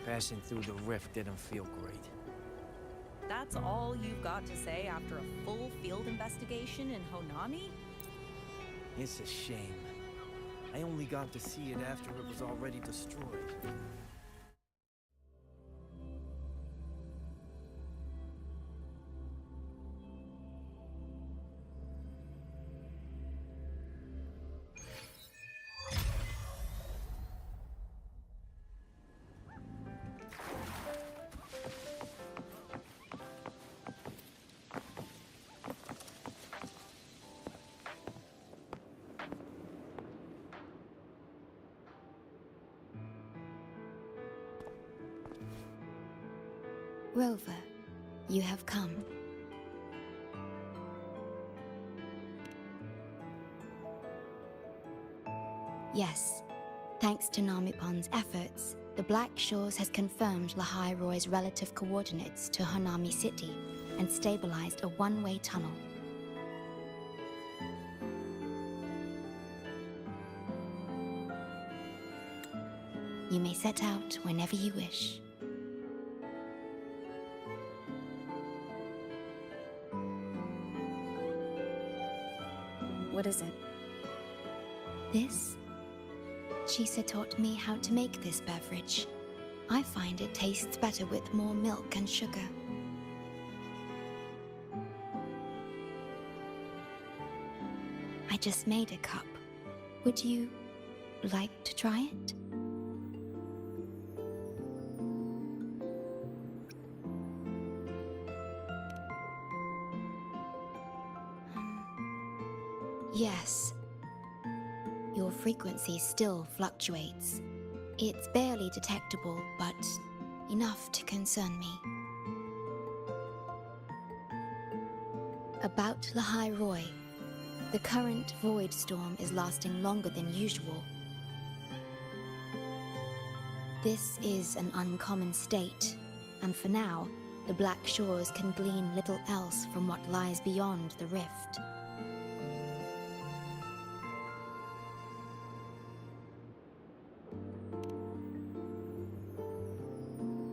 Passing through the rift didn't feel great. That's all you've got to say after a full field investigation in Honami? It's a shame. I only got to see it after it was already destroyed. Rover, you have come. Yes, thanks to Namipon's efforts, the Black Shores has confirmed Lahai Roy's relative coordinates to Honami City and stabilized a one-way tunnel. You may set out whenever you wish. What is it? This? Shisa taught me how to make this beverage. I find it tastes better with more milk and sugar. I just made a cup. Would you like to try it? Yes. Your frequency still fluctuates. It's barely detectable, but enough to concern me. About Lahai Roy. The current void storm is lasting longer than usual. This is an uncommon state, and for now, the Black Shores can glean little else from what lies beyond the rift.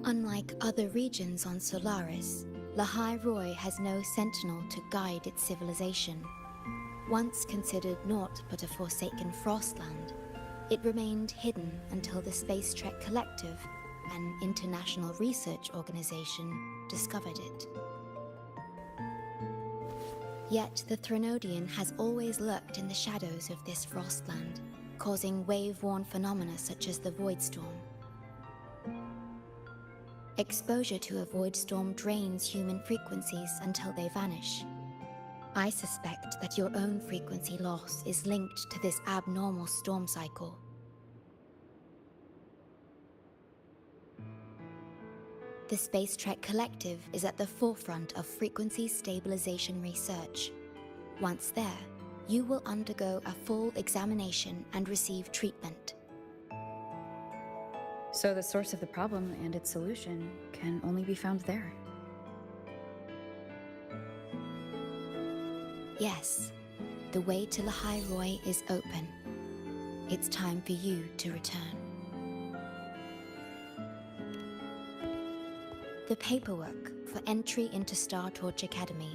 Unlike other regions on Solaris, Lahai Roy has no sentinel to guide its civilization. Once considered naught but a forsaken frostland, it remained hidden until the Space Trek Collective, an international research organization, discovered it. Yet the Threnodian has always lurked in the shadows of this frostland, causing wave-worn phenomena such as the Void Storm. Exposure to a void storm drains human frequencies until they vanish. I suspect that your own frequency loss is linked to this abnormal storm cycle. The Space Trek Collective is at the forefront of frequency stabilization research. Once there, you will undergo a full examination and receive treatment. So the source of the problem and its solution can only be found there. Yes, the way to Lahai Roy is open. It's time for you to return. The paperwork for entry into Star Torch Academy.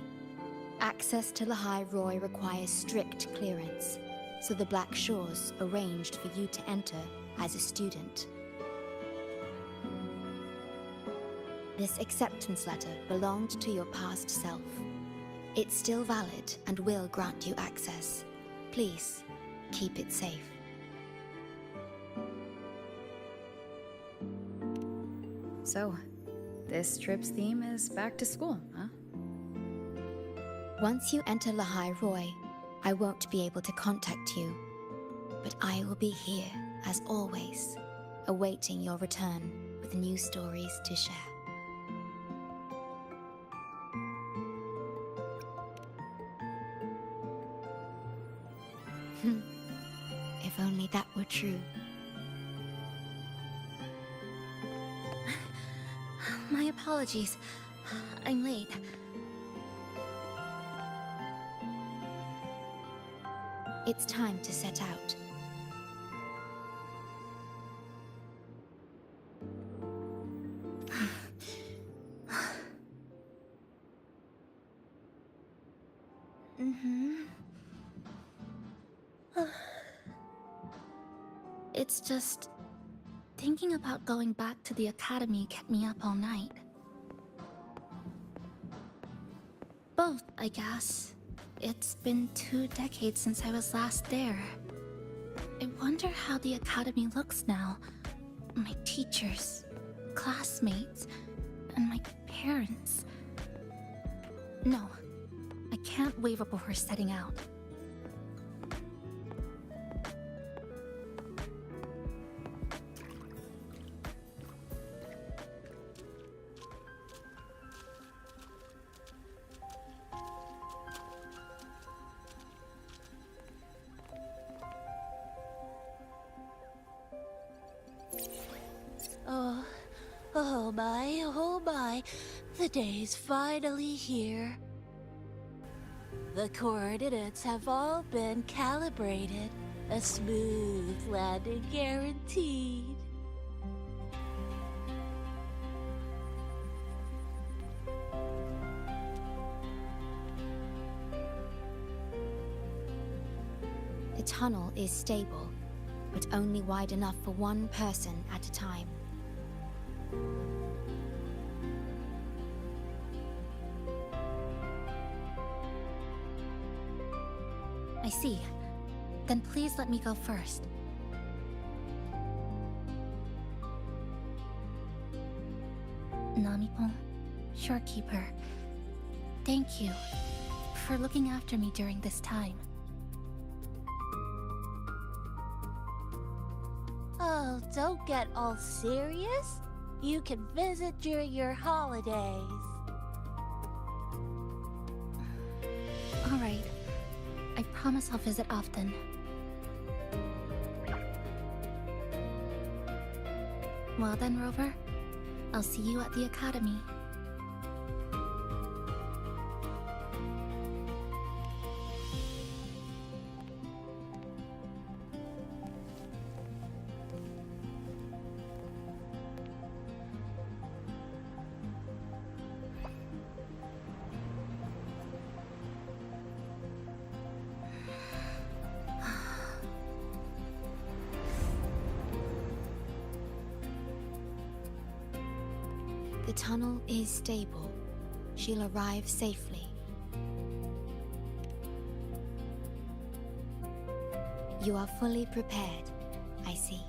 Access to Lahai Roy requires strict clearance, so the Black Shores arranged for you to enter as a student. This acceptance letter belonged to your past self. It's still valid and will grant you access. Please, keep it safe. So, this trip's theme is back to school, huh? Once you enter Lahai Roy, I won't be able to contact you, but I will be here, as always, awaiting your return with new stories to share. If only that were true. My apologies. I'm late. It's time to set out. It's just... thinking about going back to the academy kept me up all night. Both, I guess. It's been 2 decades since I was last there. I wonder how the academy looks now. My teachers, classmates, and my parents. No, I can't waver before setting out. Oh my, the day's finally here. The coordinates have all been calibrated. A smooth landing guaranteed. The tunnel is stable, but only wide enough for one person at a time. I see. Then please let me go first. Namipon, Shorekeeper, thank you for looking after me during this time. Oh, don't get all serious. You can visit during your holidays. All right. I promise I'll visit often. Well then, Rover. I'll see you at the academy. The tunnel is stable. She'll arrive safely. You are fully prepared, I see.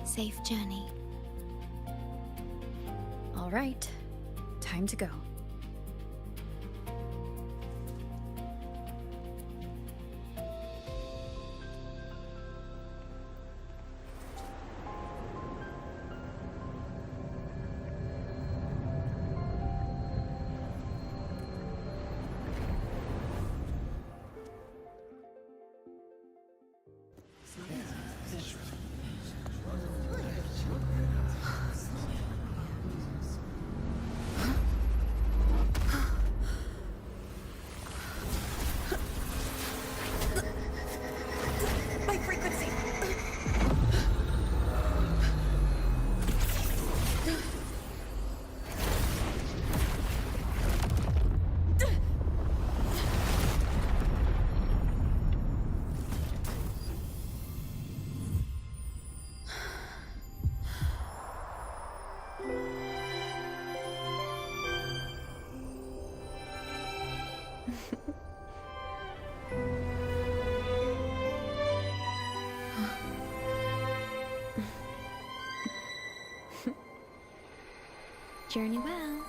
Safe journey. All right, time to go. Journey well.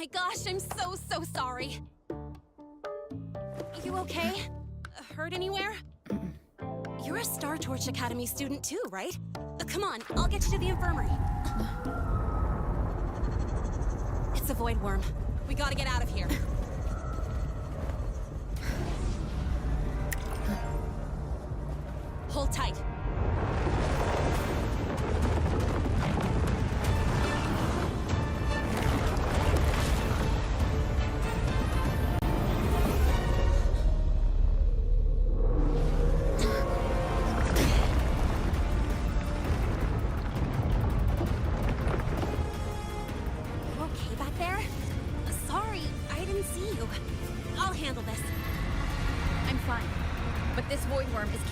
my gosh, I'm so sorry. You okay? Hurt anywhere? You're a Star Torch Academy student too, right? Come on, I'll get you to the infirmary. It's a void worm. We gotta get out of here. Hold tight.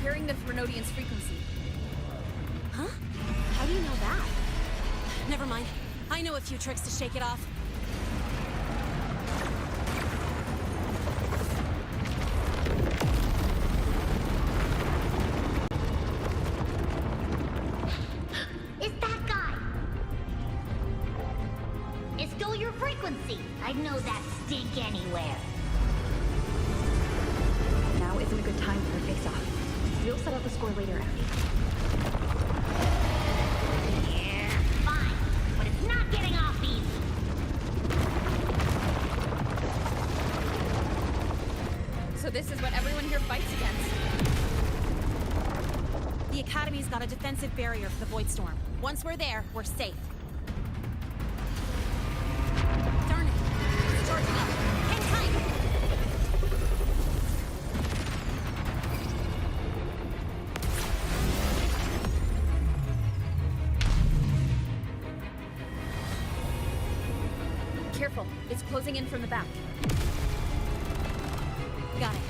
Carrying the Threnodian's frequency. Huh? How do you know that? Never mind. I know a few tricks to shake it off. It's that guy! It's still your frequency. I'd know that stink anywhere. Now isn't a good time for a face-off. We'll set up a score later, Abby. Yeah, fine. But it's not getting off easy. So this is what everyone here fights against. The Academy's got a defensive barrier for the Void Storm. Once we're there, we're safe. Darn it. It's charging up. Hang tight! Careful, it's closing in from the back. Got it.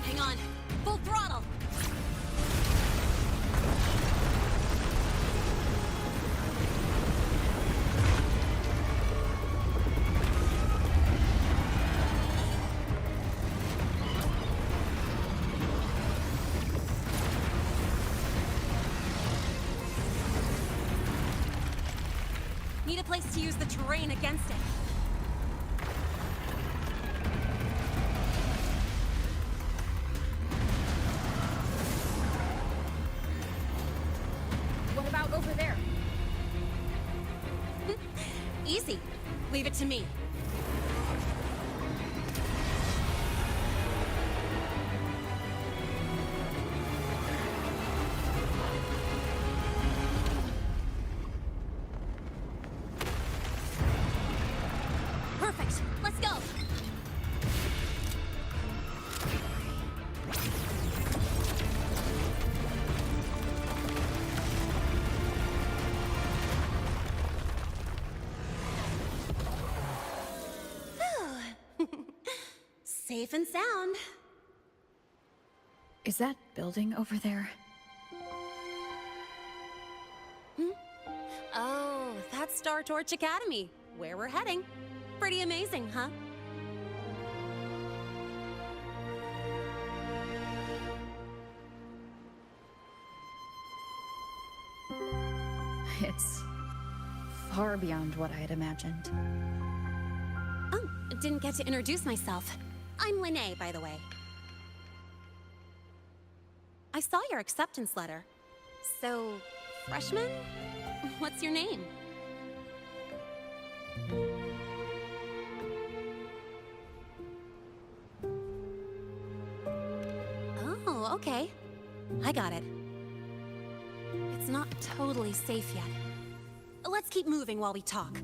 Hang on. Full throttle! Need a place to use the terrain against it. Over there. Easy. Leave it to me. Perfect. Let's go. Safe and sound. Is that building over there? Oh, that's Star Torch Academy, where we're heading. Pretty amazing, huh? It's far beyond what I had imagined. Oh, didn't get to introduce myself. I'm Linnea, by the way. I saw your acceptance letter. So, freshman? What's your name? Oh, okay. I got it. It's not totally safe yet. Let's keep moving while we talk.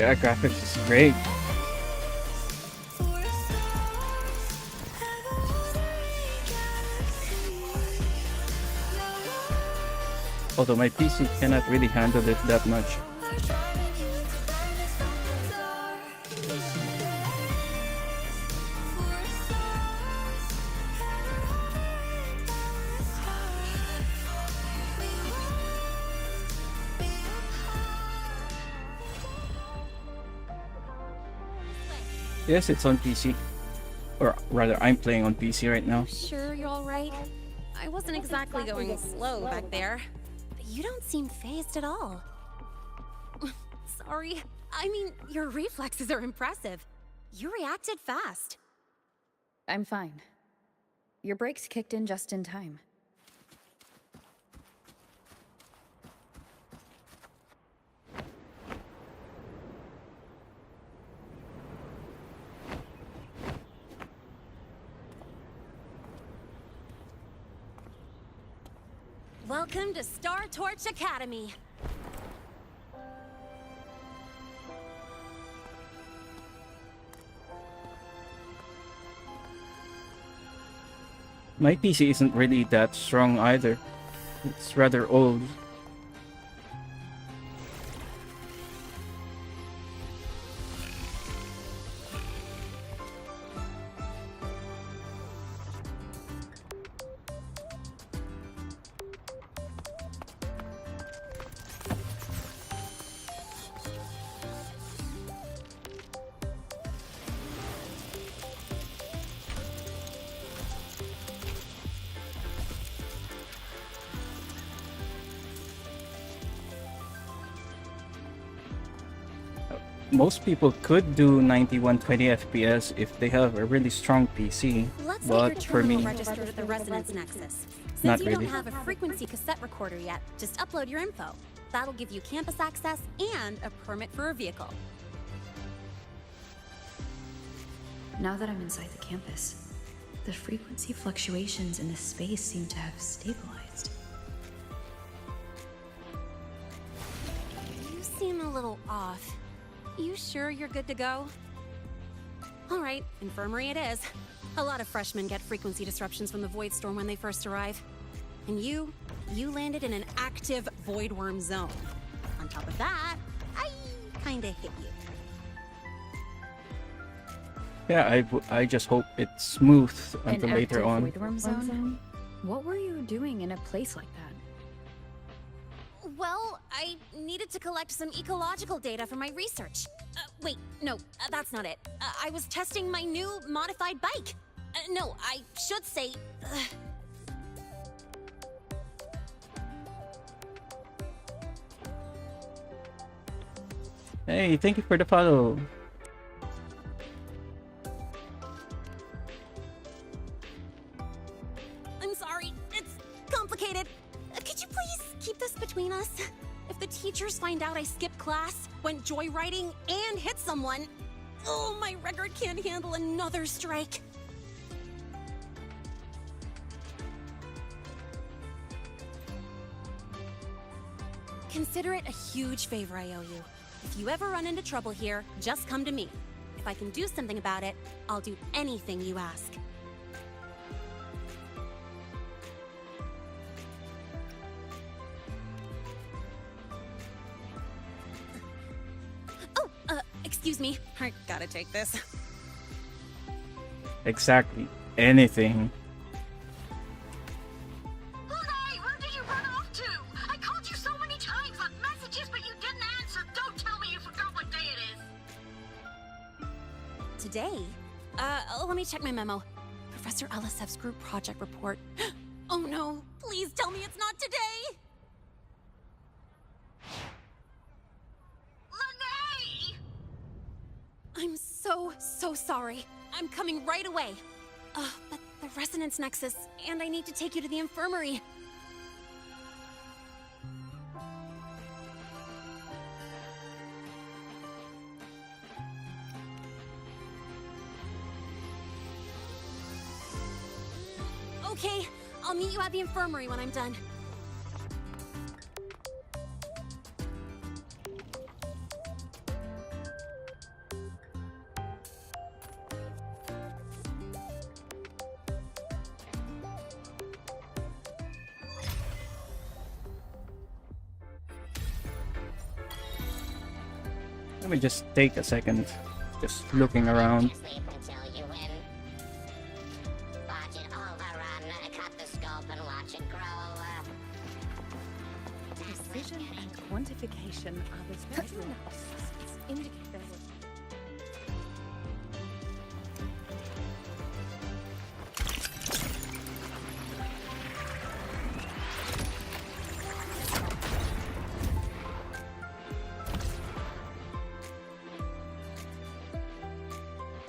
Yeah, graphics is great. Although my PC cannot really handle it that much. Yes, it's on PC. Or rather, I'm playing on PC right now. Sure you're all right? I wasn't exactly going slow back there. But you don't seem phased at all. Sorry. I mean, your reflexes are impressive. You reacted fast. I'm fine. Your brakes kicked in just in time. Welcome to Star Torch Academy. My PC isn't really that strong either. It's rather old. Most people could do 9120 FPS if they have a really strong PC, Let's but get your for terminal me, registered at the Resonance Nexus. Since Not you really. don't have a frequency cassette recorder yet, just upload your info. That'll give you campus access and a permit for a vehicle. Now that I'm inside the campus, the frequency fluctuations in this space seem to have stabilized. You seem a little off. You sure you're good to go? All right, infirmary it is. A lot of freshmen get frequency disruptions from the Void Storm when they first arrive. And you landed in an active Void Worm zone. On top of that, I kinda hit you. yeah, I just hope it's smooth An until later active on. Voidworm zone? What were you doing in a place like that? Well, I needed to collect some ecological data for my research. Wait, no, that's not it. I was testing my new modified bike. No, I should say... Hey, thank you for the follow. I'm sorry, it's complicated. Could you please keep this between us? If the teachers find out I skipped class, went joyriding, and hit someone, oh, my record can't handle another strike. Consider it a huge favor I owe you. If you ever run into trouble here, just come to me. If I can do something about it, I'll do anything you ask. Oh, excuse me. I gotta take this. Exactly. Anything. Hey, where did you run off to? I called you so many times, left messages, but you didn't answer. Don't tell me you forgot what day it is. Today? Let me check my memo. Professor Alisev's group project report. Oh no, please tell me it's not today! Lene! I'm so sorry. I'm coming right away. But the Resonance Nexus, and I need to take you to the infirmary. Okay, I'll meet you at the infirmary when I'm done. me just take a second, just looking around. Sleep until you win. Watch it overrun, cut the scope and watch it grow. Precision and quantification are the special processes indicate that.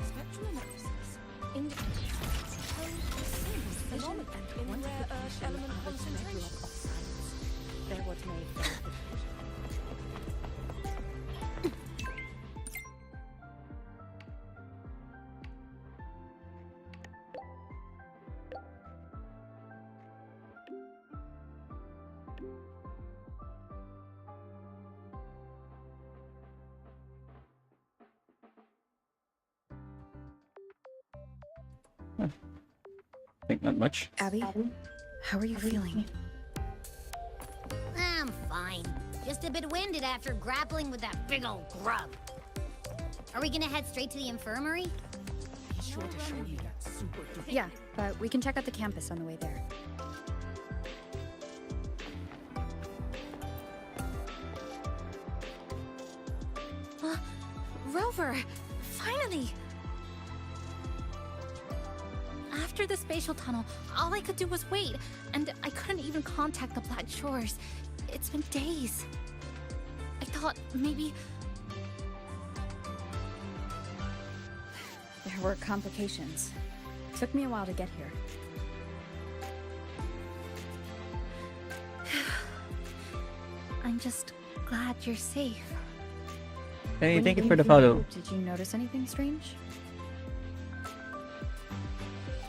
Spectral analysis indicates precision and rare earth element concentration. They're what made them. I think not much. Abby, how are you feeling? I'm fine. Just a bit winded after grappling with that big old grub. Are we gonna head straight to the infirmary? Be sure to show you that super duper. Yeah, but we can check out the campus on the way there. Rover! Finally! After the spatial tunnel, all I could do was wait, and I couldn't even contact the Black Shores. It's been days. I thought maybe... There were complications. Took me a while to get here. I'm just glad you're safe. Hey, When thank you came for the through, follow. Did you notice anything strange?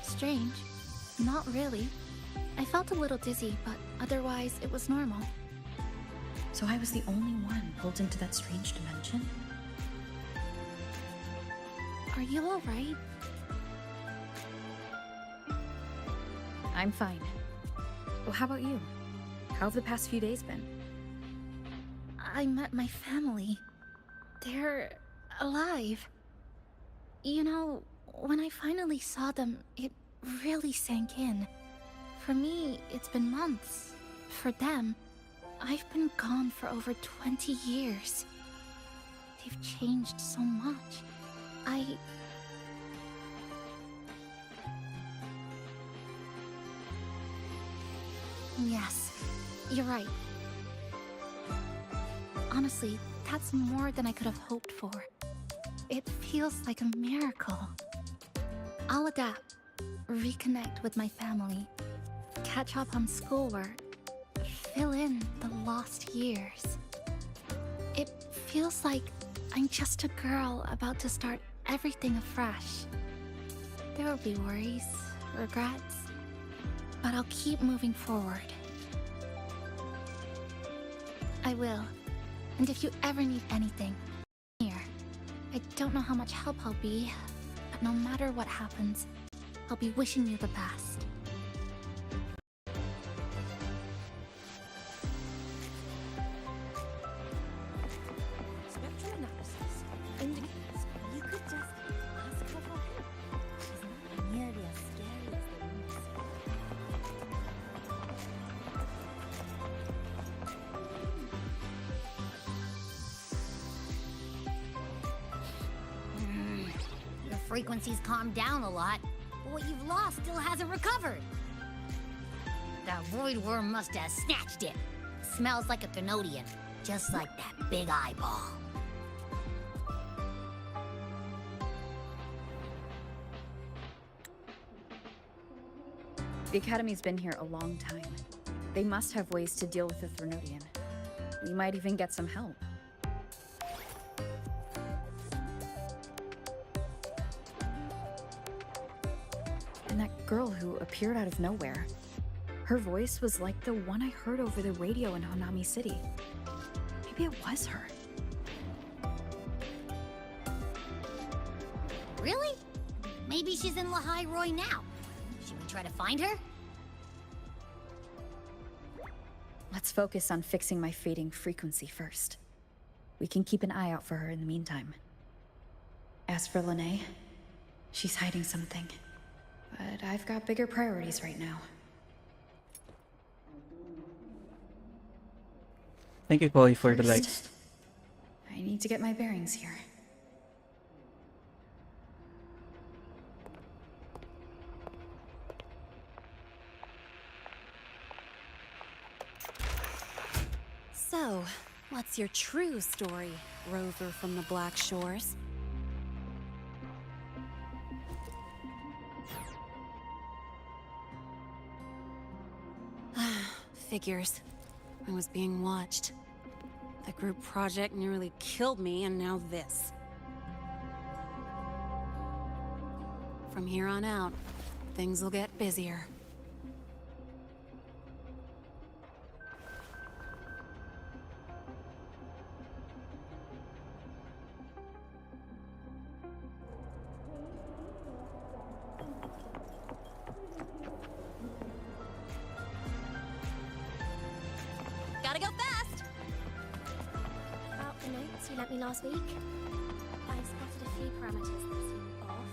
Strange. Not really. I felt a little dizzy, but otherwise it was normal. So I was the only one pulled into that strange dimension? Are you alright? I'm fine. Well, how about you? How have the past few days been? I met my family. They're alive. You know, when I finally saw them, it really sank in. For me, it's been months. For them, I've been gone for over 20 years. They've changed so much. Yes, you're right. Honestly, that's more than I could have hoped for. It feels like a miracle. I'll adapt, reconnect with my family, catch up on schoolwork, fill in the lost years. It feels like I'm just a girl about to start everything afresh. There will be worries, regrets, but I'll keep moving forward. I will. And if you ever need anything, I'm here. I don't know how much help I'll be, but no matter what happens, I'll be wishing you the best. Spectral analysis indicates you could just ask her for help. She's not nearly as scary as the rumors say. Your frequency's calmed down a lot, but what you've lost still hasn't recovered. That void worm must have snatched it. Smells like a Thenodian, just like that big eyeball. The Academy's been here a long time. They must have ways to deal with the Thenodian. We might even get some help. And that girl who appeared out of nowhere. Her voice was like the one I heard over the radio in Honami City. Maybe it was her. Really? Maybe she's in Lahai Roy now. Should we try to find her? Let's focus on fixing my fading frequency first. We can keep an eye out for her in the meantime. As for Lene, she's hiding something. But I've got bigger priorities right now. Thank you, Chloe, for the First, likes. I need to get my bearings here. So, what's your true story, rover from the Black Shores? Figures. I was being watched. The group project nearly killed me, and now this. From here on out, things will get busier. Gotta go fast! About the notes you lent me last week, I spotted a few parameters that seem off.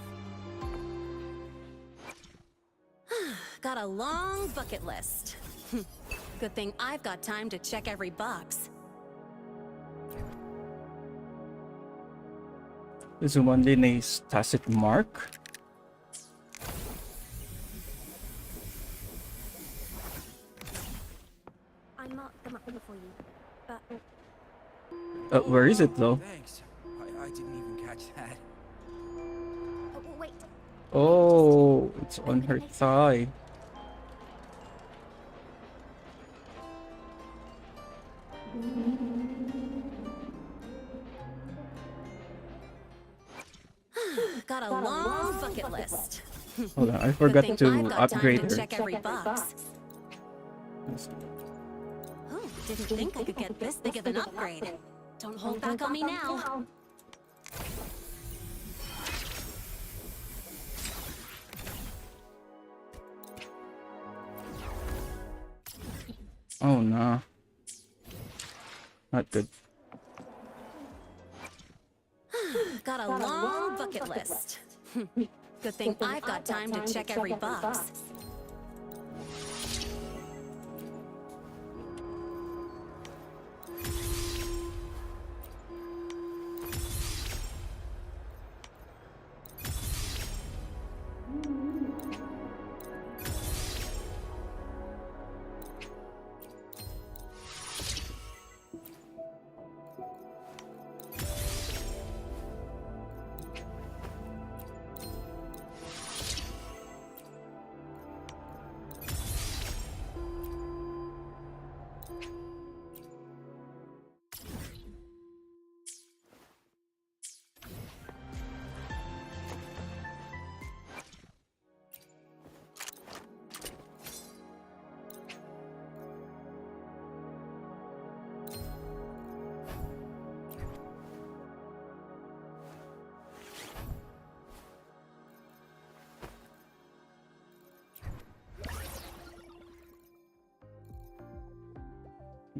Got a long bucket list. Good thing I've got time to check every box. Is one Lene's tacit mark? I marked them up for you, but Where is it though? Thanks. I didn't even catch that. wait. Oh, it's on her thigh. Got a long bucket list. Hold on, I Good forgot thing to I've got upgrade time to her. check every box. Oh, didn't think I could get this big of an upgrade. Don't hold back on me now. Oh no. Not good. Got a long bucket list. Good thing I've got time to check every box.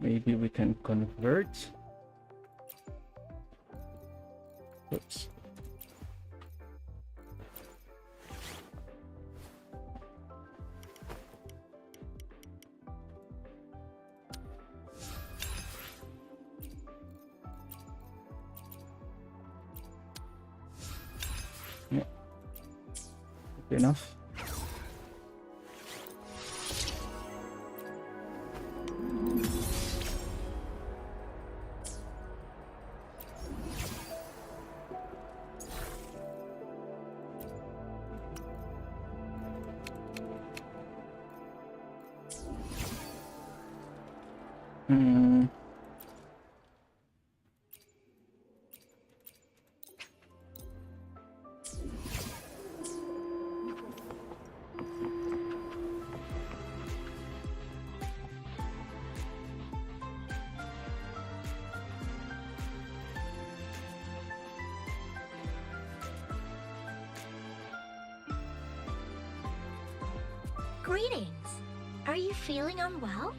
Maybe we can convert. Oops. Yeah. Good enough. Hmm. Greetings. Are you feeling unwell?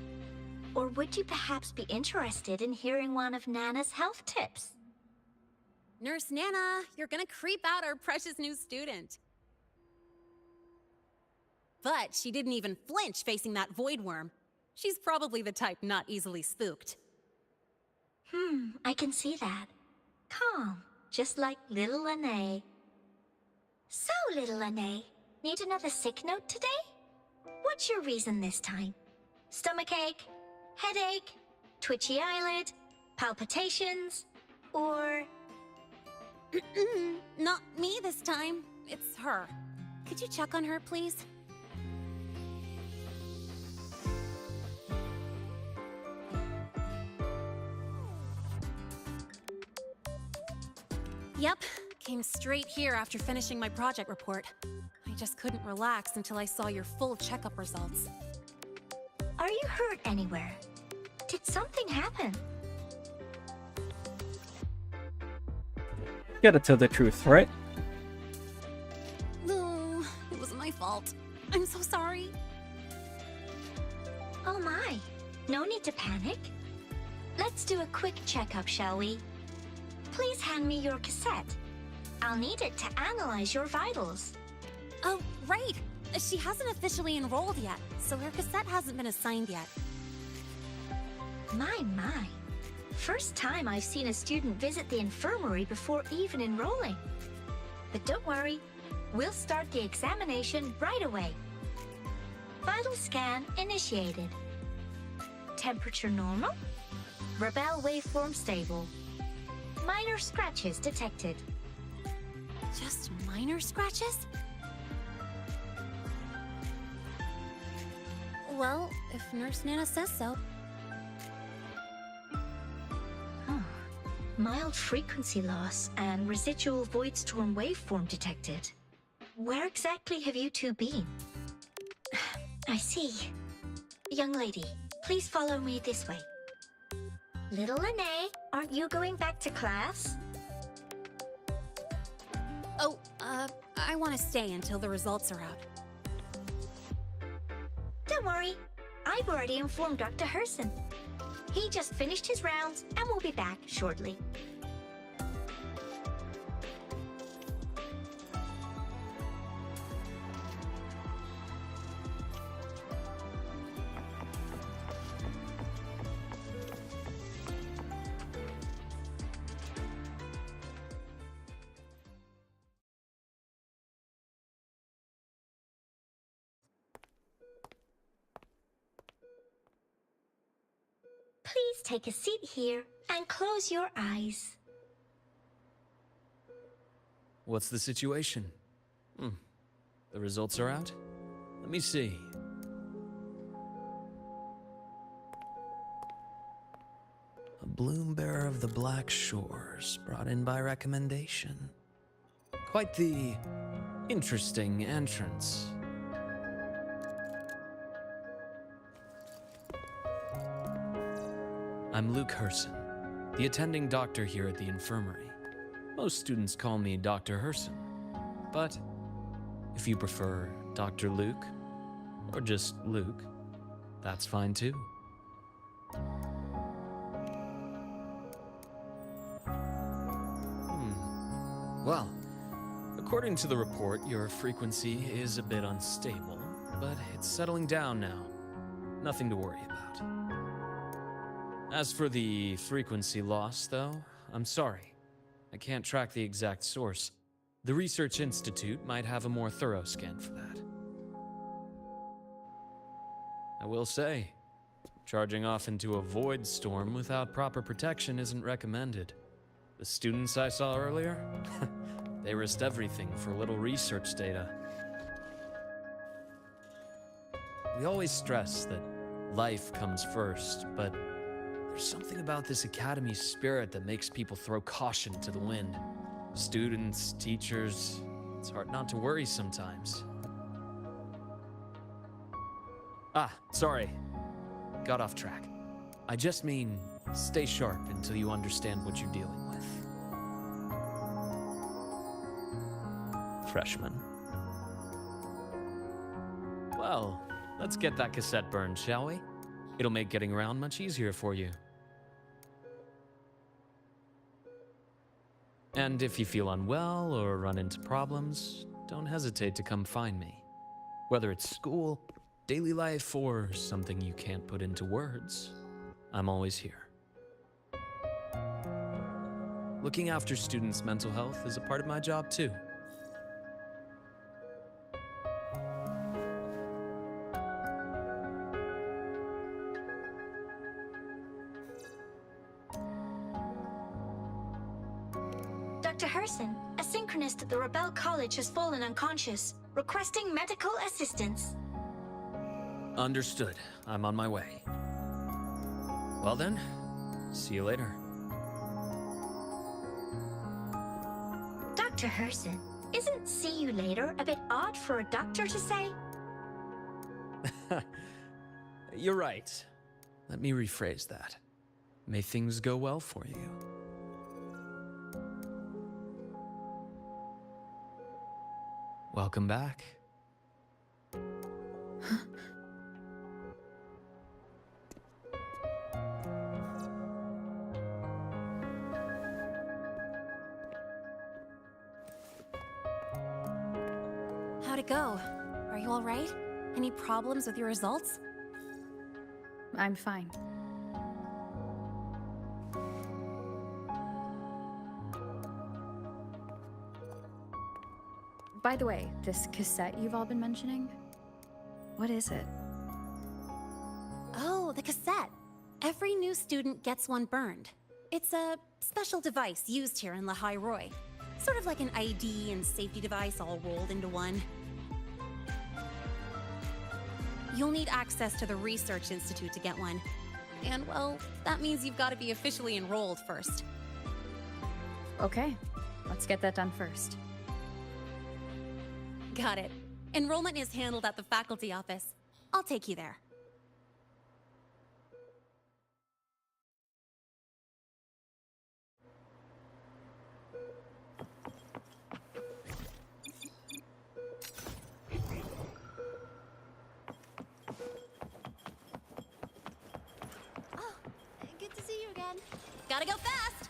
Or would you perhaps be interested in hearing one of Nana's health tips? Nurse Nana, you're gonna creep out our precious new student. But she didn't even flinch facing that void worm. She's probably the type not easily spooked. I can see that. Calm, just like little Lene. So, little Lene, need another sick note today? What's your reason this time? Stomachache? Headache? Twitchy eyelid? Palpitations? Or... Not me this time. It's her. Could you check on her, please? Yep, came straight here after finishing my project report. I just couldn't relax until I saw your full checkup results. Are you hurt anywhere? Did something happen? Gotta tell the truth, right? No, it was my fault. I'm so sorry. Oh my, no need to panic. Let's do a quick checkup, shall we? Please hand me your cassette. I'll need it to analyze your vitals. Oh, right. She hasn't officially enrolled yet, so her cassette hasn't been assigned yet. My. First time I've seen a student visit the infirmary before even enrolling. But don't worry, we'll start the examination right away. Vital scan initiated. Temperature normal. Rebel waveform stable. Minor scratches detected. Just minor scratches? Well, if Nurse Nana says so. Mild frequency loss and residual void storm waveform detected. Where exactly have you two been? I see. Young lady, please follow me this way. Little Lene, aren't you going back to class? Oh, I want to stay until the results are out. Don't worry, I've already informed Dr. Herson. He just finished his rounds and will be back shortly. Please take a seat here and close your eyes. What's the situation? The results are out? Let me see. A bloom bearer of the Black Shores, brought in by recommendation. Quite the interesting entrance. I'm Luke Herson, the attending doctor here at the infirmary. Most students call me Dr. Herson, but if you prefer Dr. Luke, or just Luke, that's fine too. Well, according to the report, your frequency is a bit unstable, but it's settling down now. Nothing to worry about. As for the frequency loss, though, I'm sorry. I can't track the exact source. The Research Institute might have a more thorough scan for that. I will say, charging off into a void storm without proper protection isn't recommended. The students I saw earlier, they risked everything for a little research data. We always stress that life comes first, but there's something about this academy spirit that makes people throw caution to the wind. Students, teachers, it's hard not to worry sometimes. Sorry. Got off track. I just mean, stay sharp until you understand what you're dealing with. Freshman. Well, let's get that cassette burned, shall we? It'll make getting around much easier for you. And if you feel unwell or run into problems, don't hesitate to come find me. Whether it's school, daily life, or something you can't put into words, I'm always here. Looking after students' mental health is a part of my job too. Dr. Herson, a synchronist at the Rebel College has fallen unconscious, requesting medical assistance. Understood. I'm on my way. Well then, see you later. Dr. Herson, isn't see you later a bit odd for a doctor to say? You're right. Let me rephrase that. May things go well for you. Welcome back. How'd it go? Are you all right? Any problems with your results? I'm fine. By the way, this cassette you've all been mentioning, what is it? Oh, the cassette. Every new student gets one burned. It's a special device used here in Lahai Roy. Sort of like an ID and safety device all rolled into one. You'll need access to the Research Institute to get one. And, well, that means you've got to be officially enrolled first. Okay, let's get that done first. Got it. Enrollment is handled at the faculty office. I'll take you there. Oh, good to see you again. Gotta go fast!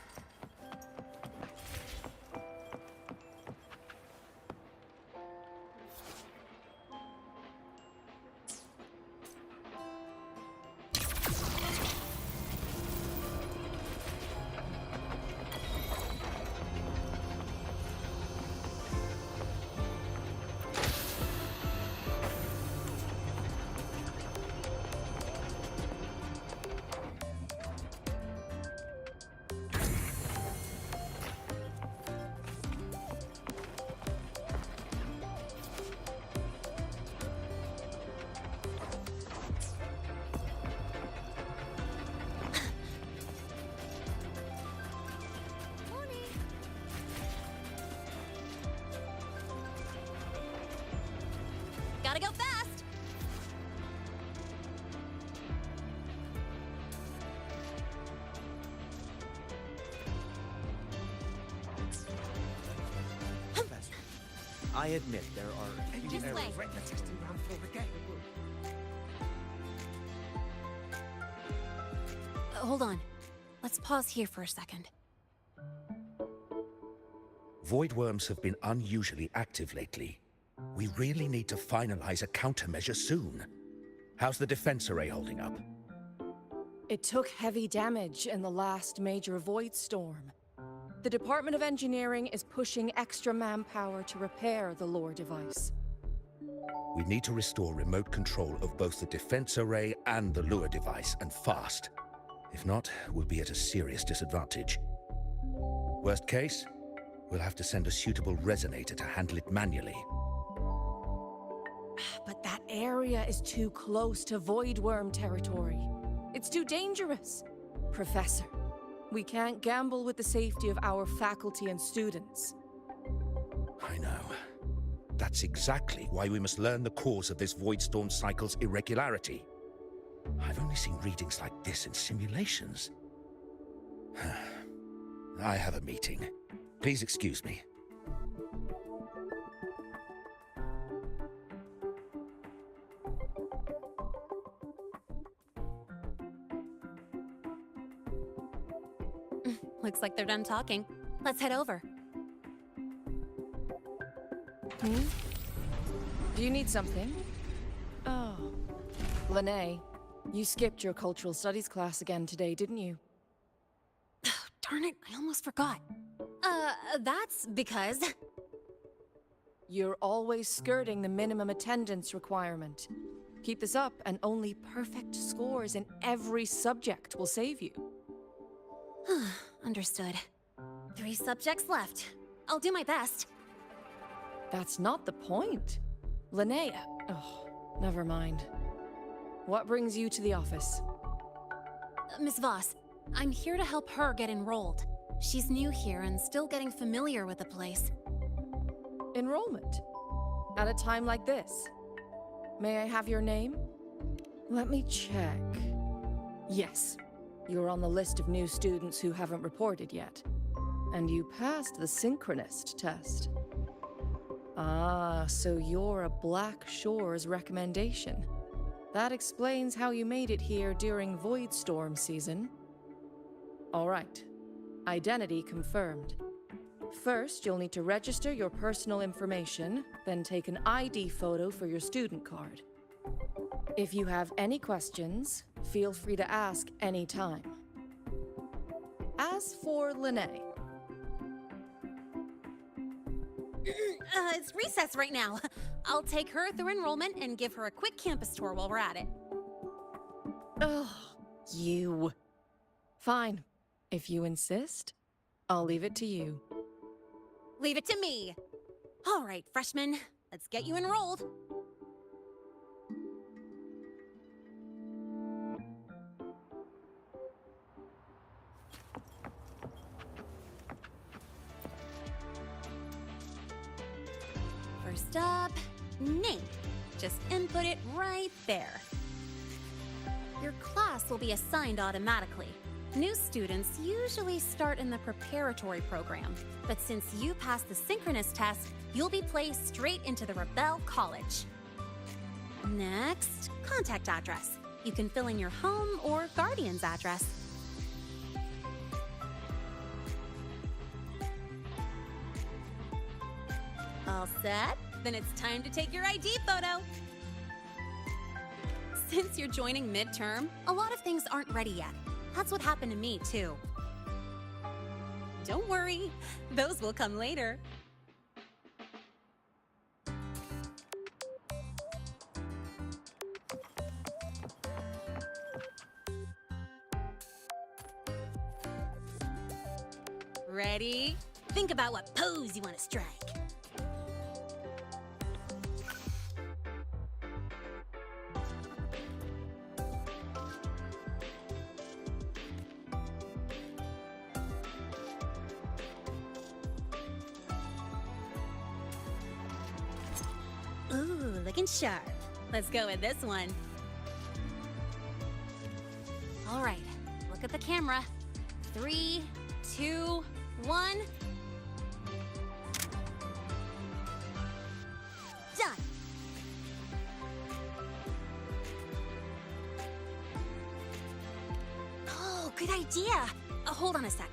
Gotta go fast! Professor, I admit there are a few This errors. way. Let's just do ground floor again. Hold on. Let's pause here for a second. Void worms have been unusually active lately. We really need to finalize a countermeasure soon. How's the defense array holding up? It took heavy damage in the last major void storm. The Department of Engineering is pushing extra manpower to repair the lore device. We need to restore remote control of both the defense array and the lure device, and fast. If not, we'll be at a serious disadvantage. Worst case, we'll have to send a suitable resonator to handle it manually. But that area is too close to void worm territory. It's too dangerous. Professor, we can't gamble with the safety of our faculty and students. I know. That's exactly why we must learn the cause of this void storm cycle's irregularity. I've only seen readings like this in simulations. I have a meeting. Please excuse me. Looks like they're done talking. Let's head over. Do you need something? Oh. Lene, you skipped your cultural studies class again today, didn't you? Darn it, I almost forgot. That's because... You're always skirting the minimum attendance requirement. Keep this up, and only perfect scores in every subject will save you. Understood. 3 subjects left. I'll do my best. That's not the point. Linnea. Oh, never mind. What brings you to the office? Miss Voss, I'm here to help her get enrolled. She's new here and still getting familiar with the place. Enrollment? At a time like this? May I have your name? Let me check. Yes, you're on the list of new students who haven't reported yet. And you passed the synchronist test. Ah, so you're a Black Shores recommendation. That explains how you made it here during Void Storm season. All right. Identity confirmed. First, you'll need to register your personal information, then take an ID photo for your student card. If you have any questions, feel free to ask any time. As for Lene... It's recess right now. I'll take her through enrollment and give her a quick campus tour while we're at it. Oh, you. Fine. If you insist, I'll leave it to you. Leave it to me. All right, freshmen, let's get you enrolled. First up, name. Just input it right there. Your class will be assigned automatically. New students usually start in the preparatory program, but since you passed the synchronous test, you'll be placed straight into the Rebel College. Next, contact address. You can fill in your home or guardian's address. All set? Then it's time to take your ID photo. Since you're joining midterm, a lot of things aren't ready yet. That's what happened to me, too. Don't worry, those will come later. Ready? Think about what pose you want to strike. Ooh, looking sharp. Let's go with this one. All right, look at the camera. 3, 2, 1. Done. Oh, good idea. Hold on a sec.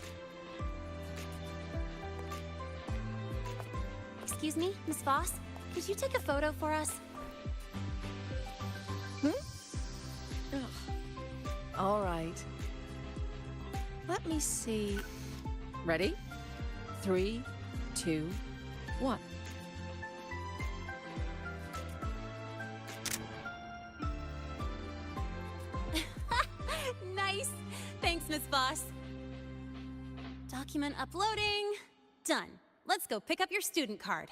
Excuse me, Miss Voss? Could you take a photo for us? All right. Let me see. Ready? 3, 2, 1. Nice. Thanks, Miss Voss. Document uploading. Done. Let's go pick up your student card.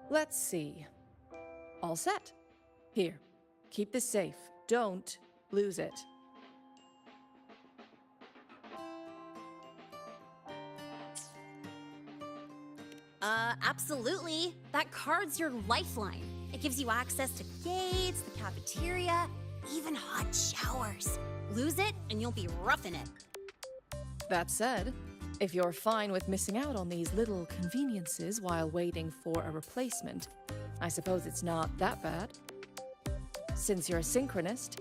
Let's see. All set. Here, keep this safe. Don't lose it. Absolutely. That card's your lifeline. It gives you access to gates, the cafeteria, even hot showers. Lose it, and you'll be roughing it. That said, if you're fine with missing out on these little conveniences while waiting for a replacement, I suppose it's not that bad. Since you're a synchronist,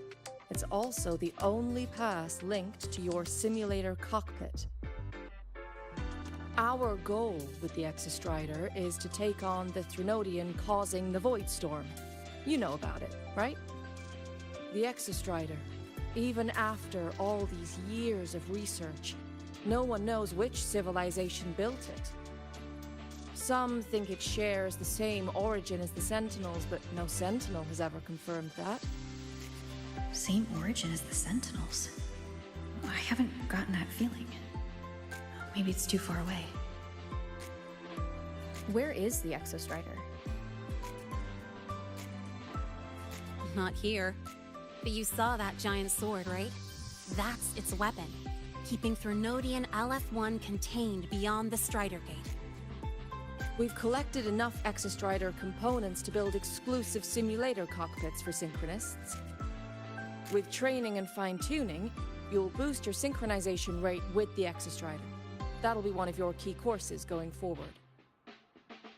it's also the only pass linked to your simulator cockpit. Our goal with the Exostrider is to take on the Threnodian causing the Void Storm. You know about it, right? The Exostrider, even after all these years of research, no one knows which civilization built it. Some think it shares the same origin as the Sentinels, but no Sentinel has ever confirmed that. Same origin as the Sentinels. I haven't gotten that feeling. Maybe it's too far away. Where is the Exostrider? Not here. But you saw that giant sword, right? That's its weapon, keeping Threnodian LF-1 contained beyond the Strider Gate. We've collected enough Exostrider components to build exclusive simulator cockpits for synchronists. With training and fine-tuning, you'll boost your synchronization rate with the Exostrider. That'll be one of your key courses going forward.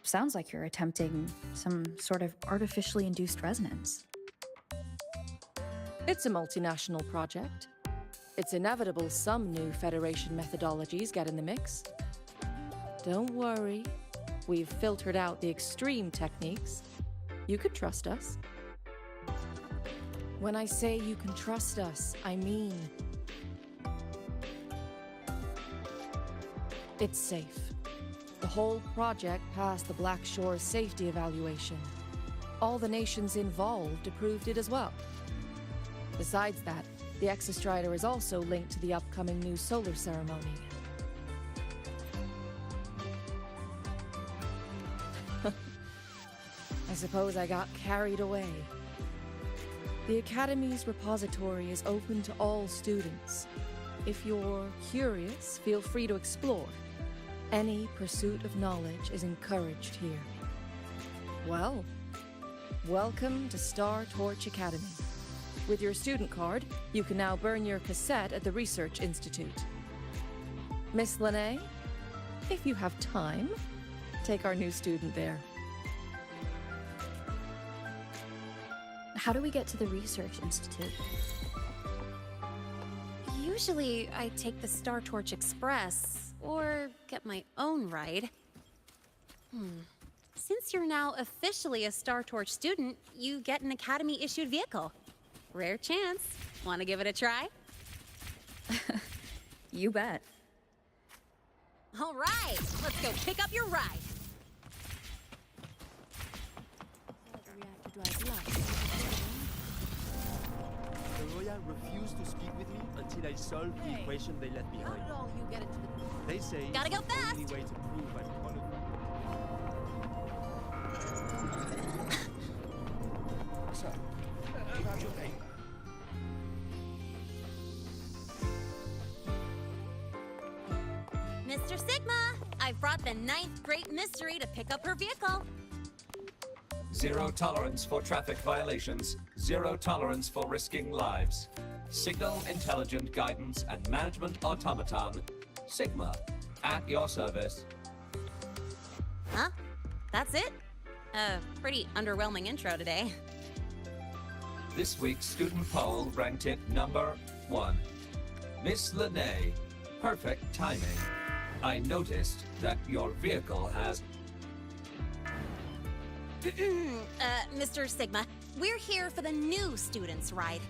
Sounds like you're attempting some sort of artificially induced resonance. It's a multinational project. It's inevitable some new Federation methodologies get in the mix. Don't worry, we've filtered out the extreme techniques. You could trust us. When I say you can trust us, I mean it's safe. The whole project passed the Black Shore's safety evaluation. All the nations involved approved it as well. Besides that, the Exostrider is also linked to the upcoming new solar ceremony. I suppose I got carried away. The Academy's repository is open to all students. If you're curious, feel free to explore. Any pursuit of knowledge is encouraged here. Well, welcome to Star Torch Academy. With your student card, you can now burn your cassette at the Research Institute. Miss Lene, if you have time, take our new student there. How do we get to the Research Institute? Usually, I take the Star Torch Express, or get my own ride. Since you're now officially a Star Torch student, you get an Academy-issued vehicle. Rare chance. Want to give it a try? You bet. All right, let's go pick up your ride. The Royal refused to speak with me until I solved the equation they left behind. How did all you get into the... They say Gotta go it's the only fast. way to prove I'm qualified. Sir, about your name? Mr. Sigma, I've brought the 9th Great Mystery to pick up her vehicle. Zero tolerance for traffic violations. Zero tolerance for risking lives. Signal intelligent guidance and management automaton. Sigma, at your service. Huh? That's it? Pretty underwhelming intro today. This week's student poll ranked it number 1. Miss Lene, perfect timing. I noticed that your vehicle has... Mr. Sigma, we're here for the new students' ride.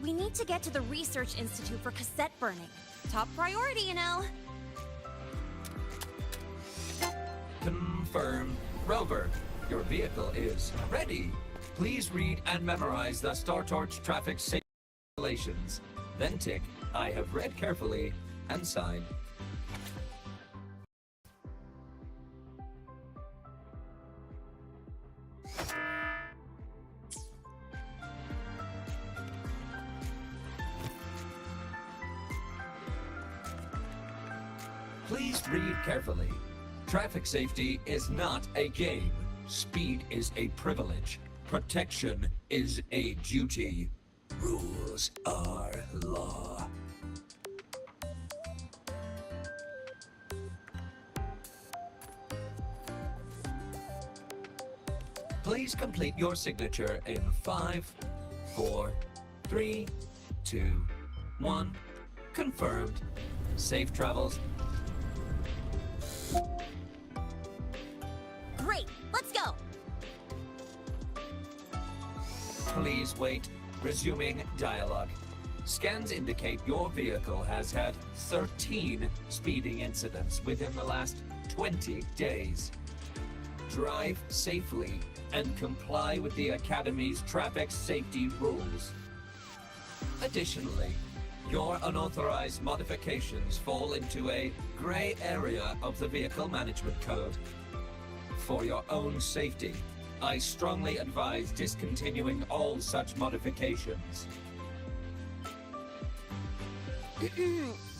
We need to get to the Research Institute for cassette burning. Top priority, you know. Confirm. Rover, your vehicle is ready. Please read and memorize the Star Torch traffic safety regulations. Then tick, I have read carefully, and sign. Please read carefully. Traffic safety is not a game. Speed is a privilege. Protection is a duty. Rules are law. Please complete your signature in 5, 4, 3, 2, 1. Confirmed. Safe travels. Great, let's go! Please wait. Resuming dialogue. Scans indicate your vehicle has had 13 speeding incidents within the last 20 days. Drive safely and comply with the Academy's traffic safety rules. Additionally, your unauthorized modifications fall into a gray area of the Vehicle Management Code. For your own safety, I strongly advise discontinuing all such modifications.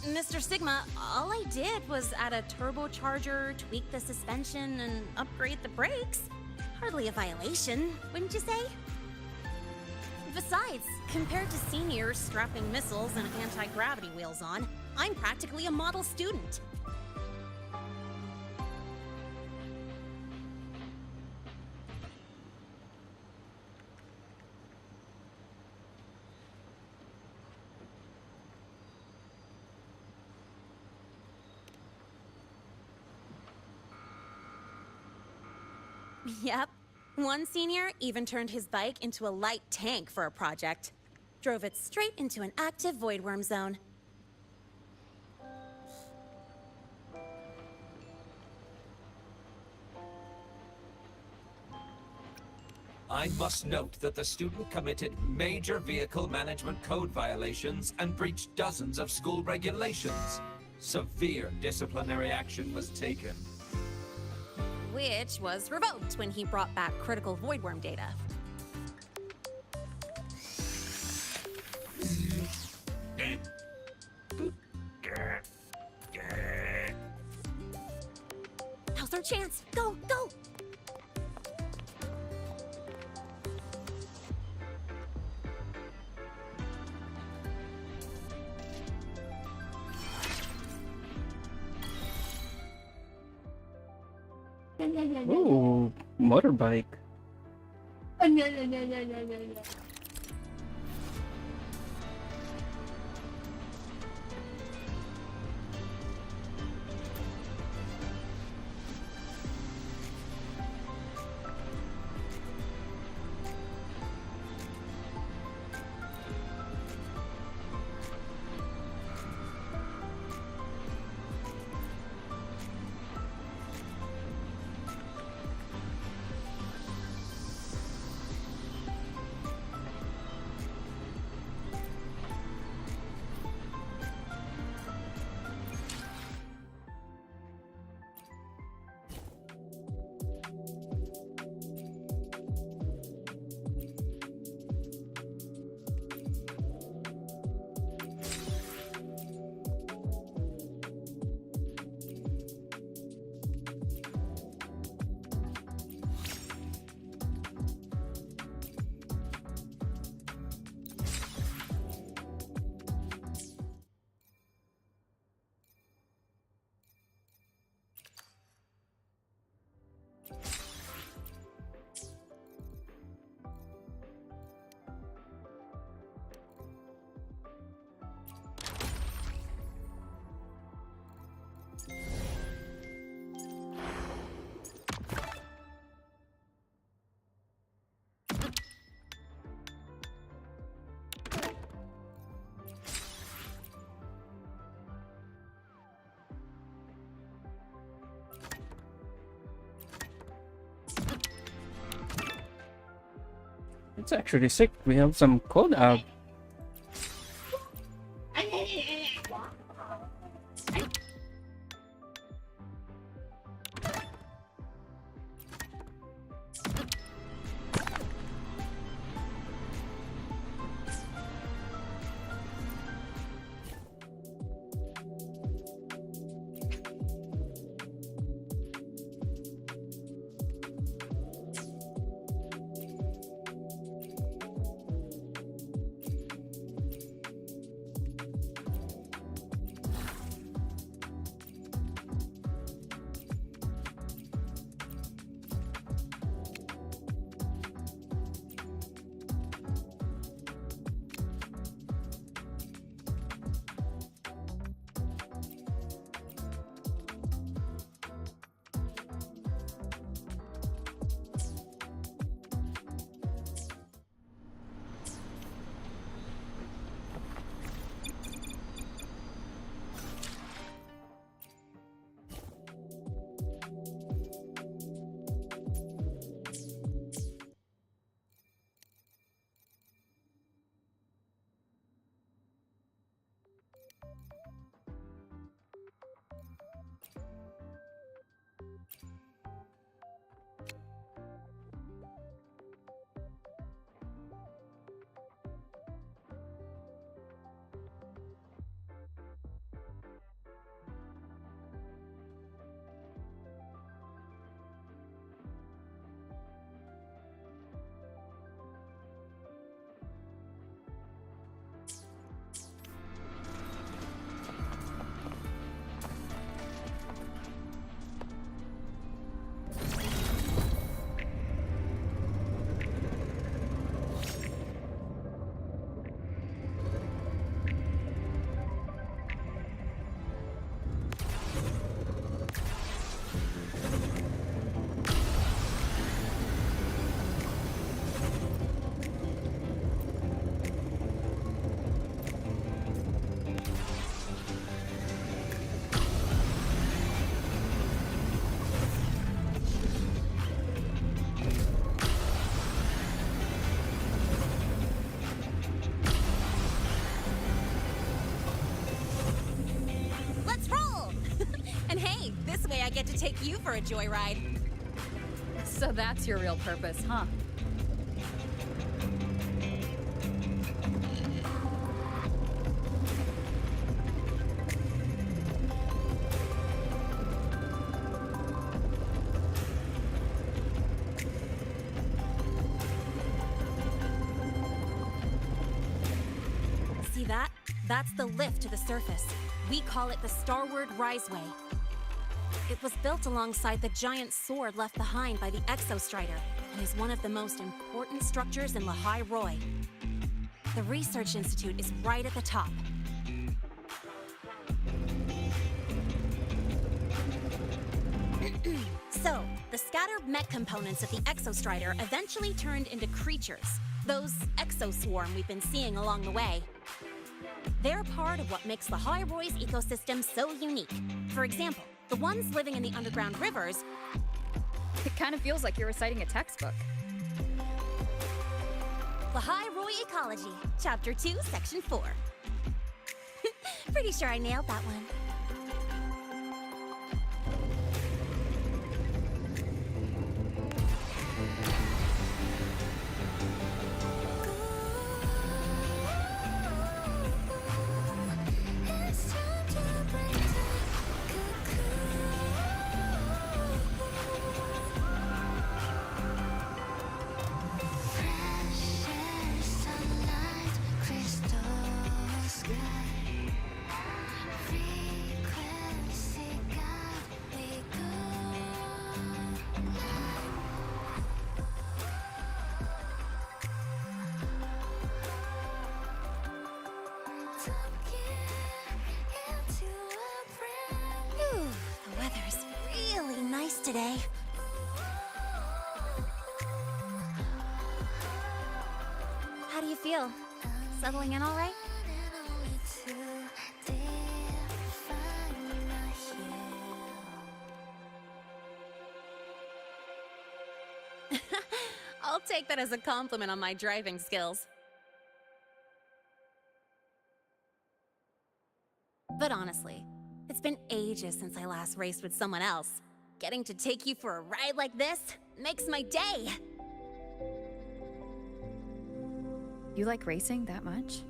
Mr. Sigma, all I did was add a turbocharger, tweak the suspension, and upgrade the brakes. Hardly a violation, wouldn't you say? Besides, compared to seniors strapping missiles and anti-gravity wheels on, I'm practically a model student. Yep. One senior even turned his bike into a light tank for a project. Drove it straight into an active voidworm zone. I must note that the student committed major vehicle management code violations and breached dozens of school regulations. Severe disciplinary action was taken. Which was revoked when he brought back critical voidworm data. Now's our chance! Go, go! Ooh, motorbike. It's actually sick. We have some code out. get to take you for a joyride. So that's your real purpose, huh? See that? That's the lift to the surface. We call it the Starward Riseway. It was built alongside the giant sword left behind by the Exostrider and is one of the most important structures in Lehigh Roy. The Research Institute is right at the top. So, the scattered mech components of the Exostrider eventually turned into creatures, those exoswarm we've been seeing along the way. They're part of what makes Lehigh Roy's ecosystem so unique. For example, the ones living in the underground rivers. It kind of feels like you're reciting a textbook. Lehigh Roy Ecology, Chapter 2, Section 4. Pretty sure I nailed that one. The weather's really nice today. How do you feel? Settling in all right? I'll take that as a compliment on my driving skills. But honestly, it's been ages since I last raced with someone else. Getting to take you for a ride like this makes my day. You like racing that much?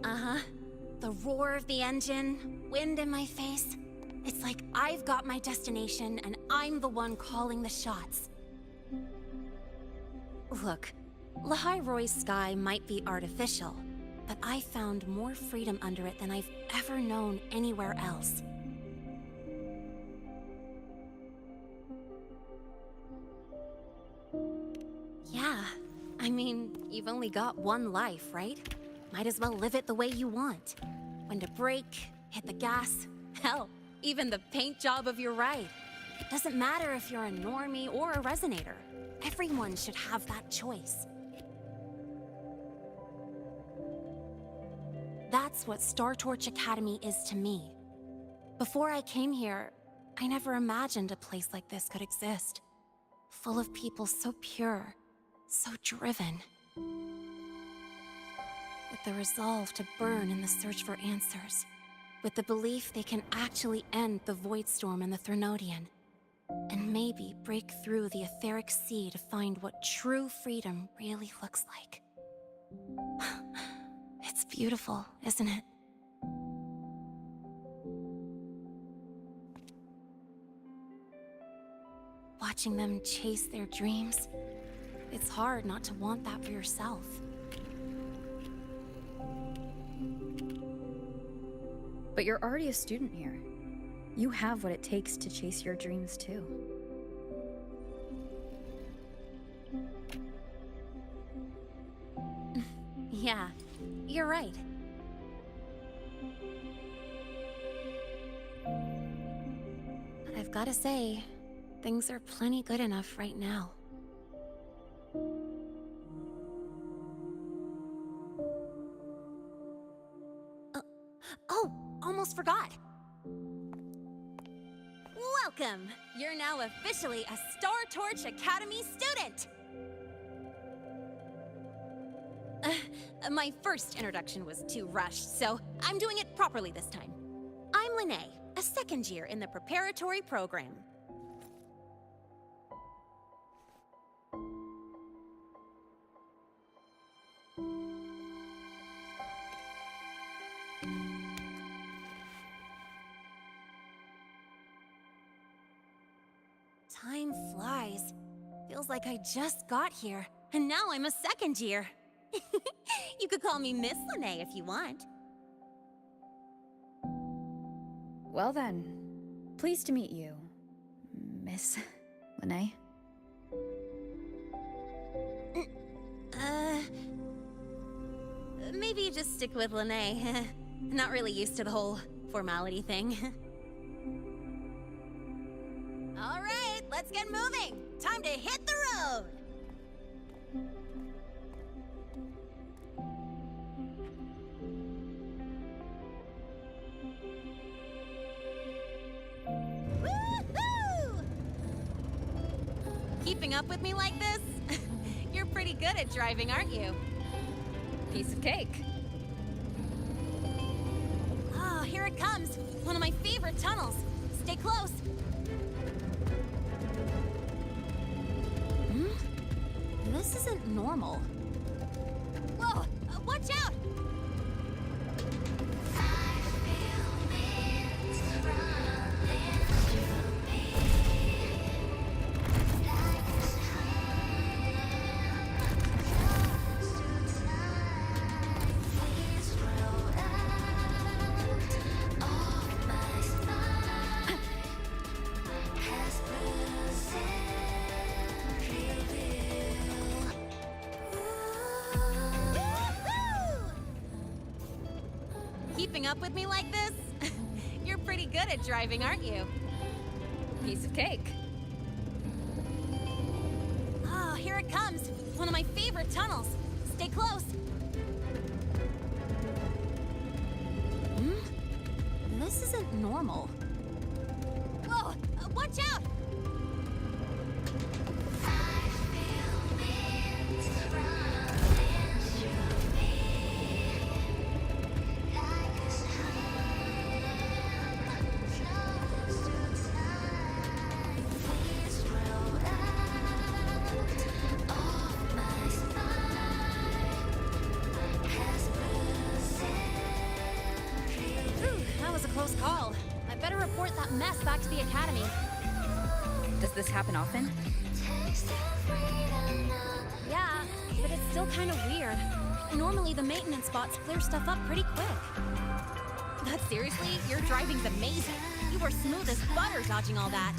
Uh-huh. The roar of the engine, wind in my face. It's like I've got my destination and I'm the one calling the shots. Look, Lehigh Roy's sky might be artificial, but I found more freedom under it than I've ever known anywhere else. Yeah, I mean, you've only got one life, right? Might as well live it the way you want. When to brake, hit the gas, hell, even the paint job of your ride. Doesn't matter if you're a normie or a resonator. Everyone should have that choice. That's what Star Torch Academy is to me. Before I came here, I never imagined a place like this could exist. Full of people so pure, so driven. With the resolve to burn in the search for answers. With the belief they can actually end the Void Storm and the Threnodian. And maybe break through the etheric sea to find what true freedom really looks like. It's beautiful, isn't it? Watching them chase their dreams, it's hard not to want that for yourself. But you're already a student here. You have what it takes to chase your dreams too. Yeah, you're right. But I've gotta say, things are plenty good enough right now. Oh, almost forgot. Welcome! You're now officially a Star Torch Academy student! My first introduction was too rushed, so I'm doing it properly this time. I'm Lene, a second year in the preparatory program. Time flies. Feels like I just got here, and now I'm a second year. You could call me Miss Lene if you want. Well then, pleased to meet you, Miss Lene. Maybe just stick with Lene. Not really used to the whole formality thing. All right, let's get moving. Time to hit the road. Woohoo! Keeping up with me like this? You're pretty good at driving, aren't you? Piece of cake. Oh, here it comes. One of my favorite tunnels. Stay close. This isn't normal. Whoa! Watch out! Keeping up with me like this? You're pretty good at driving, aren't you? Piece of cake. Oh, here it comes. One of my favorite tunnels. Stay close. This isn't normal. Whoa! Watch out! Close call. I better report that mess back to the academy. Does this happen often? Yeah, but it's still kind of weird. Normally the maintenance bots clear stuff up pretty quick. But seriously, your driving's amazing. You were smooth as butter dodging all that.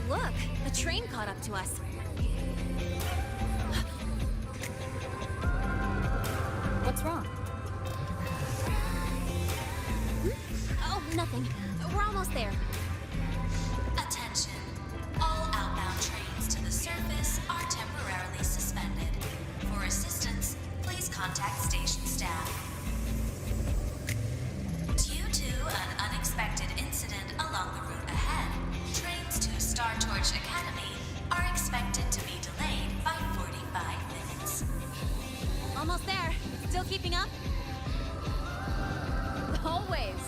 Look, a train caught up to us. What's wrong? Oh, nothing. We're almost there. Attention. All outbound trains to the surface are temporarily suspended. For assistance, please contact station staff. Due to an unexpected incident along the route ahead, trains to Star Torch Academy are expected to be delayed by 45 minutes. Almost there. Still keeping up? Always.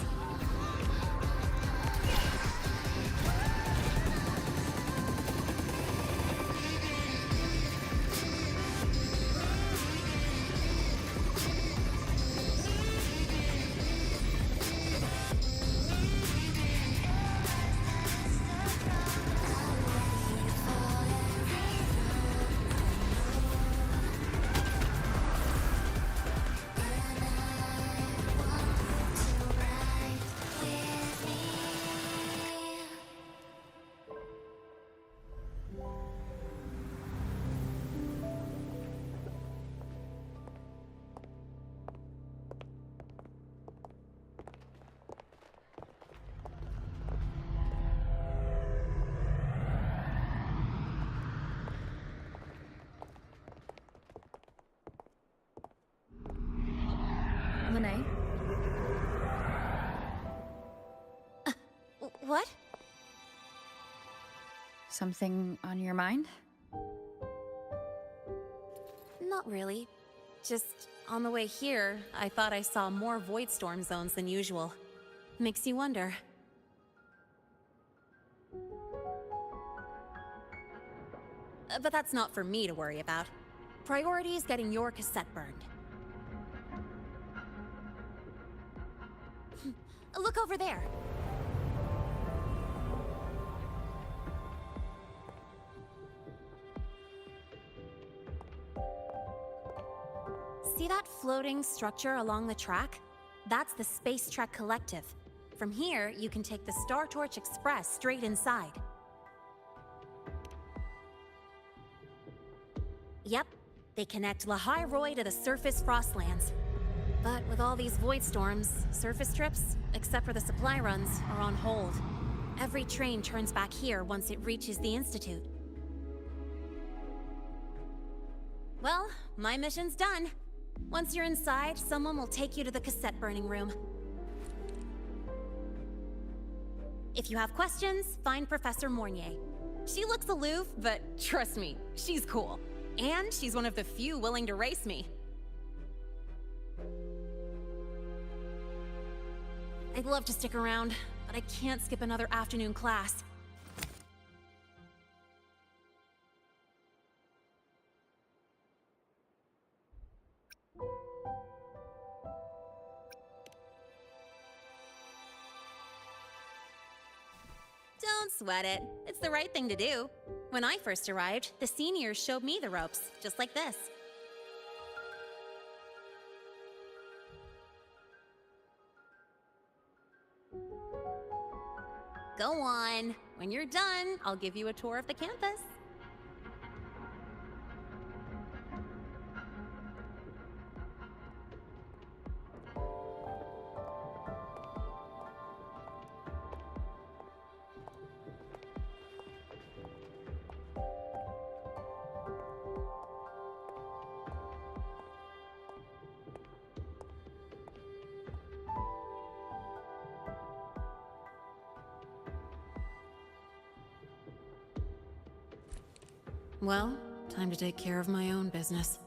Something on your mind? Not really. Just on the way here, I thought I saw more void storm zones than usual. Makes you wonder. But that's not for me to worry about. Priority is getting your cassette burned. Look over there. See that floating structure along the track? That's the Space Trek Collective. From here, you can take the Star Torch Express straight inside. Yep, they connect Lahai Roy to the surface Frostlands. But with all these void storms, surface trips, except for the supply runs, are on hold. Every train turns back here once it reaches the Institute. Well, my mission's done. Once you're inside, someone will take you to the cassette burning room. If you have questions, find Professor Mornier. She looks aloof, but trust me, she's cool. And she's one of the few willing to race me. I'd love to stick around, but I can't skip another afternoon class. Don't sweat it. It's the right thing to do. When I first arrived, the seniors showed me the ropes, just like this. Go on. When you're done, I'll give you a tour of the campus. Well, time to take care of my own business.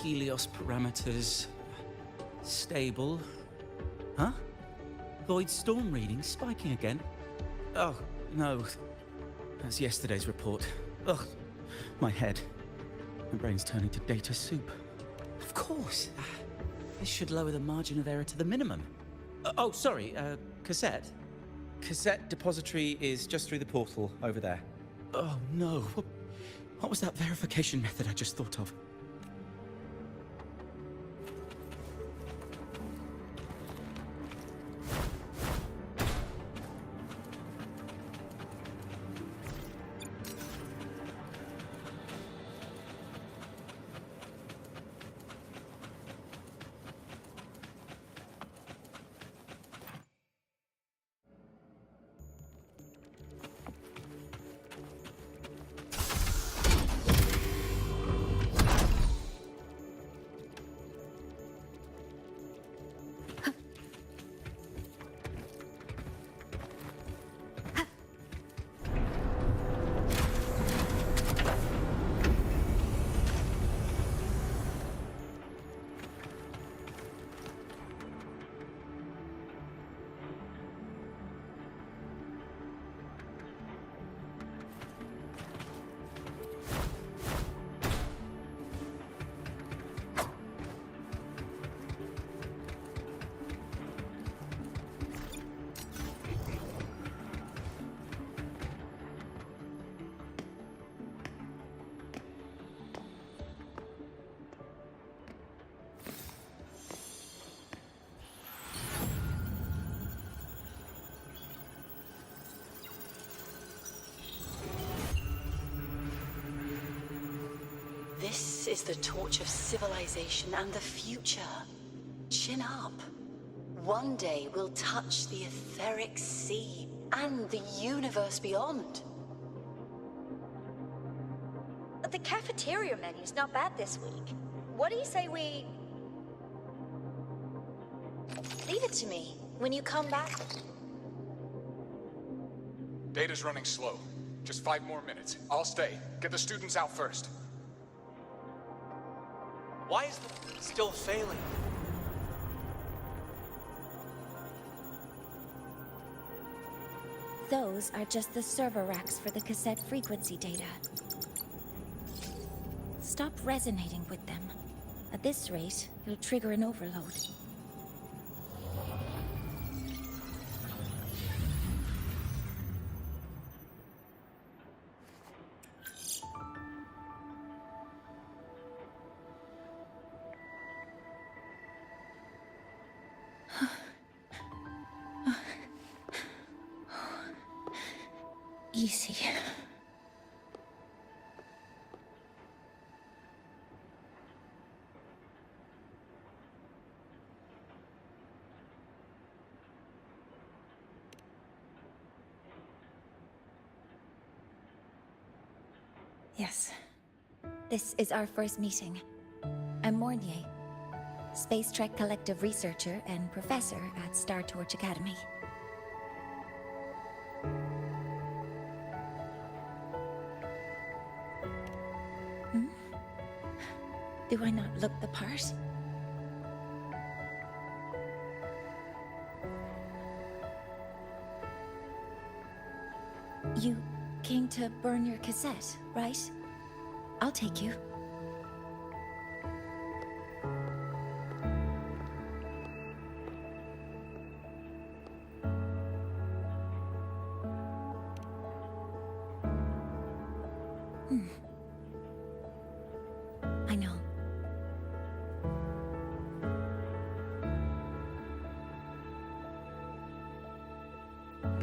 Helios parameters stable. Huh? Void storm readings spiking again? Oh, no. That's yesterday's report. Ugh, my head. My brain's turning to data soup. Of course. This should lower the margin of error to the minimum. Oh, sorry, cassette. Cassette depository is just through the portal over there. Oh, no. What was that verification method I just thought of? This is the torch of civilization and the future. Chin up. One day we'll touch the etheric sea and the universe beyond. The cafeteria menu's not bad this week. What do you say we... Leave it to me. When you come back... Data's running slow. Just 5 more minutes. I'll stay. Get the students out first. Why is the still failing? Those are just the server racks for the cassette frequency data. Stop resonating with them. At this rate, you'll trigger an overload. Easy. Yes. This is our first meeting. I'm Mornier, Space Trek Collective researcher and professor at Star Torch Academy. Do I not look the part? You came to burn your cassette, right? I'll take you. I know.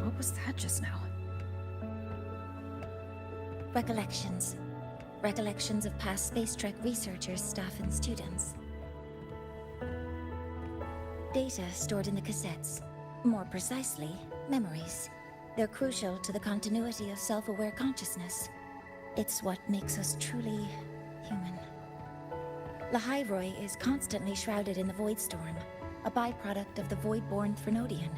What was that just now? Recollections. Recollections of past Space Trek researchers, staff, and students. Data stored in the cassettes. More precisely, memories. They're crucial to the continuity of self-aware consciousness. It's what makes us truly human. Lahairoi is constantly shrouded in the Void Storm, a byproduct of the Void-born Threnodian.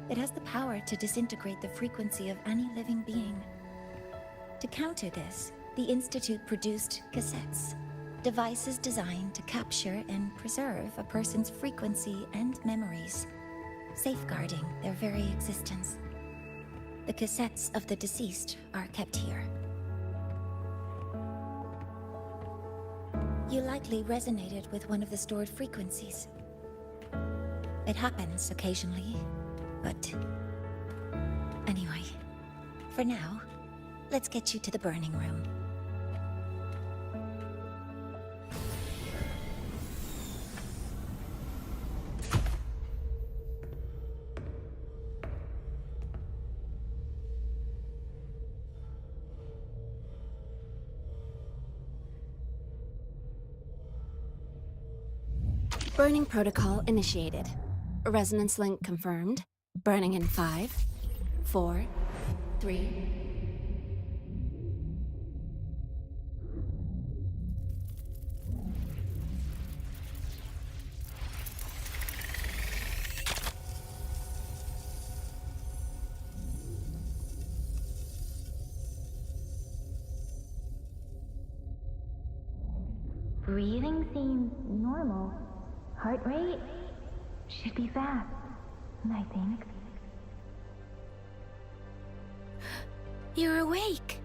It has the power to disintegrate the frequency of any living being. To counter this, the Institute produced cassettes. Devices designed to capture and preserve a person's frequency and memories, safeguarding their very existence. The cassettes of the deceased are kept here. You likely resonated with one of the stored frequencies. It happens occasionally, but... Anyway, for now, let's get you to the burning room. Burning protocol initiated. Resonance link confirmed. Burning in 5, 4, 3... Breathing seems normal. Heart rate should be fast, I think. You're awake!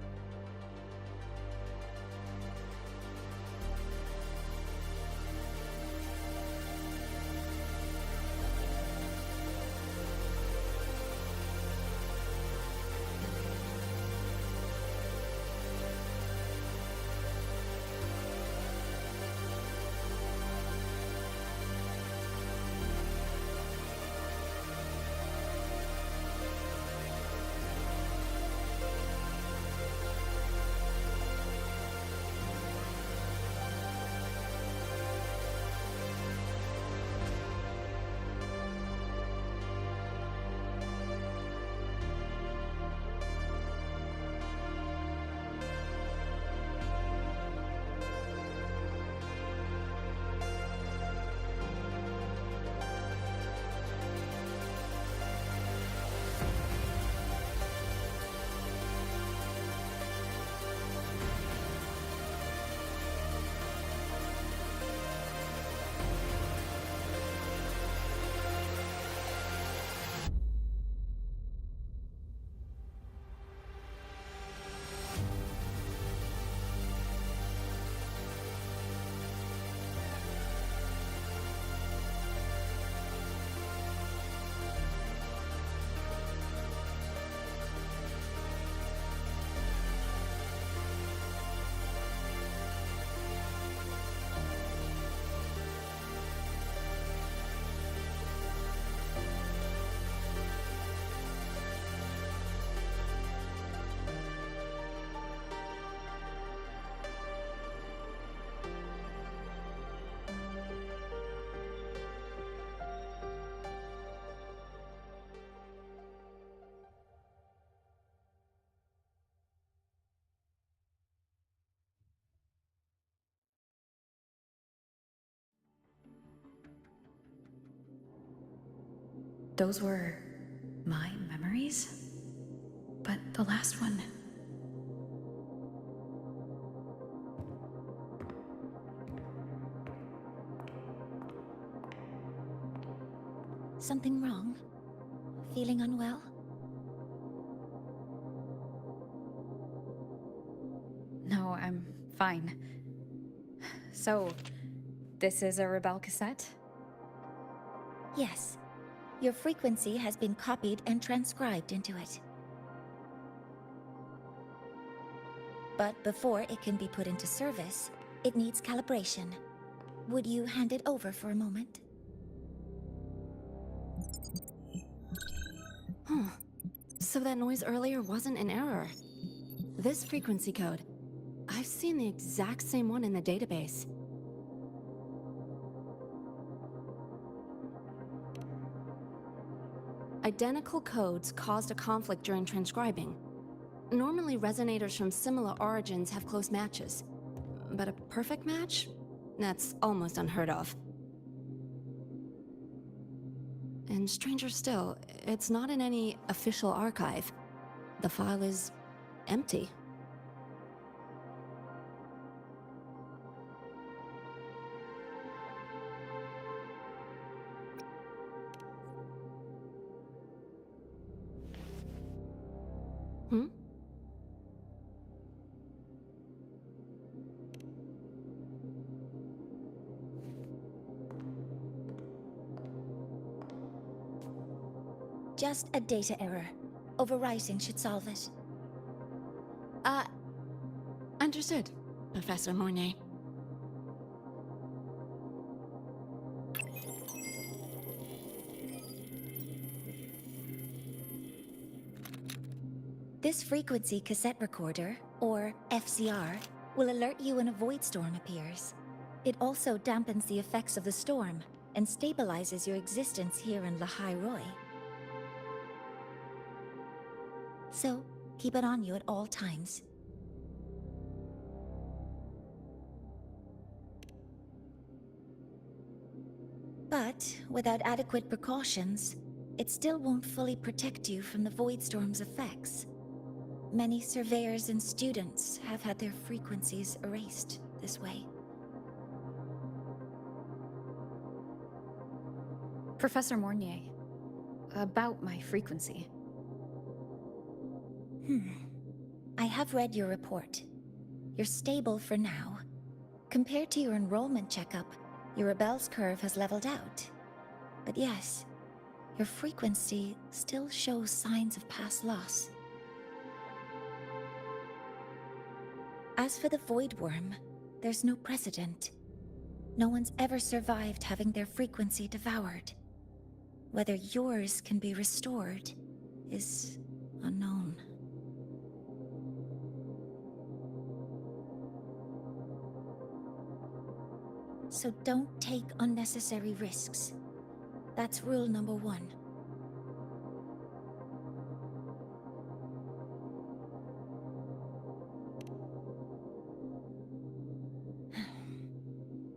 Those were my memories? But the last one... Something wrong? Feeling unwell? No, I'm fine. So, this is a Rebel cassette? Yes. Your frequency has been copied and transcribed into it. But before it can be put into service, it needs calibration. Would you hand it over for a moment? Huh. So that noise earlier wasn't an error. This frequency code, I've seen the exact same one in the database. Identical codes caused a conflict during transcribing. Normally, resonators from similar origins have close matches. But a perfect match? That's almost unheard of. And stranger still, it's not in any official archive. The file is empty. Just a data error. Overwriting should solve it. Understood, Professor Mornay. This frequency cassette recorder, or FCR, will alert you when a void storm appears. It also dampens the effects of the storm and stabilizes your existence here in Lahai Roi. So, keep it on you at all times. But without adequate precautions, it still won't fully protect you from the void storm's effects. Many surveyors and students have had their frequencies erased this way. Professor Mornier, about my frequency. I have read your report. You're stable for now. Compared to your enrollment checkup, your rebel's curve has leveled out. But yes, your frequency still shows signs of past loss. As for the Void Worm, there's no precedent. No one's ever survived having their frequency devoured. Whether yours can be restored is unknown. So don't take unnecessary risks. That's rule number 1.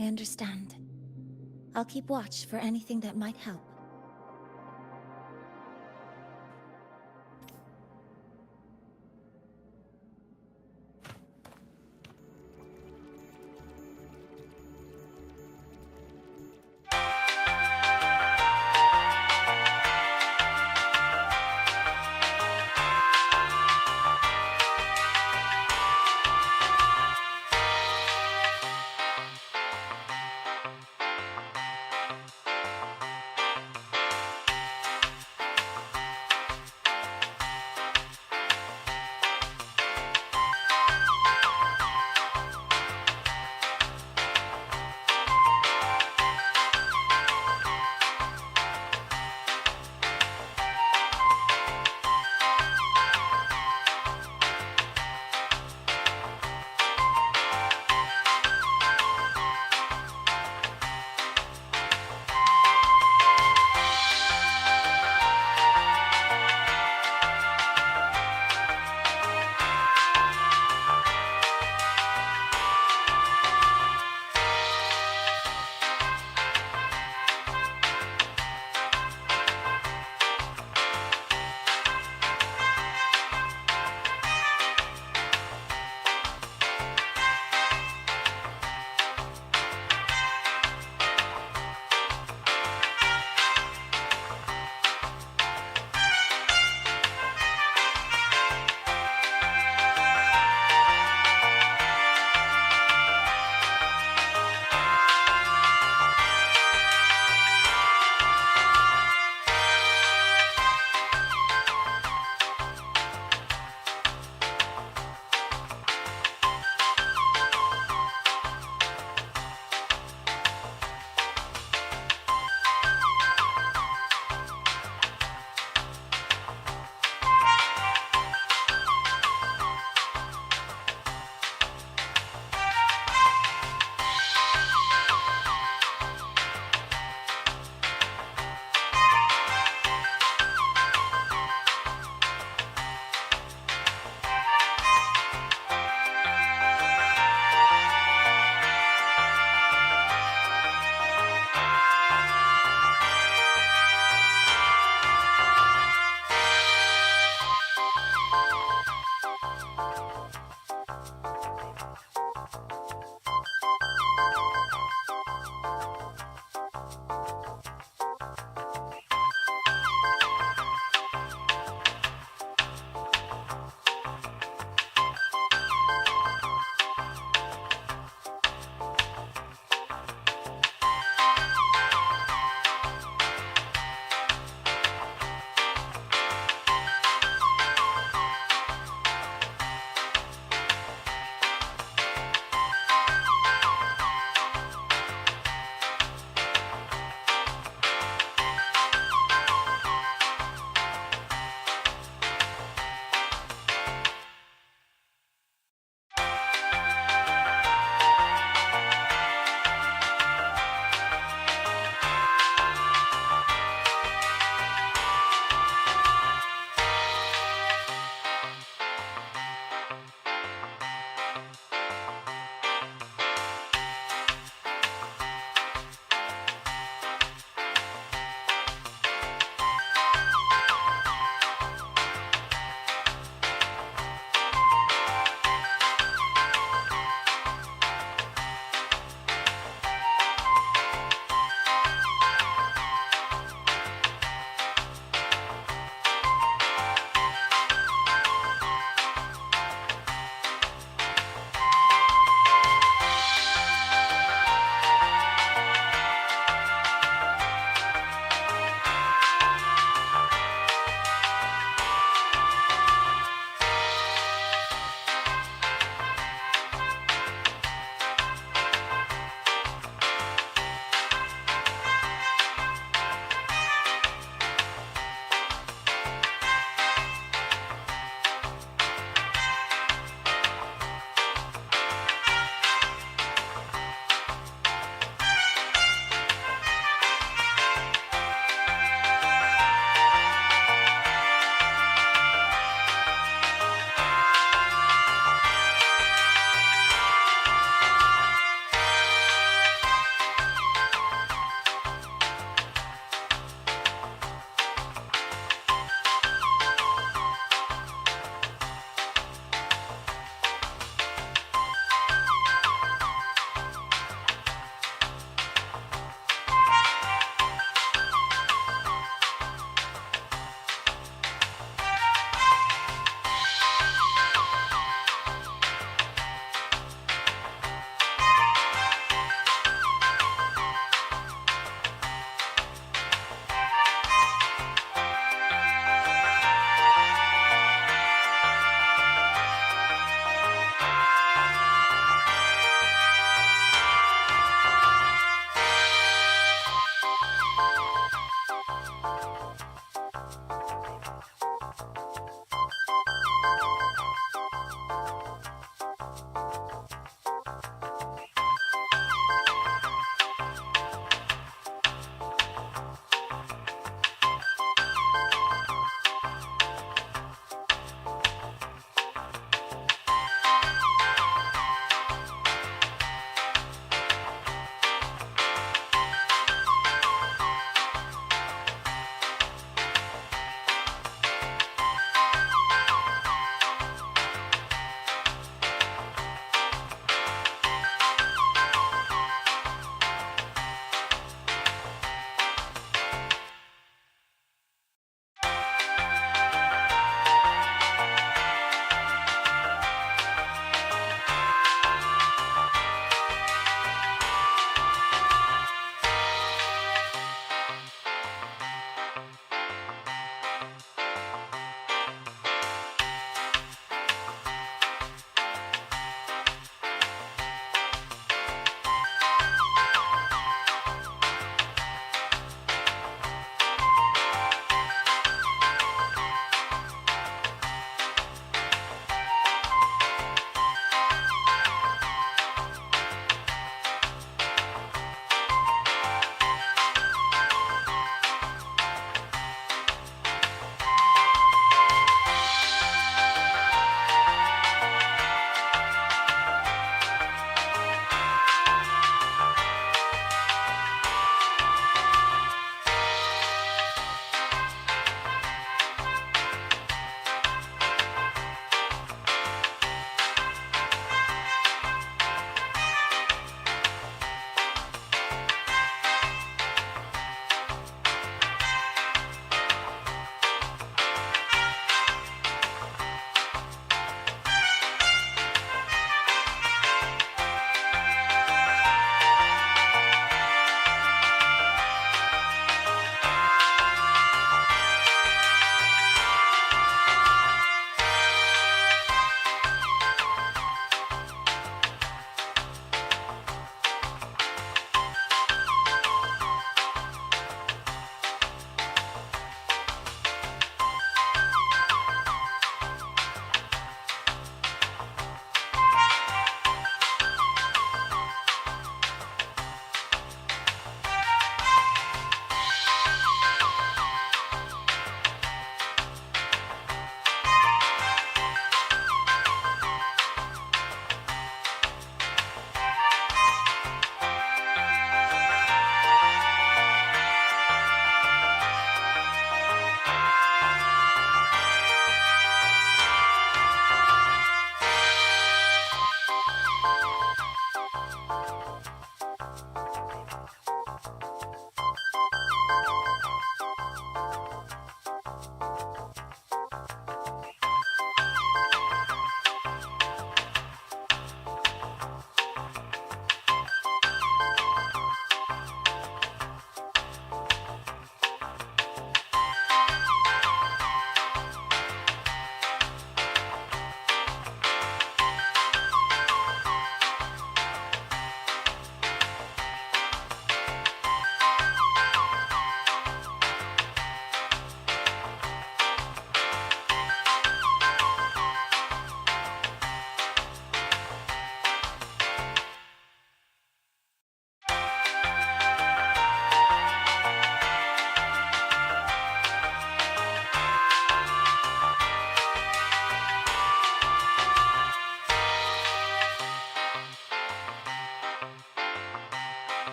I understand. I'll keep watch for anything that might help.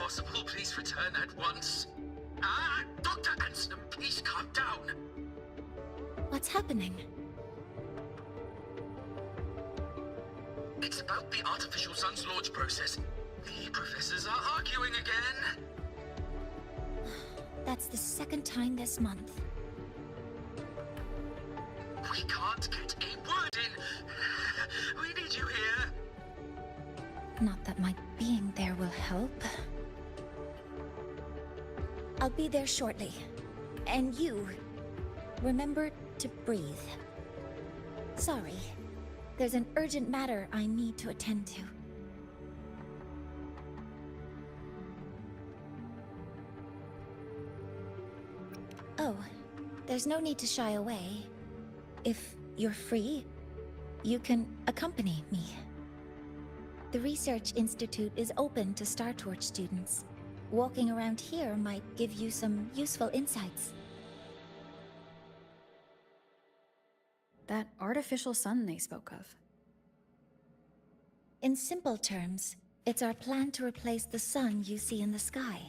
possible, please return at once. Dr. Anselm, please calm down. What's happening? It's about the artificial sun's launch process. The professors are arguing again. That's the second time this month. We can't get a word in. We need you here. Not that my being there will help. I'll be there shortly. And you, remember to breathe. Sorry. There's an urgent matter I need to attend to. Oh, there's no need to shy away. If you're free, you can accompany me. The Research Institute is open to Star Torch students. Walking around here might give you some useful insights. That artificial sun they spoke of. In simple terms, it's our plan to replace the sun you see in the sky.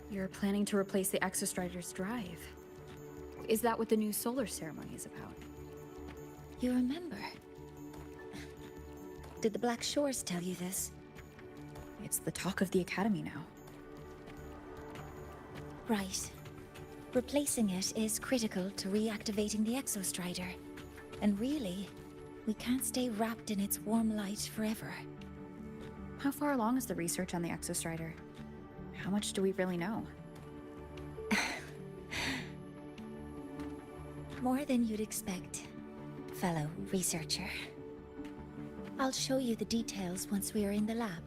You're planning to replace the Exostrider's drive. Is that what the new solar ceremony is about? You remember? Did the Black Shores tell you this? It's the talk of the Academy now. Right. Replacing it is critical to reactivating the Exostrider. And really, we can't stay wrapped in its warm light forever. How far along is the research on the Exostrider? How much do we really know? More than you'd expect, fellow researcher. I'll show you the details once we are in the lab.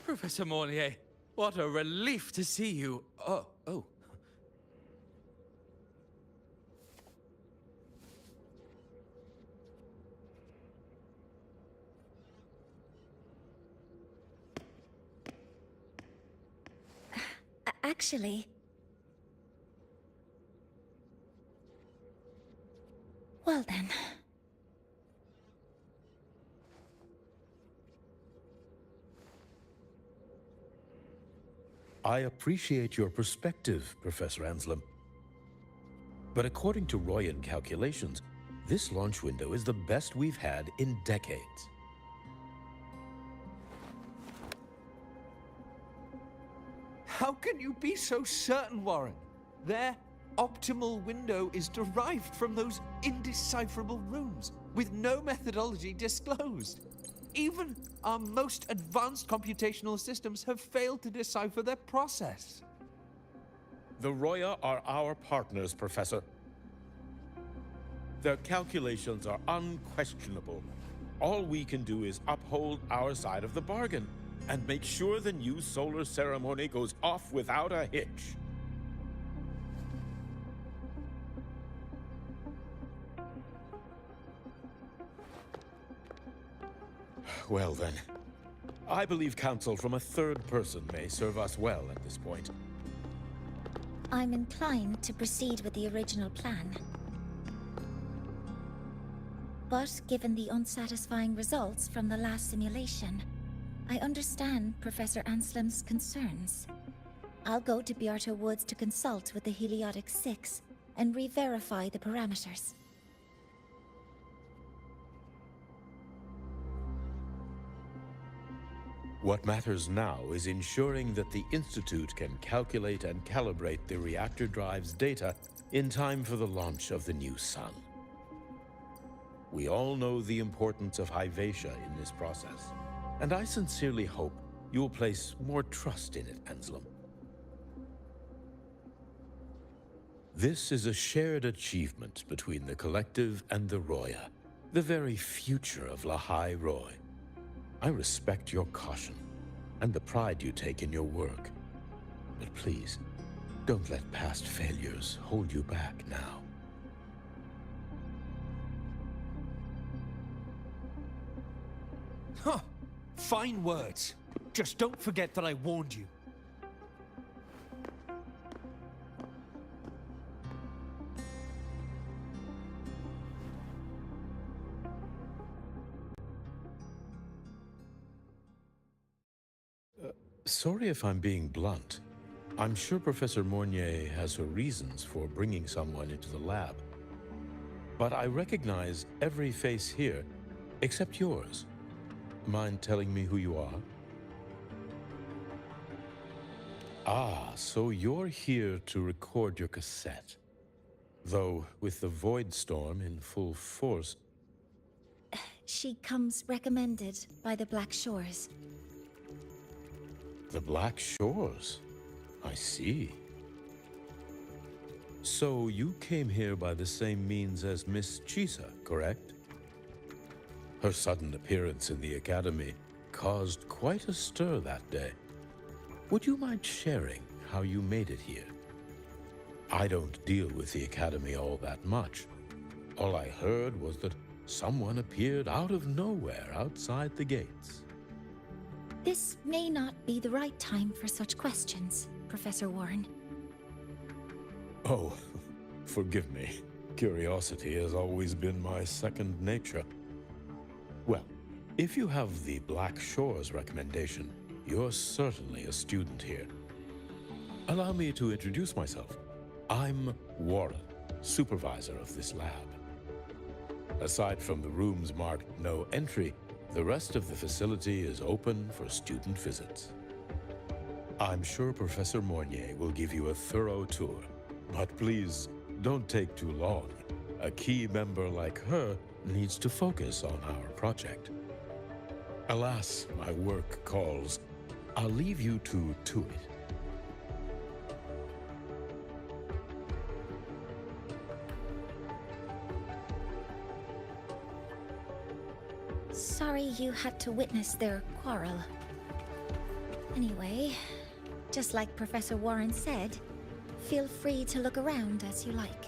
Professor Mornier, what a relief to see you. Oh. Actually... Well then... I appreciate your perspective, Professor Anselm. But according to Royan calculations, this launch window is the best we've had in decades. How can you be so certain, Warren? Their optimal window is derived from those indecipherable runes, with no methodology disclosed. Even our most advanced computational systems have failed to decipher their process. The Roya are our partners, Professor. Their calculations are unquestionable. All we can do is uphold our side of the bargain and make sure the new solar ceremony goes off without a hitch. Well then, I believe counsel from a third person may serve us well at this point. I'm inclined to proceed with the original plan. But given the unsatisfying results from the last simulation, I understand Professor Anselm's concerns. I'll go to Bearto Woods to consult with the Heliotic 6 and re-verify the parameters. What matters now is ensuring that the Institute can calculate and calibrate the reactor drive's data in time for the launch of the new sun. We all know the importance of Hyvatia in this process, and I sincerely hope you will place more trust in it, Anselm. This is a shared achievement between the Collective and the Roya, the very future of Lahai Roy. I respect your caution and the pride you take in your work. But please, don't let past failures hold you back now. Huh. Fine words. Just don't forget that I warned you. Sorry if I'm being blunt. I'm sure Professor Mornier has her reasons for bringing someone into the lab. But I recognize every face here, except yours. Mind telling me who you are? Ah, so you're here to record your cassette. Though, with the Void Storm in full force... She comes recommended by the Black Shores. The Black Shores? I see. So you came here by the same means as Miss Chisa, correct? Her sudden appearance in the Academy caused quite a stir that day. Would you mind sharing how you made it here? I don't deal with the Academy all that much. All I heard was that someone appeared out of nowhere outside the gates. This may not be the right time for such questions, Professor Warren. Oh, forgive me. Curiosity has always been my second nature. Well, if you have the Black Shores recommendation, you're certainly a student here. Allow me to introduce myself. I'm Warren, supervisor of this lab. Aside from the rooms marked no entry, the rest of the facility is open for student visits. I'm sure Professor Mornier will give you a thorough tour, but please don't take too long. A key member like her needs to focus on our project. Alas, my work calls. I'll leave you to it. Sorry you had to witness their quarrel. Anyway, just like Professor Warren said, feel free to look around as you like.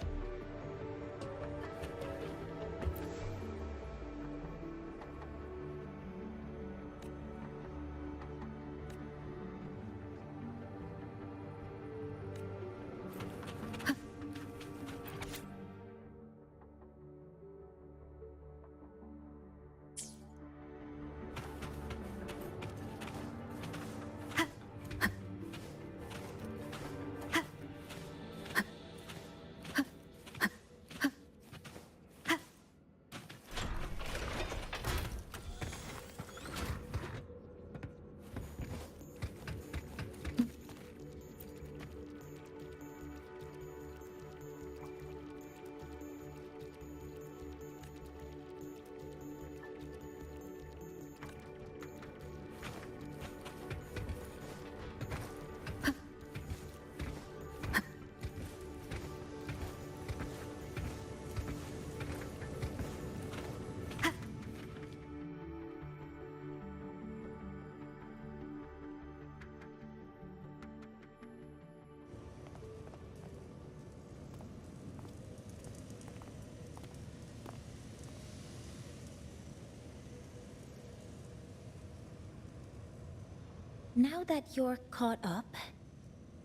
Now that you're caught up,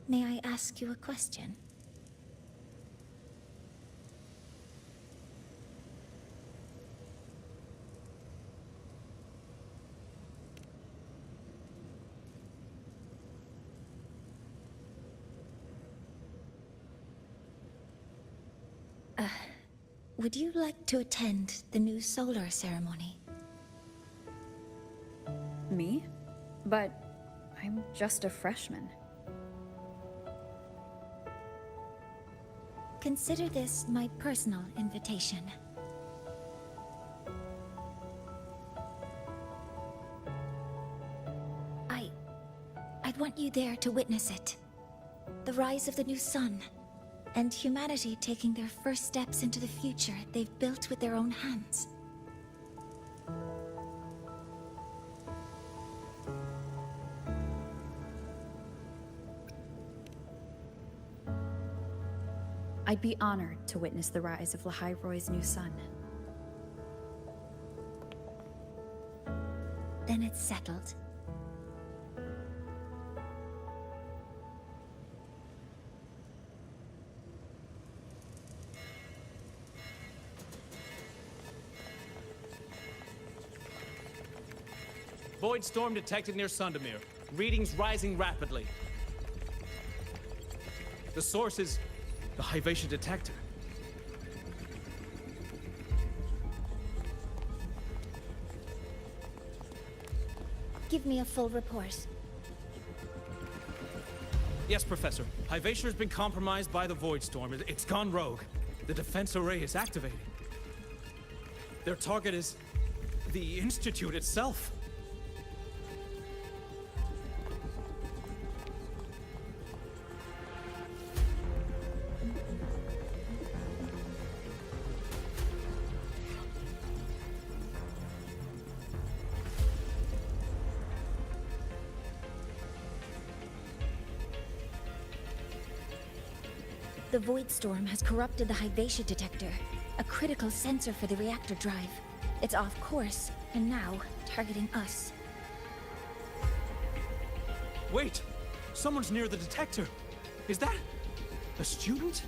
may I ask you a question? Would you like to attend the new solar ceremony? Me? But I'm just a freshman. Consider this my personal invitation. I'd want you there to witness it. The rise of the new sun, and humanity taking their first steps into the future they've built with their own hands. I'd be honored to witness the rise of Lahai Roy's new sun. Then it's settled. Void storm detected near Sundermere. Readings rising rapidly. The source is the Hyvatia detector. Give me a full report. Yes, Professor. Hyvatia has been compromised by the Void Storm. It's gone rogue. The defense array is activated. Their target is the Institute itself. The Void Storm has corrupted the Hyvatia detector, a critical sensor for the reactor drive. It's off course, and now targeting us. Wait! Someone's near the detector. Is that a student?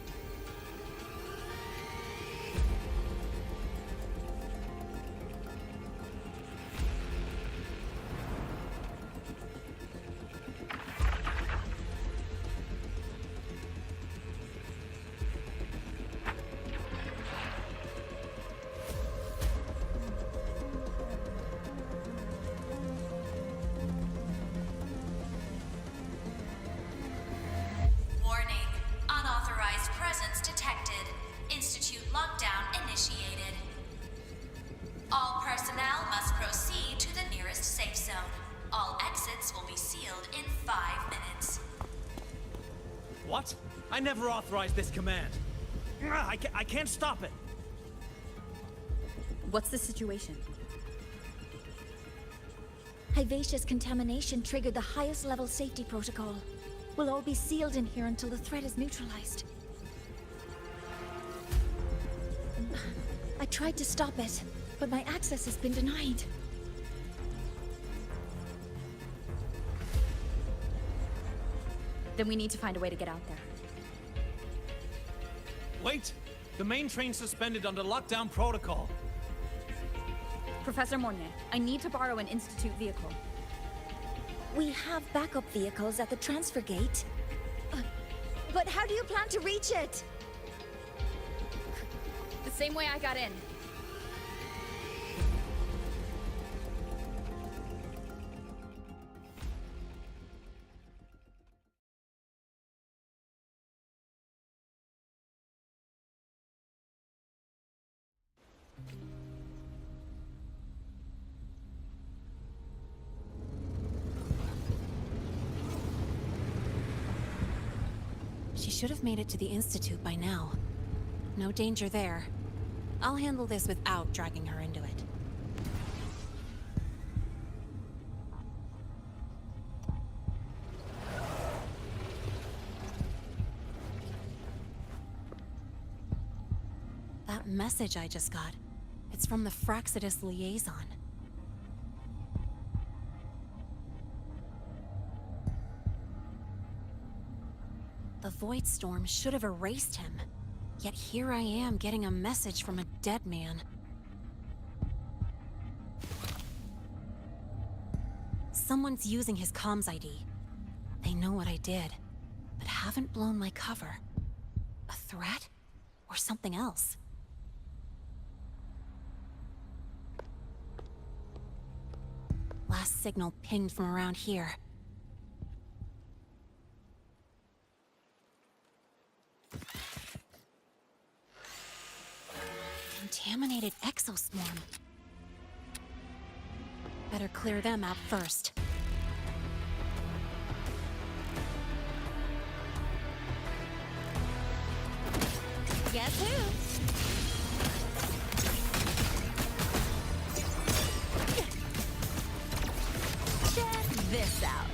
Warning. Unauthorized presence detected. Institute lockdown initiated. All personnel must proceed to the nearest safe zone. All exits will be sealed in 5 minutes. What? I never authorized this command. I can't stop it. What's the situation? Hyvatia's contamination triggered the highest level safety protocol. We'll all be sealed in here until the threat is neutralized. I tried to stop it, but my access has been denied. Then we need to find a way to get out there. Wait! The main train's suspended under lockdown protocol. Professor Mornier, I need to borrow an Institute vehicle. We have backup vehicles at the transfer gate. But how do you plan to reach it? The same way I got in. She should have made it to the Institute by now. No danger there. I'll handle this without dragging her into it. That message I just got, it's from the Fraxidus liaison. The Void Storm should have erased him. Yet here I am getting a message from a dead man. Someone's using his comms ID. They know what I did, but haven't blown my cover. A threat? Or something else? Last signal pinged from around here. Contaminated exoswarm. Better clear them out first. Guess who? Check this out.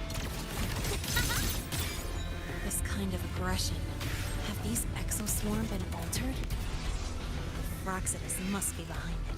This kind of aggression. Have these exoswarm been altered? Fraxidus must be behind it.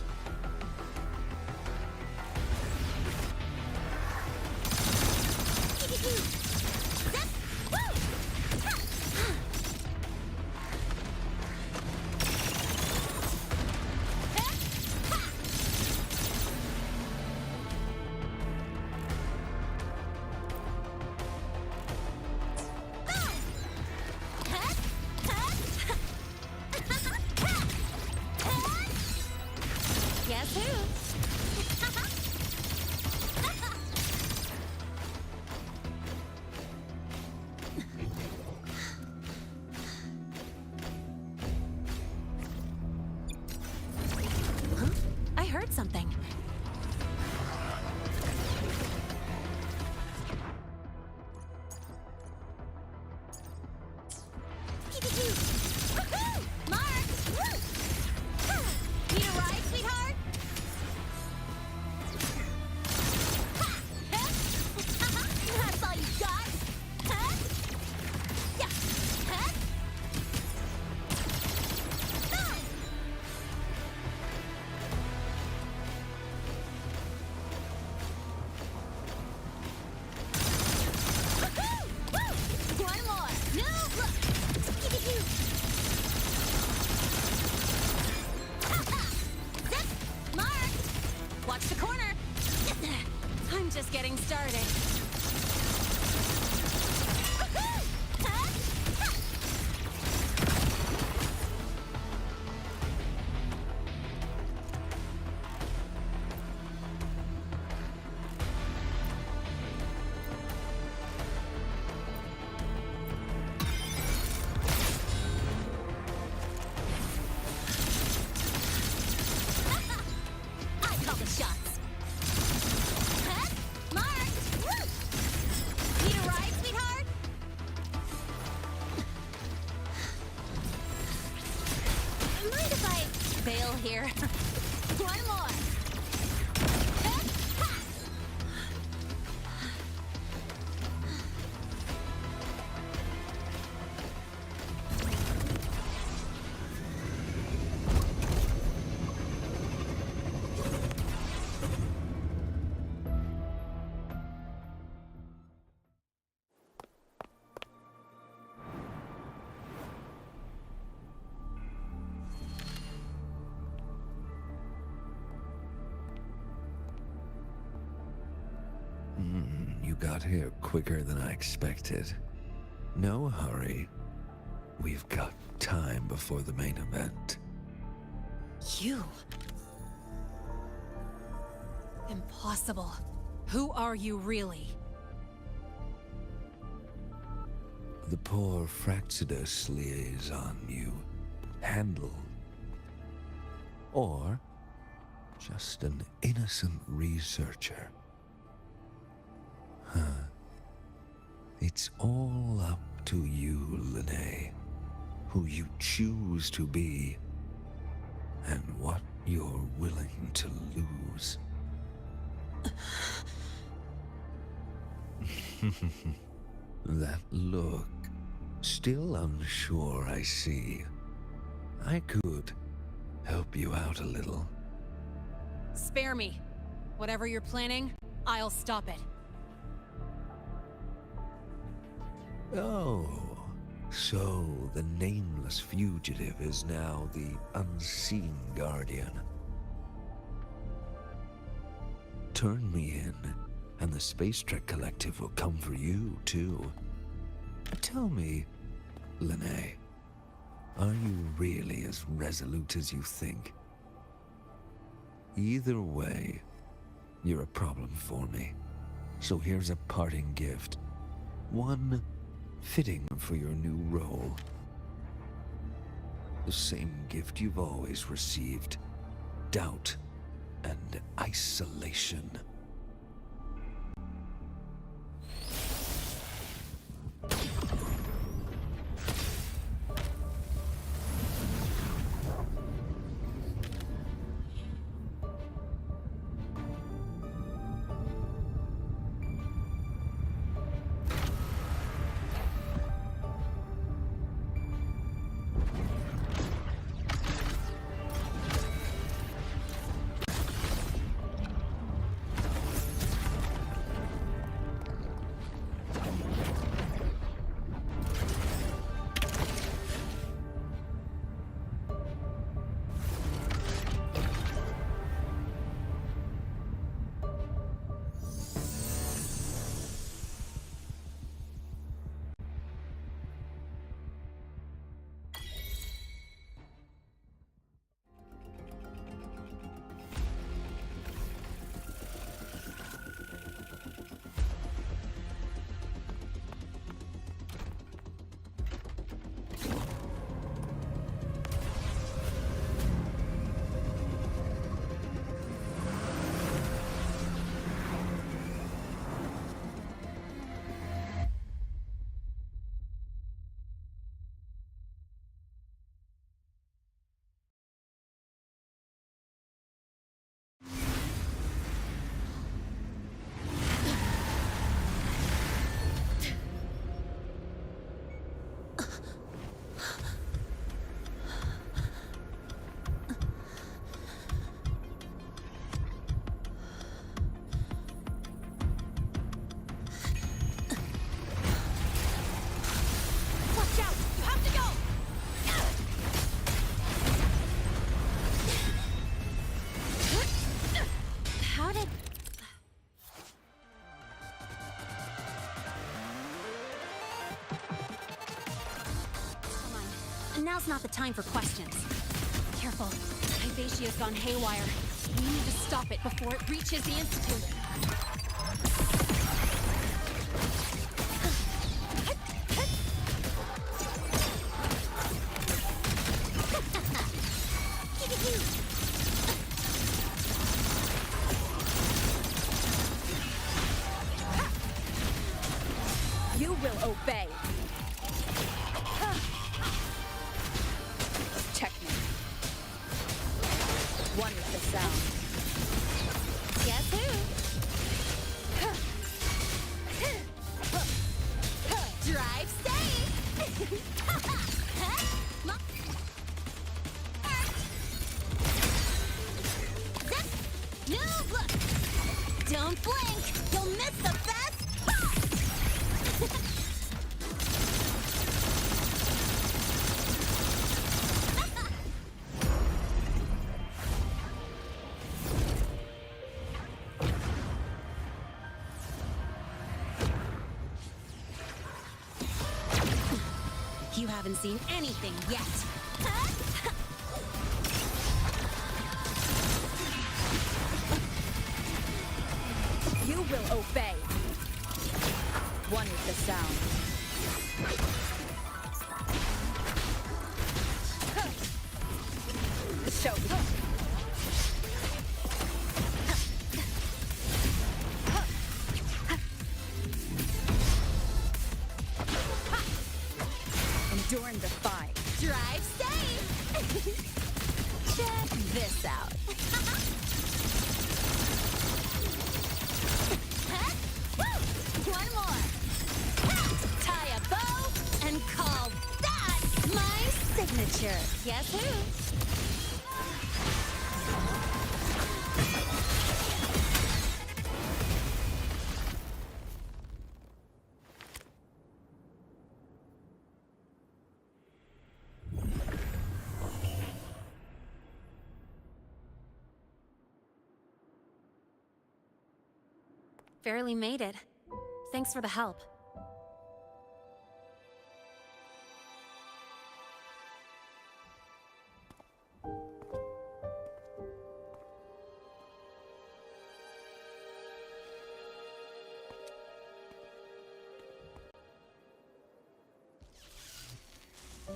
Guess who? Huh? I heard something. Woohoo! Mark! Need a ride, sweetheart? That's all you got? Huh? Yeah. Huh? Woo! One more. No, look. Zip! Mark! Watch the corner. I'm just getting started. Woohoo! Huh? I call the shots. Huh? Mark! Woo! Need a ride, sweetheart? Mind if I bail here? One more. Huh? Ha! You got here quicker than I expected. No hurry. We've got time before the main event. You. Impossible. Who are you really? The poor Fraxidus liaison you handled. Or just an innocent researcher. Huh. It's all up to you, Lene. Who you choose to be, and what you're willing to lose. That look. Still unsure, I see. I could help you out a little. Spare me. Whatever you're planning, I'll stop it. Oh, so the nameless fugitive is now the unseen guardian. Turn me in, and the Space Trek Collective will come for you, too. Tell me, Lene, are you really as resolute as you think? Either way, you're a problem for me. So here's a parting gift. One fitting for your new role. The same gift you've always received. Doubt and isolation. Now's not the time for questions. Careful. Hyvatia's gone haywire. We need to stop it before it reaches the Institute. You will obey. Checkmate. One with the sound. Guess who? Drive safe! New look! Don't blink! You'll miss the best part! You haven't seen anything yet. You will obey. One with the sound. Show me. Enduring the fight. Drive safe! Check this out. One more. Tie a bow and call that my signature. Guess who? Barely made it. Thanks for the help.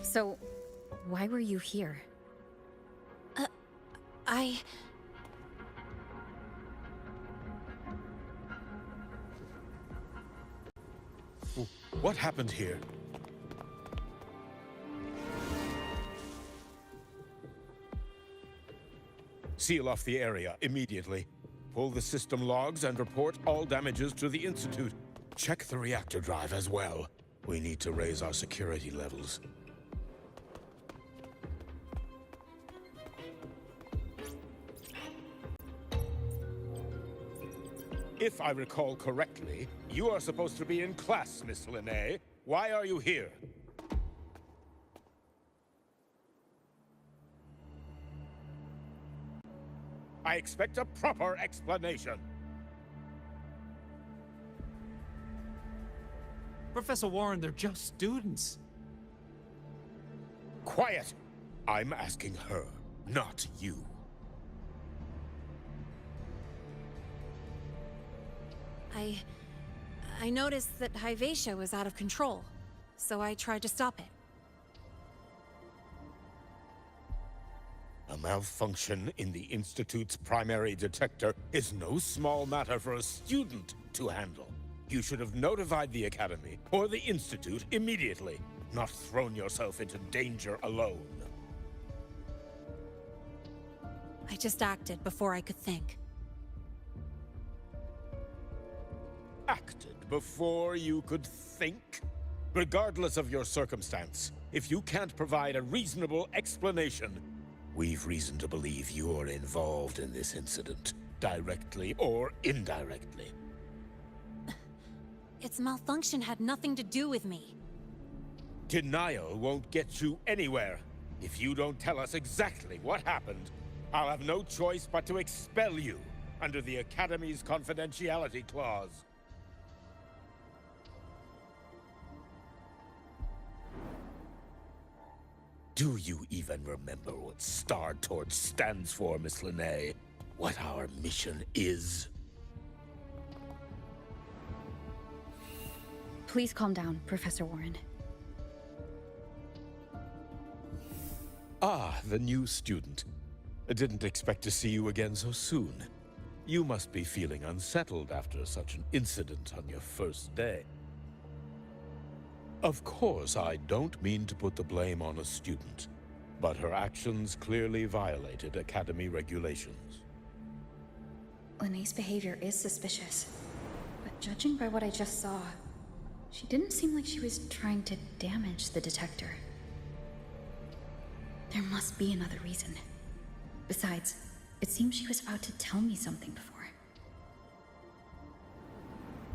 So, why were you here? What happened here? Seal off the area immediately. Pull the system logs and report all damages to the Institute. Check the reactor drive as well. We need to raise our security levels. If I recall correctly, you are supposed to be in class, Miss Linnae. Why are you here? I expect a proper explanation. Professor Warren, they're just students. Quiet! I'm asking her, not you. I noticed that Hyvatia was out of control, so I tried to stop it. A malfunction in the Institute's primary detector is no small matter for a student to handle. You should have notified the Academy or the Institute immediately, not thrown yourself into danger alone. I just acted before I could think. Acted before you could think? Regardless of your circumstance, if you can't provide a reasonable explanation, we've reason to believe you're involved in this incident, directly or indirectly. Its malfunction had nothing to do with me. Denial won't get you anywhere. If you don't tell us exactly what happened, I'll have no choice but to expel you under the Academy's confidentiality clause. Do you even remember what Star Torch stands for, Miss Linnae? What our mission is? Please calm down, Professor Warren. Ah, the new student. I didn't expect to see you again so soon. You must be feeling unsettled after such an incident on your first day. Of course, I don't mean to put the blame on a student, but her actions clearly violated Academy regulations. Linnae's behavior is suspicious, but judging by what I just saw, she didn't seem like she was trying to damage the detector. There must be another reason. Besides, it seems she was about to tell me something before.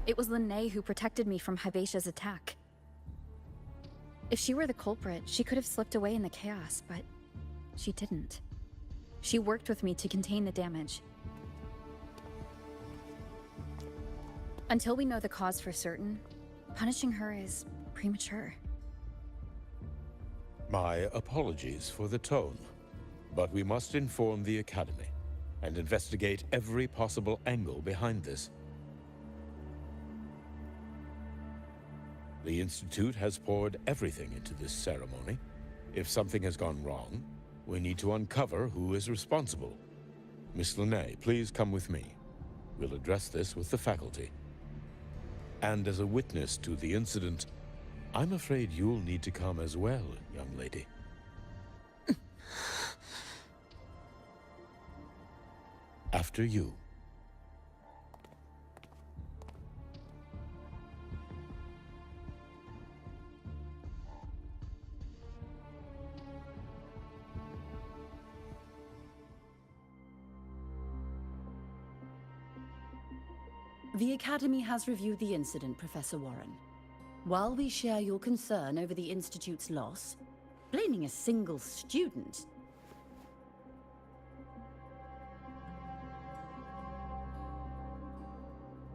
It was Linnae who protected me from Hivatia's attack. If she were the culprit, she could have slipped away in the chaos, but she didn't. She worked with me to contain the damage. Until we know the cause for certain, punishing her is premature. My apologies for the tone, but we must inform the Academy and investigate every possible angle behind this. The Institute has poured everything into this ceremony. If something has gone wrong, we need to uncover who is responsible. Miss Linnae, please come with me. We'll address this with the faculty. And as a witness to the incident, I'm afraid you'll need to come as well, young lady. After you. The Academy has reviewed the incident, Professor Warren. While we share your concern over the Institute's loss, blaming a single student...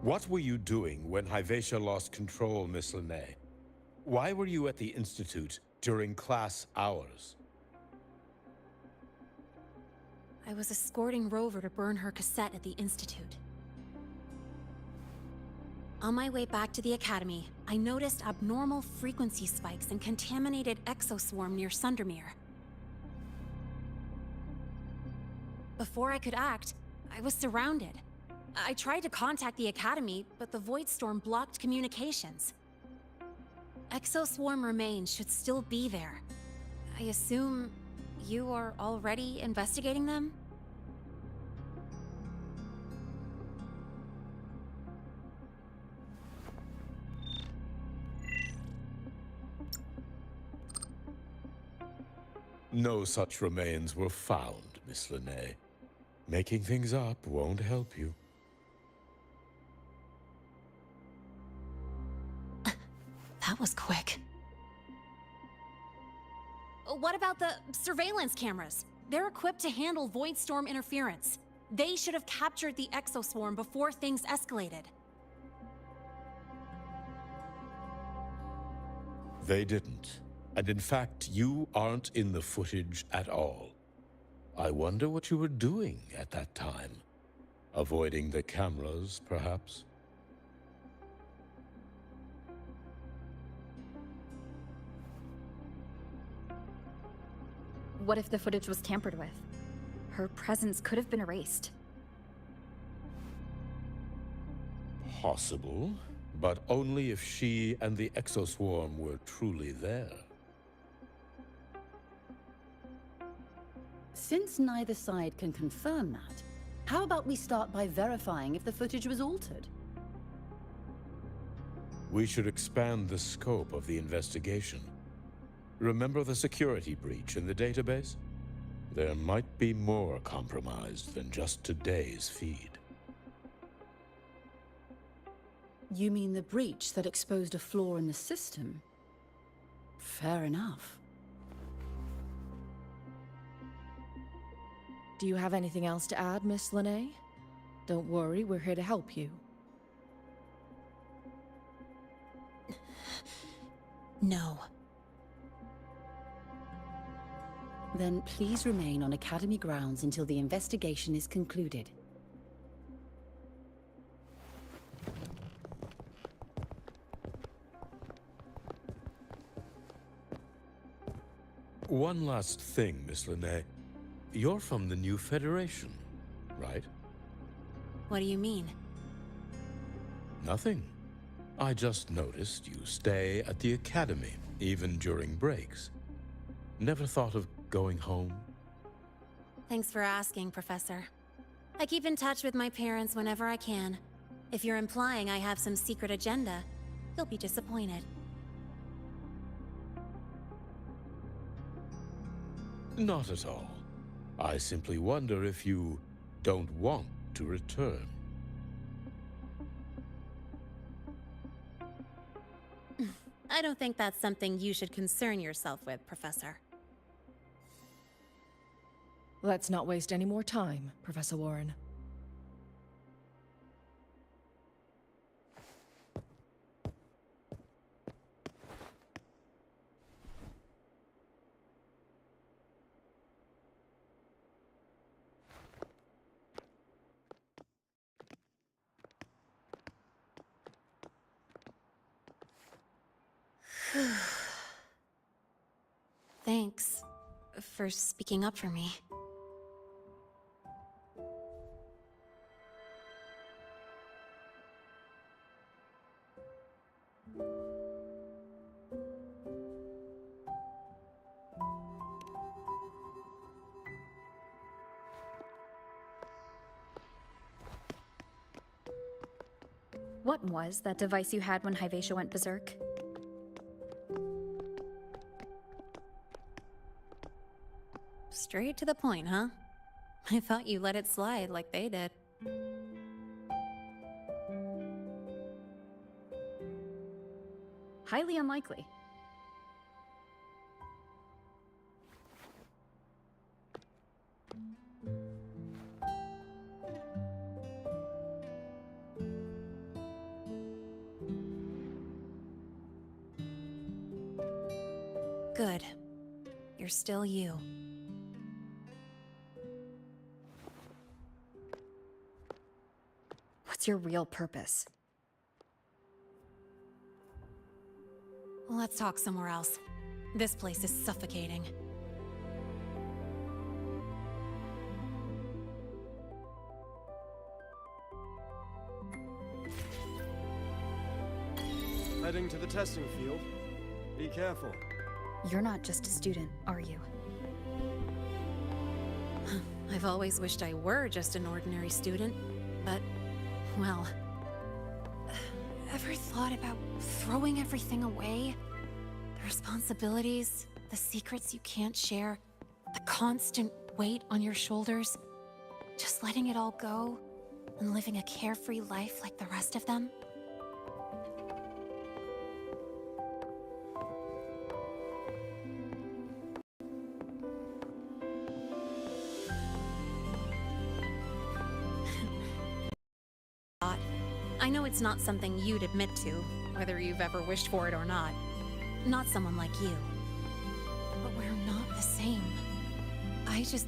What were you doing when Hivatia lost control, Miss Linnae? Why were you at the Institute during class hours? I was escorting Rover to burn her cassette at the Institute. On my way back to the Academy, I noticed abnormal frequency spikes and contaminated exoswarm near Sundermere. Before I could act, I was surrounded. I tried to contact the Academy, but the Void Storm blocked communications. Exoswarm remains should still be there. I assume you are already investigating them? No such remains were found, Miss Linnae. Making things up won't help you. That was quick. What about the surveillance cameras? They're equipped to handle Void Storm interference. They should have captured the exoswarm before things escalated. They didn't. And in fact, you aren't in the footage at all. I wonder what you were doing at that time. Avoiding the cameras, perhaps? What if the footage was tampered with? Her presence could have been erased. Possible, but only if she and the exoswarm were truly there. Since neither side can confirm that, how about we start by verifying if the footage was altered? We should expand the scope of the investigation. Remember the security breach in the database? There might be more compromised than just today's feed. You mean the breach that exposed a flaw in the system? Fair enough. Do you have anything else to add, Miss Linnae? Don't worry, we're here to help you. No. Then please remain on Academy grounds until the investigation is concluded. One last thing, Miss Linnae. You're from the new Federation, right? What do you mean? Nothing. I just noticed you stay at the Academy, even during breaks. Never thought of going home? Thanks for asking, Professor. I keep in touch with my parents whenever I can. If you're implying I have some secret agenda, you'll be disappointed. Not at all. I simply wonder if you don't want to return. I don't think that's something you should concern yourself with, Professor. Let's not waste any more time, Professor Warren. Thanks for speaking up for me. What was that device you had when Hyvatia went berserk? Straight to the point, huh? I thought you let it slide like they did. Highly unlikely. Good. You're still you. What's your real purpose? Let's talk somewhere else. This place is suffocating. Heading to the testing field. Be careful. You're not just a student, are you? I've always wished I were just an ordinary student, but, well... Ever thought about throwing everything away? The responsibilities, the secrets you can't share, the constant weight on your shoulders? Just letting it all go and living a carefree life like the rest of them? I know it's not something you'd admit to, whether you've ever wished for it or not. Not someone like you. But we're not the same. I just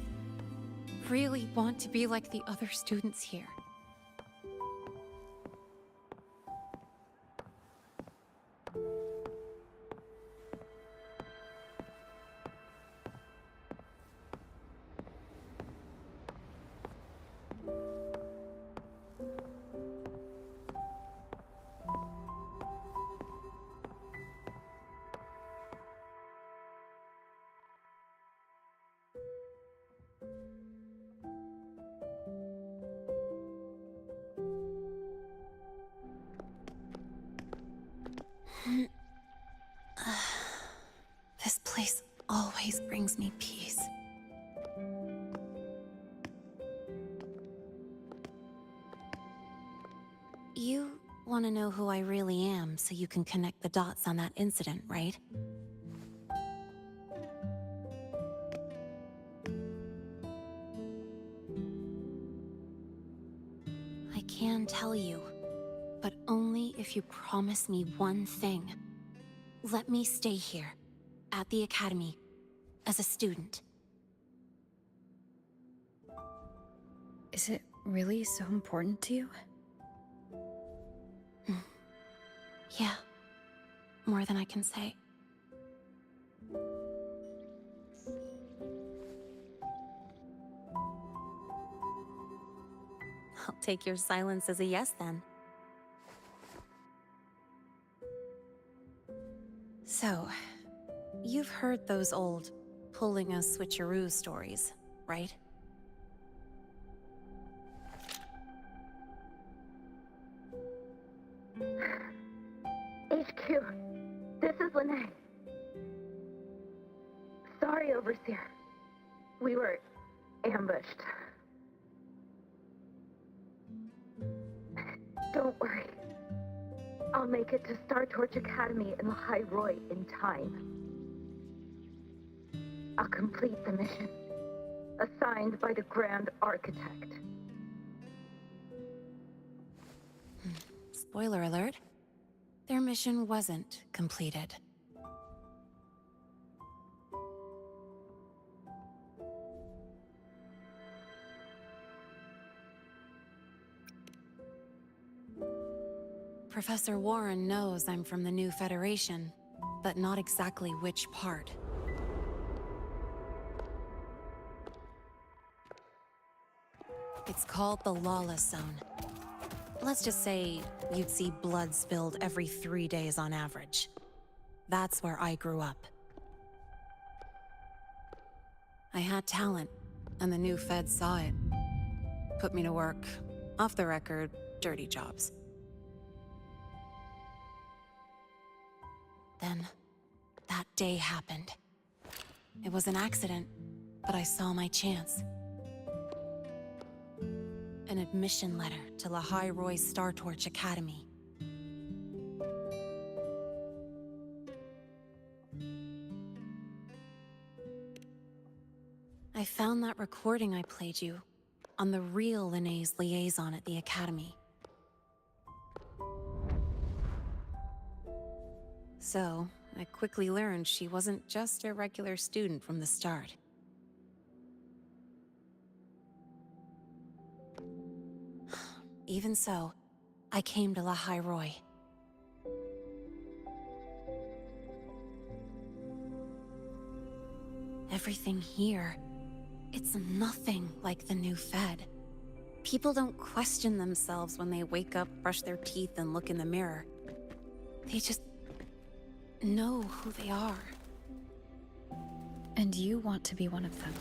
really want to be like the other students here. This place always brings me peace. You want to know who I really am so you can connect the dots on that incident, right? I can tell you, but only if you promise me one thing. Let me stay here, at the Academy, as a student, Is it really so important to you? Yeah. More than I can say. I'll take your silence as a yes, then. So, you've heard those old pulling a switcheroo stories, right? HQ, this is Lene. Sorry, Overseer. We were ambushed. Don't worry. I'll make it to Star Torch Academy in the High Roy in time. I'll complete the mission, assigned by the Grand Architect. Spoiler alert. Their mission wasn't completed. Professor Warren knows I'm from the new Federation, but not exactly which part. It's called the Lawless Zone. Let's just say you'd see blood spilled every 3 days on average. That's where I grew up. I had talent, and the new feds saw it. Put me to work, off the record, dirty jobs. Then, that day happened. It was an accident, but I saw my chance. An admission letter to Lahai Roy's Star Torch Academy. I found that recording I played you on the real Lene's liaison at the Academy. So, I quickly learned she wasn't just a regular student from the start. Even so, I came to Lahai Roy. Everything here, it's nothing like the new Fed. People don't question themselves when they wake up, brush their teeth, and look in the mirror. They just know who they are. And you want to be one of them.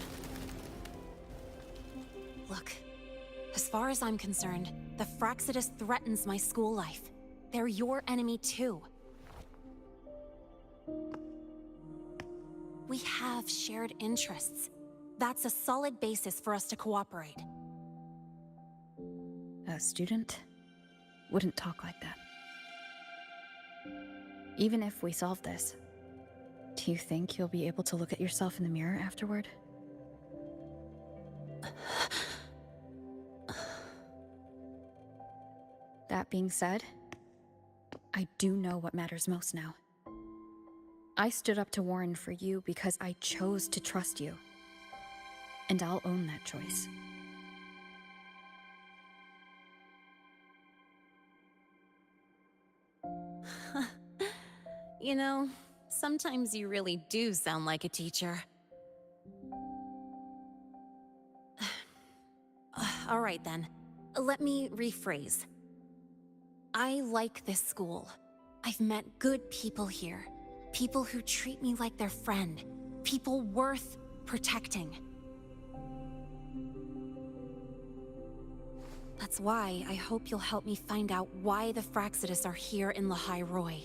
Look, as far as I'm concerned, the Fraxidus threatens my school life. They're your enemy too. We have shared interests. That's a solid basis for us to cooperate. A student wouldn't talk like that. Even if we solve this, do you think you'll be able to look at yourself in the mirror afterward? That being said, I do know what matters most now. I stood up to Warren for you because I chose to trust you. And I'll own that choice. You know, sometimes you really do sound like a teacher. All right then, let me rephrase. I like this school. I've met good people here. People who treat me like their friend. People worth protecting. That's why I hope you'll help me find out why the Fraxidus are here in Lahai Roy.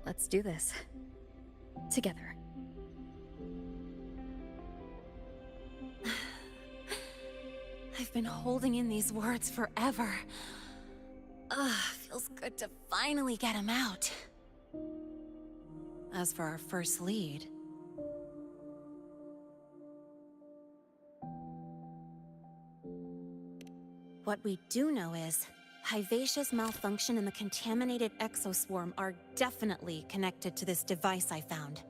Let's do this. Together. I've been holding in these words forever. Feels good to finally get them out. As for our first lead... What we do know is, Hyvatia's malfunction and the contaminated exoswarm are definitely connected to this device I found.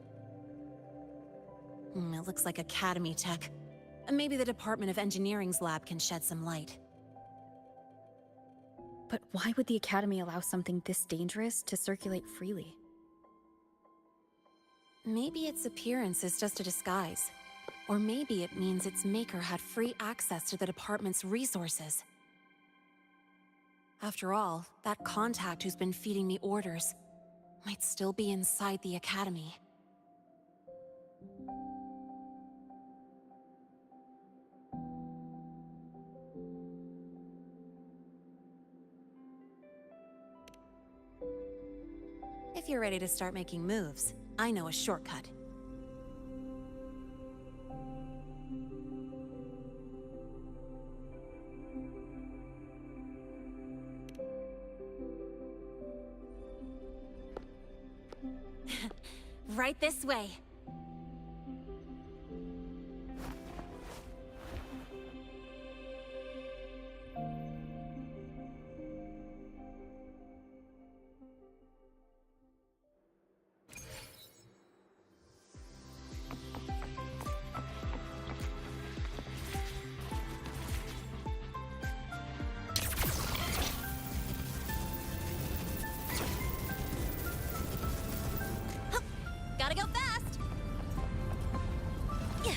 It looks like Academy tech. Maybe the Department of Engineering's lab can shed some light. But why would the Academy allow something this dangerous to circulate freely? Maybe its appearance is just a disguise. Or maybe it means its maker had free access to the department's resources. After all, that contact who's been feeding me orders might still be inside the Academy. If you're ready to start making moves, I know a shortcut. Right this way. Gotta go fast! Yeah.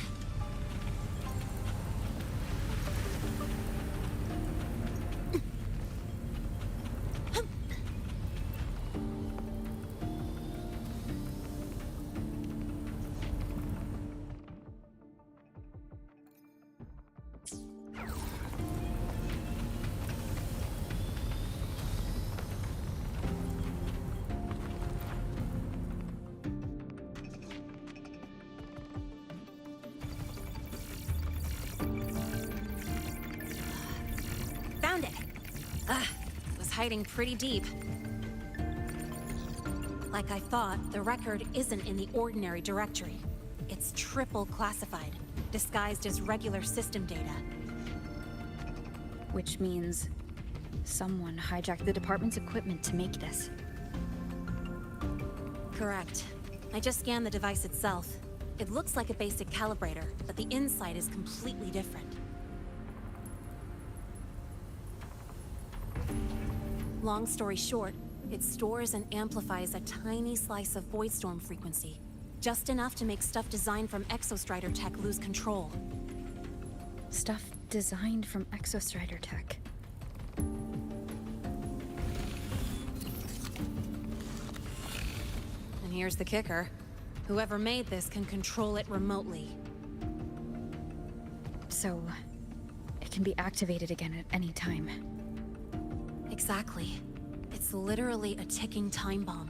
Found it! It was hiding pretty deep. Like I thought, the record isn't in the ordinary directory. It's triple classified, disguised as regular system data. Which means someone hijacked the department's equipment to make this. Correct. I just scanned the device itself. It looks like a basic calibrator, but the inside is completely different. Long story short, it stores and amplifies a tiny slice of Voidstorm frequency. Just enough to make stuff designed from Exostrider tech lose control. Stuff designed from Exostrider tech. And here's the kicker. Whoever made this can control it remotely. So, it can be activated again at any time. Exactly. It's literally a ticking time bomb.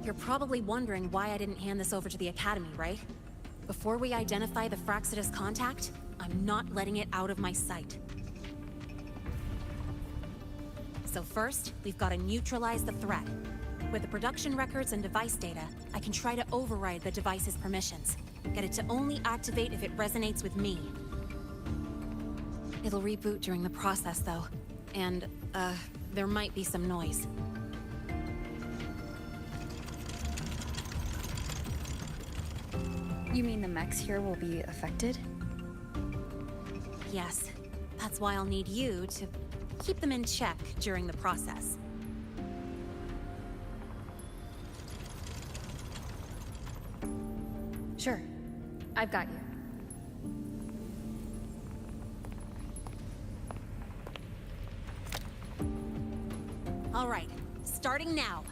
You're probably wondering why I didn't hand this over to the Academy, right? Before we identify the Fraxidus contact, I'm not letting it out of my sight. So first, we've got to neutralize the threat. With the production records and device data, I can try to override the device's permissions. Get it to only activate if it resonates with me. It'll reboot during the process, though. And, there might be some noise. You mean the mechs here will be affected? Yes. That's why I'll need you to keep them in check during the process. Sure. I've got you. All right, starting now.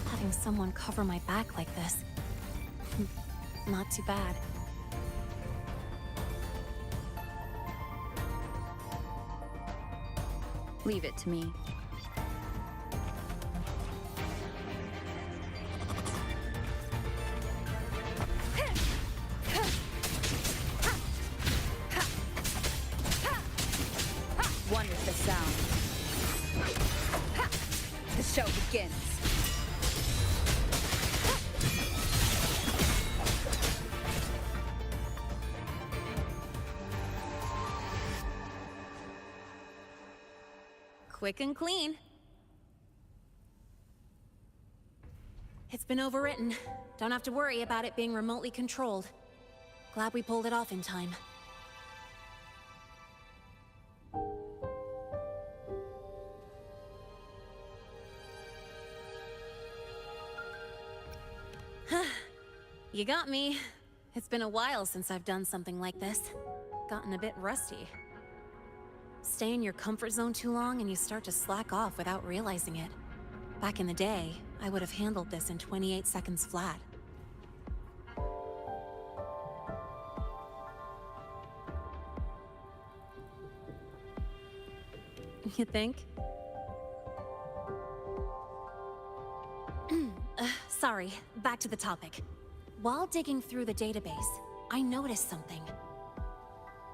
Having someone cover my back like this, not too bad. Leave it to me. Wonderful sound. The show begins. Quick and clean. It's been overwritten. Don't have to worry about it being remotely controlled. Glad we pulled it off in time. You got me. It's been a while since I've done something like this. Gotten a bit rusty. Stay in your comfort zone too long and you start to slack off without realizing it. Back in the day, I would have handled this in 28 seconds flat. You think? Sorry, back to the topic. While digging through the database, I noticed something.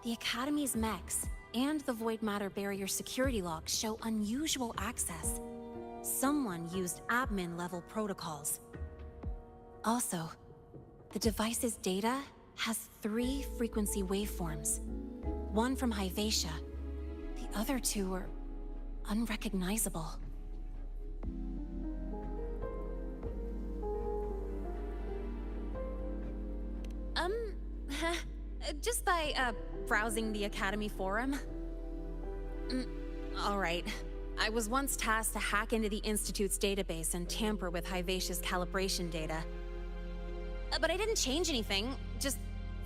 The Academy's mechs and the Void Matter Barrier security logs show unusual access. Someone used admin-level protocols. Also, the device's data has 3 frequency waveforms. One from Hyvatia. The other 2 are unrecognizable. Just by, browsing the Academy forum. Alright. I was once tasked to hack into the Institute's database and tamper with Hyvatia's calibration data. But I didn't change anything, just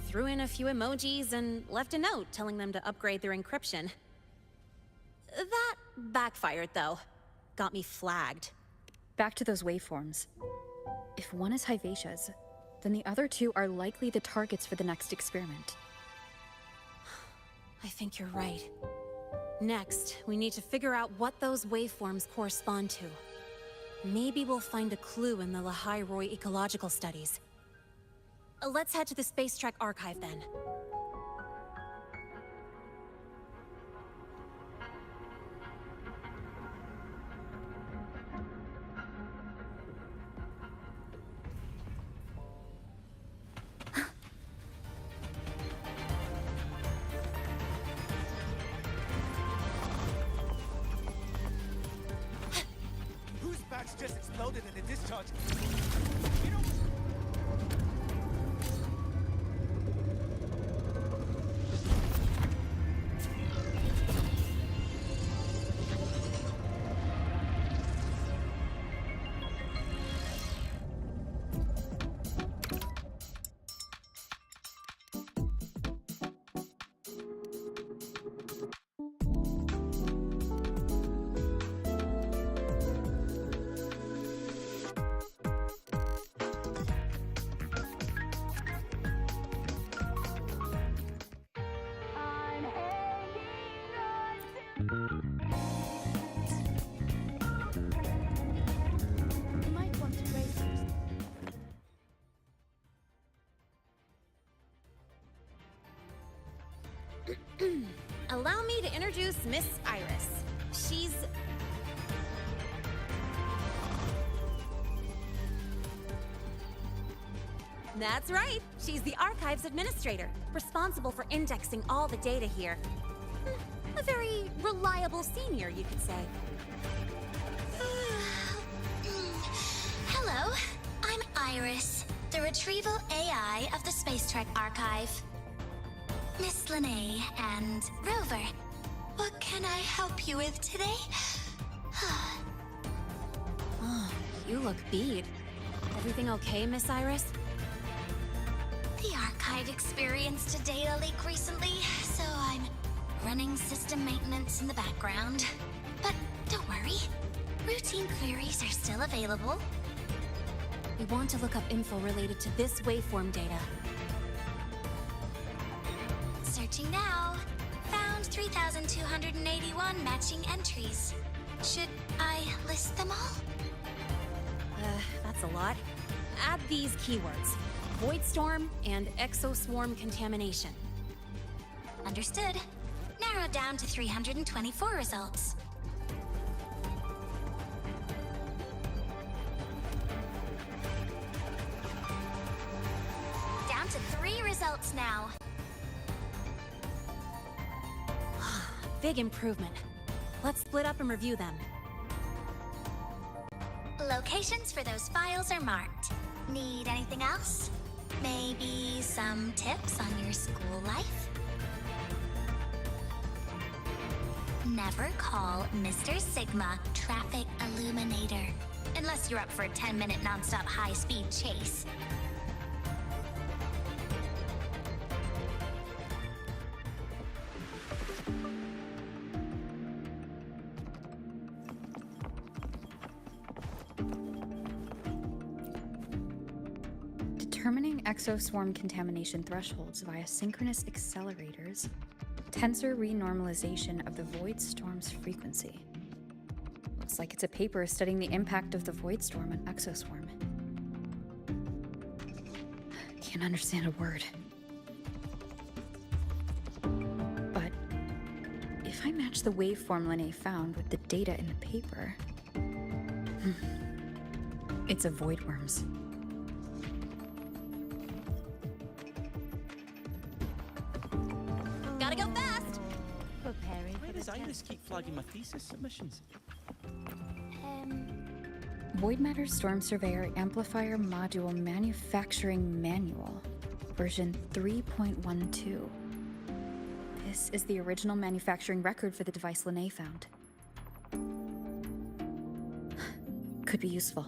threw in a few emojis and left a note telling them to upgrade their encryption. That backfired, though. Got me flagged. Back to those waveforms. If one is Hyvatia's, then the other 2 are likely the targets for the next experiment. I think you're right. Next, we need to figure out what those waveforms correspond to. Maybe we'll find a clue in the Lehigh Roy ecological studies. Let's head to the Space Trek archive then. Just exploded in the discharge. Allow me to introduce Miss Iris. She's... That's right. She's the Archives Administrator, responsible for indexing all the data here. A very reliable senior, you could say. Hello, I'm Iris, the Retrieval AI of the Space Trek Archive. Miss Lene and Rover, what can I help you with today? Oh, you look beat. Everything okay, Miss Iris? The Archive experienced a data leak recently, so I'm running system maintenance in the background. But don't worry, routine queries are still available. We want to look up info related to this waveform data. Searching now. Found 3,281 matching entries. Should I list them all? That's a lot. Add these keywords. Void Storm and Exoswarm contamination. Understood. Narrowed down to 324 results. Down to 3 results now. Big improvement. Let's split up and review them. Locations for those files are marked. Need anything else? Maybe some tips on your school life? Never call Mr. Sigma Traffic Illuminator. Unless you're up for a 10-minute non-stop high-speed chase. Determining exoswarm contamination thresholds via synchronous accelerators, tensor renormalization of the void storm's frequency. Looks like it's a paper studying the impact of the void storm on exoswarm. Can't understand a word. But if I match the waveform Linnae found with the data in the paper, it's a void worms. Gotta go fast! Preparing Why does Iris keep flagging my thesis submissions? Void Matter Storm Surveyor Amplifier Module Manufacturing Manual, version 3.12. This is the original manufacturing record for the device Linnae found. Could be useful.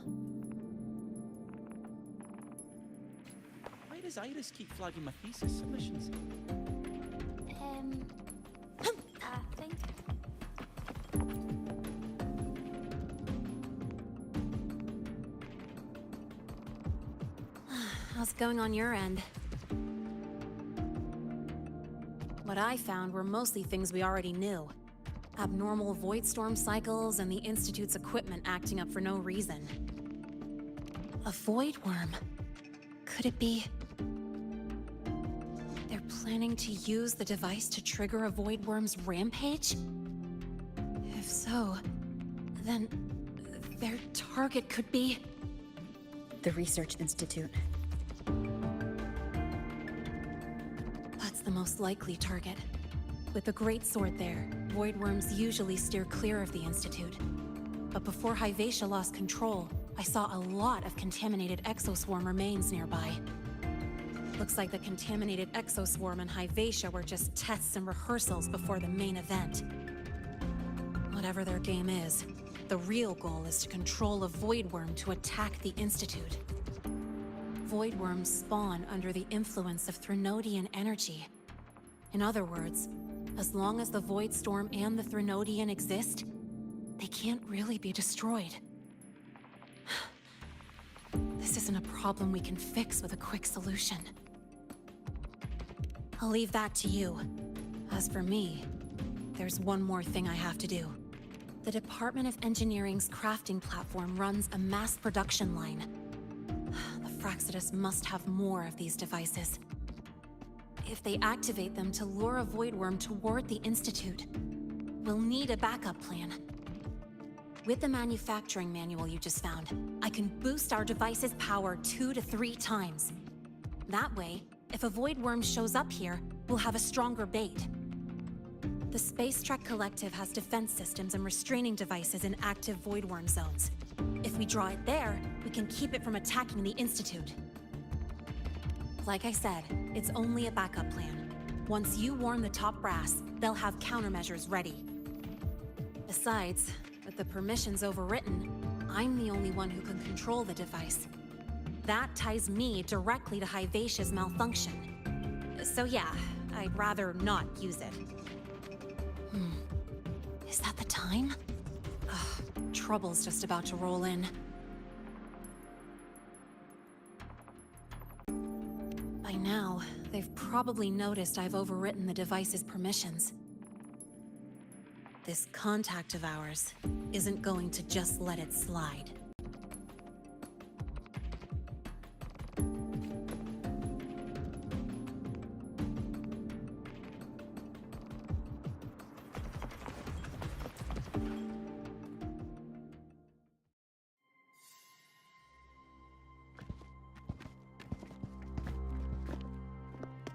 Why does Iris keep flagging my thesis submissions? I think... How's it going on your end? What I found were mostly things we already knew. Abnormal void storm cycles and the Institute's equipment acting up for no reason. A void worm. Could it be... they're planning to use the device to trigger a void worm's rampage? If so, then their target could be... The Research Institute. That's the most likely target. With the Great Sword there, void worms usually steer clear of the Institute. But before Hyvatia lost control, I saw a lot of contaminated exoswarm remains nearby. Looks like the contaminated exoswarm and Hyvatia were just tests and rehearsals before the main event. Whatever their game is, the real goal is to control a void worm to attack the Institute. Void worms spawn under the influence of Threnodian energy. In other words, as long as the Void Storm and the Threnodian exist, they can't really be destroyed. This isn't a problem we can fix with a quick solution. I'll leave that to you. As for me, there's one more thing I have to do. The Department of Engineering's crafting platform runs a mass production line. The Fraxidus must have more of these devices. If they activate them to lure a void worm toward the Institute, we'll need a backup plan. With the manufacturing manual you just found, I can boost our device's power 2 to 3 times. That way, if a void worm shows up here, we'll have a stronger bait. The Space Trek Collective has defense systems and restraining devices in active void worm zones. If we draw it there, we can keep it from attacking the Institute. Like I said, it's only a backup plan. Once you warn the top brass, they'll have countermeasures ready. Besides, with the permissions overwritten, I'm the only one who can control the device. That ties me directly to Hyvatia's malfunction. So yeah, I'd rather not use it. Is that the time? Ugh, trouble's just about to roll in. By now, they've probably noticed I've overwritten the device's permissions. This contact of ours isn't going to just let it slide.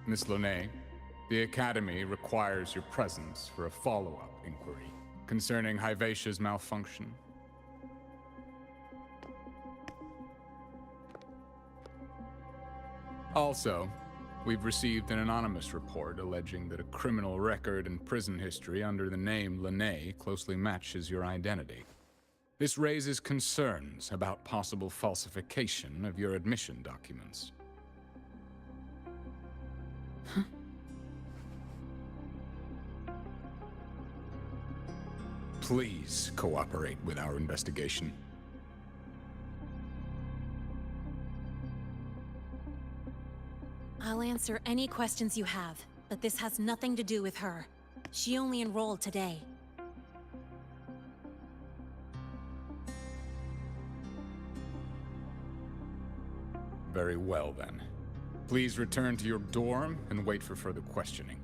Miss Linnae, the Academy requires your presence for a follow-up inquiry. concerning Hyvatia's malfunction. Also, we've received an anonymous report alleging that a criminal record and prison history under the name Lene closely matches your identity. This raises concerns about possible falsification of your admission documents. Huh? Please cooperate with our investigation. I'll answer any questions you have, but this has nothing to do with her. She only enrolled today. Very well, then. Please return to your dorm and wait for further questioning.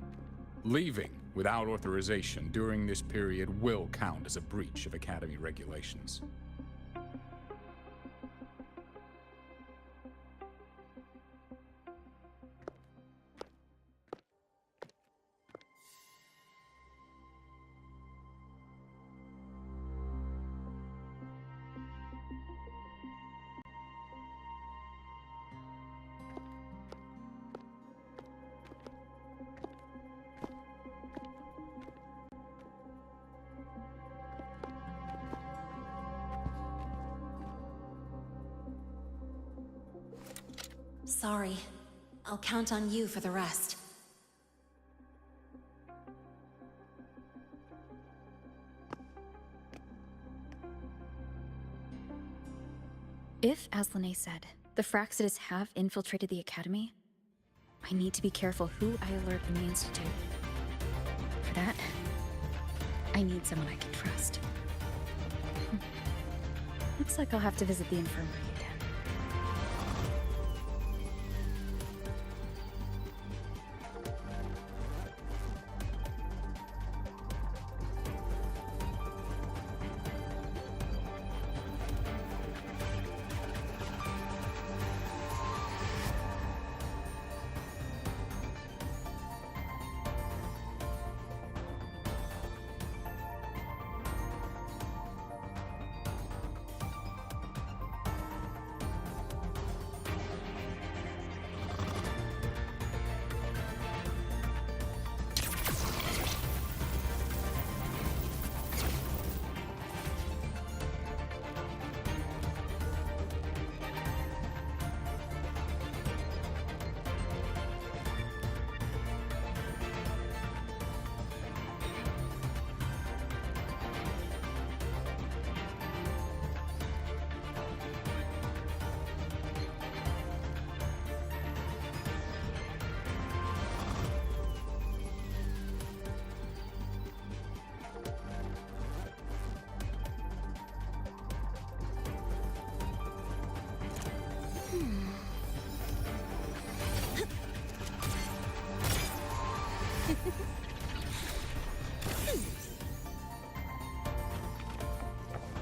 Leaving without authorization during this period will count as a breach of Academy regulations. Sorry. I'll count on you for the rest. If, as Lene said, the Fraxidus have infiltrated the Academy, I need to be careful who I alert in the Institute. For that, I need someone I can trust. Looks like I'll have to visit the infirmary again.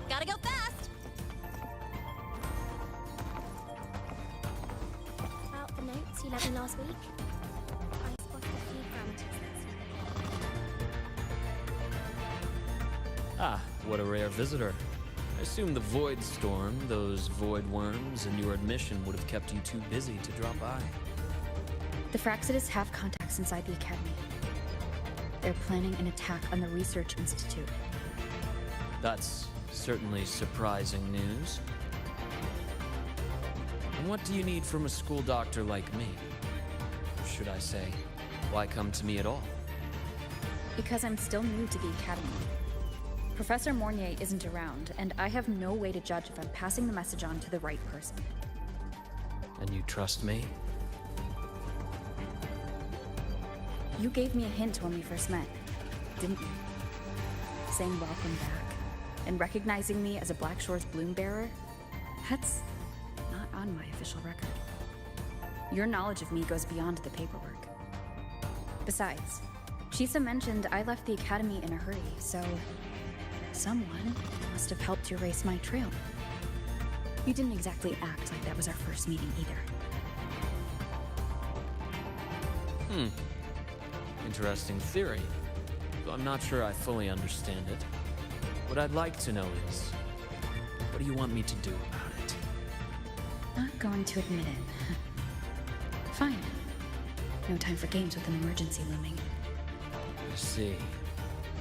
Gotta go fast! About the notes you left me last week, I spotted a few parameters Ah, what a rare visitor. I assume the Void Storm, those void worms, and your admission would have kept you too busy to drop by. The Fraxidus have contacts inside the Academy. They're planning an attack on the Research Institute. That's certainly surprising news. And what do you need from a school doctor like me? Or should I say, why come to me at all? Because I'm still new to the Academy. Professor Mornier isn't around, and I have no way to judge if I'm passing the message on to the right person. And you trust me? You gave me a hint when we first met, didn't you? Saying welcome back, and recognizing me as a Black Shore's bloom bearer? That's not on my official record. Your knowledge of me goes beyond the paperwork. Besides, Shisa mentioned I left the Academy in a hurry, so someone must have helped to erase my trail. You didn't exactly act like that was our first meeting either. Interesting theory, though I'm not sure I fully understand it. What I'd like to know is, what do you want me to do about it? Not going to admit it. Fine. No time for games with an emergency looming. I see.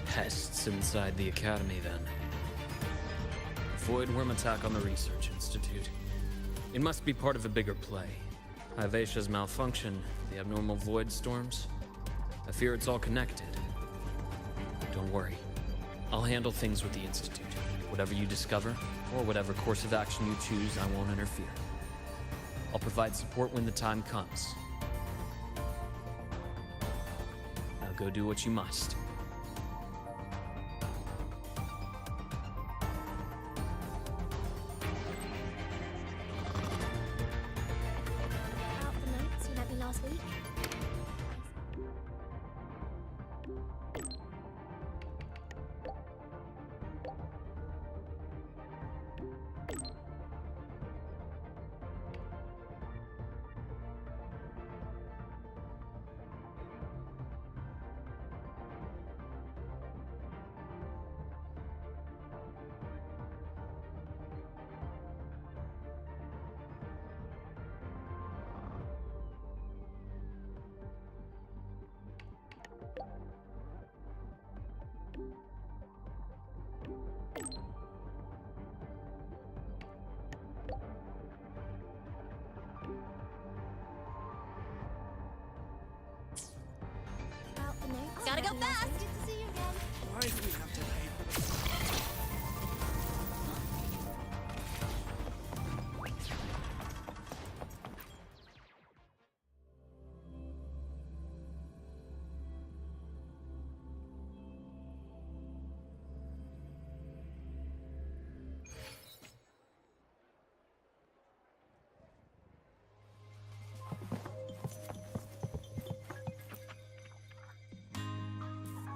Pests inside the Academy, then. Void worm attack on the Research Institute. It must be part of a bigger play. Hivatia's malfunction, the abnormal void storms. I fear it's all connected. Don't worry. I'll handle things with the Institute. Whatever you discover, or whatever course of action you choose, I won't interfere. I'll provide support when the time comes. Now go do what you must. About the notes you lent me last week. About the notes. Gotta go fast! Good to see you again. Why do we have to pay?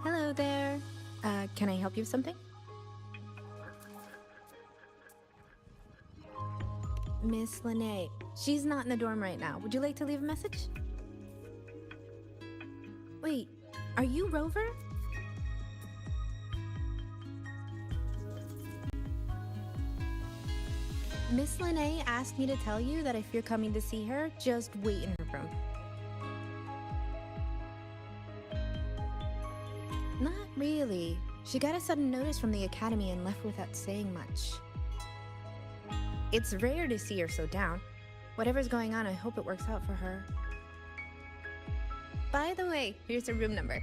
Hello there. Can I help you with something? Miss Lene. She's not in the dorm right now. Would you like to leave a message? Wait, are you Rover? Miss Lene asked me to tell you that if you're coming to see her, just wait in her room. Not really. She got a sudden notice from the Academy and left without saying much. It's rare to see her so down. Whatever's going on, I hope it works out for her. By the way, here's her room number.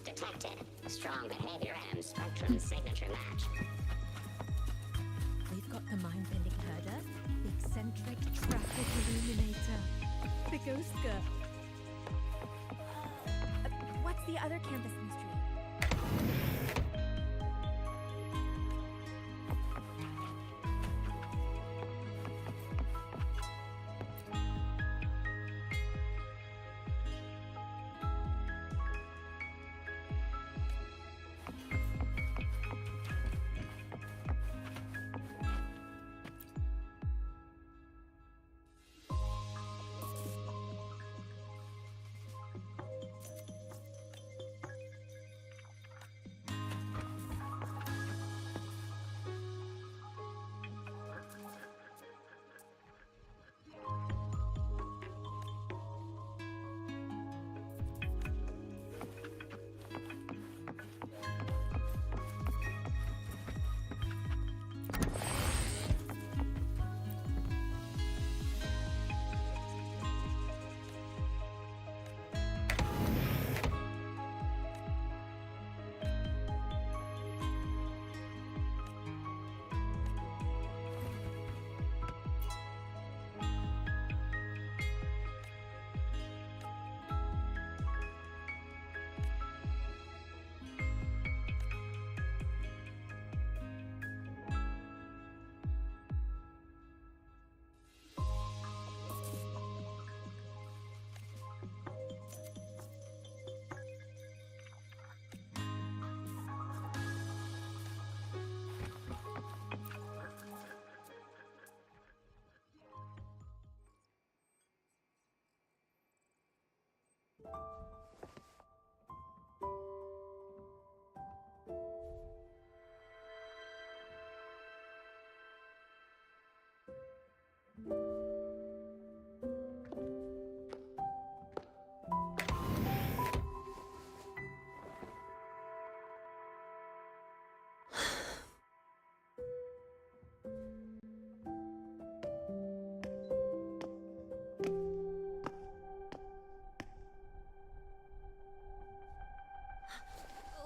Detected. Strong behavior and spectrum signature match. We've got the mind-bending herder, the eccentric traffic illuminator, the ghost girl. What's the other campus mystery?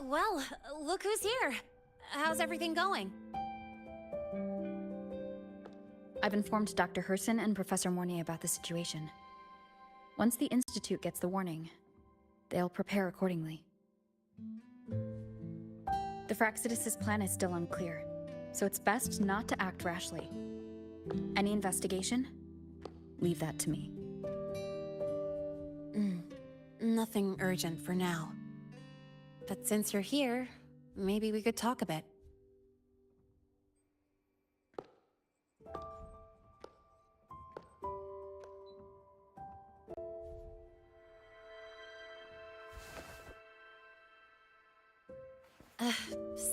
Well, look who's here. How's everything going? I've informed Dr. Herson and Professor Mornay about the situation. Once the Institute gets the warning, they'll prepare accordingly. The Fraxidus' plan is still unclear, so it's best not to act rashly. Any investigation? Leave that to me. Nothing urgent for now. But since you're here, maybe we could talk a bit.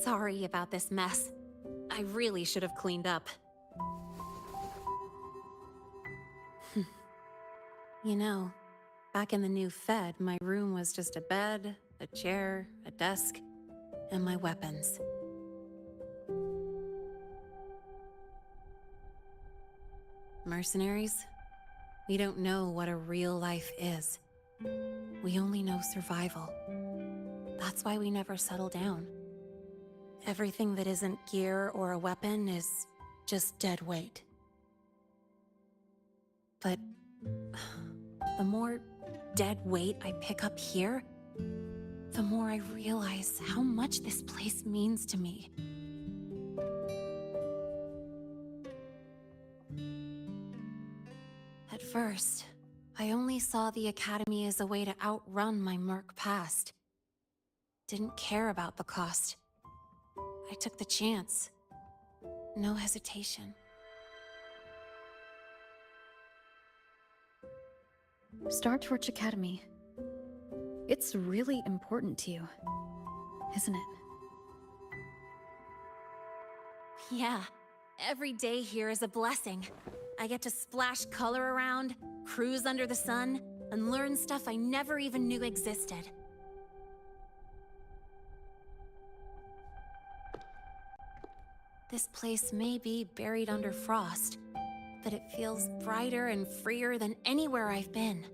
Sorry about this mess. I really should have cleaned up. You know, back in the new Fed, my room was just a bed, a chair, a desk, and my weapons. Mercenaries? We don't know what a real life is. We only know survival. That's why we never settle down. Everything that isn't gear or a weapon is just dead weight. But the more dead weight I pick up here, the more I realize how much this place means to me. At first, I only saw the Academy as a way to outrun my Merc past. Didn't care about the cost. I took the chance. No hesitation. Star Torch Academy. It's really important to you, isn't it? Yeah, every day here is a blessing. I get to splash color around, cruise under the sun, and learn stuff I never even knew existed. This place may be buried under frost, but it feels brighter and freer than anywhere I've been.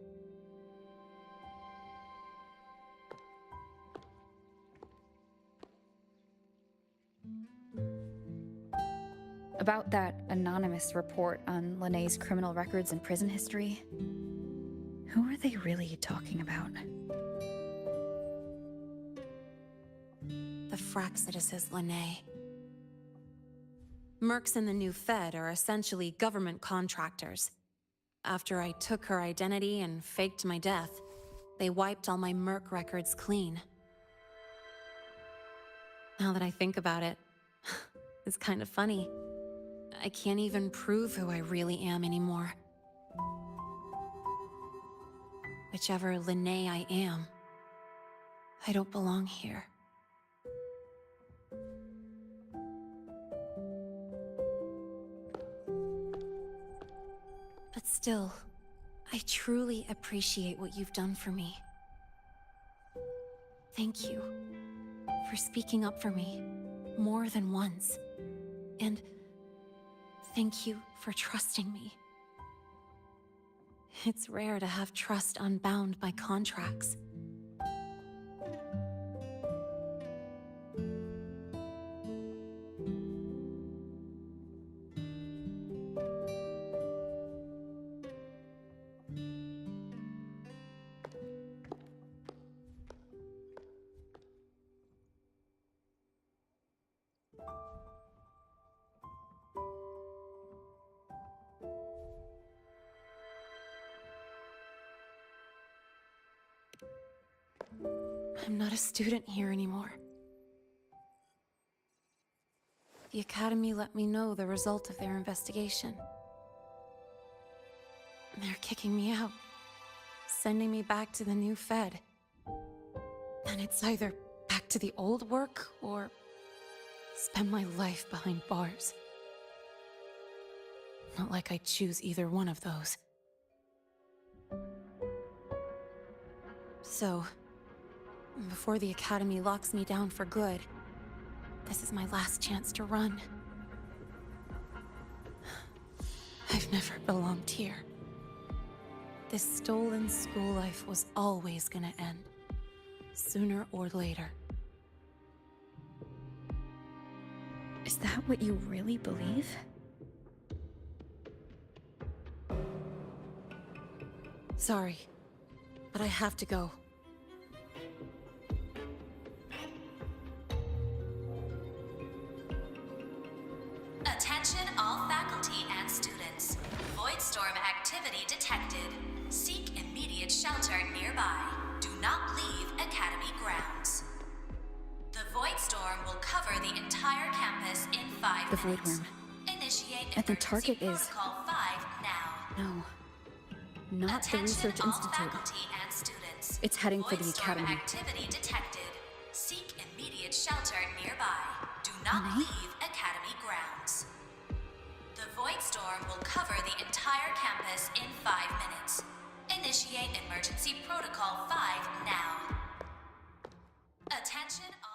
About that anonymous report on Linnéa's criminal records and prison history, who are they really talking about? The Fraxidus is Linné. Mercs in the new Fed are essentially government contractors. After I took her identity and faked my death, they wiped all my Merc records clean. Now that I think about it, it's kind of funny. I can't even prove who I really am anymore. Whichever Linné I am, I don't belong here. But still, I truly appreciate what you've done for me. Thank you for speaking up for me more than once. And thank you for trusting me. It's rare to have trust unbound by contracts. I'm not a student here anymore. The Academy let me know the result of their investigation. They're kicking me out, sending me back to the new Fed. And it's either back to the old work, or spend my life behind bars. Not like I choose either one of those. So, before the Academy locks me down for good, this is my last chance to run. I've never belonged here. This stolen school life was always gonna end, sooner or later. Is that what you really believe? Sorry, but I have to go. Attention all faculty and students. Voidstorm activity detected. Seek immediate shelter nearby. Do not leave Academy grounds. The Voidstorm will cover the entire campus in 5 The minutes. Void Worm. Initiate And the emergency target is... protocol 5 now. No. Not the Attention Research all Institute. faculty and students. It's heading for the Voidstorm Academy. activity detected. Seek immediate shelter nearby. Do not leave Academy grounds. The Voidstorm will cover the entire campus in 5 minutes. Initiate emergency protocol 5 now. Attention all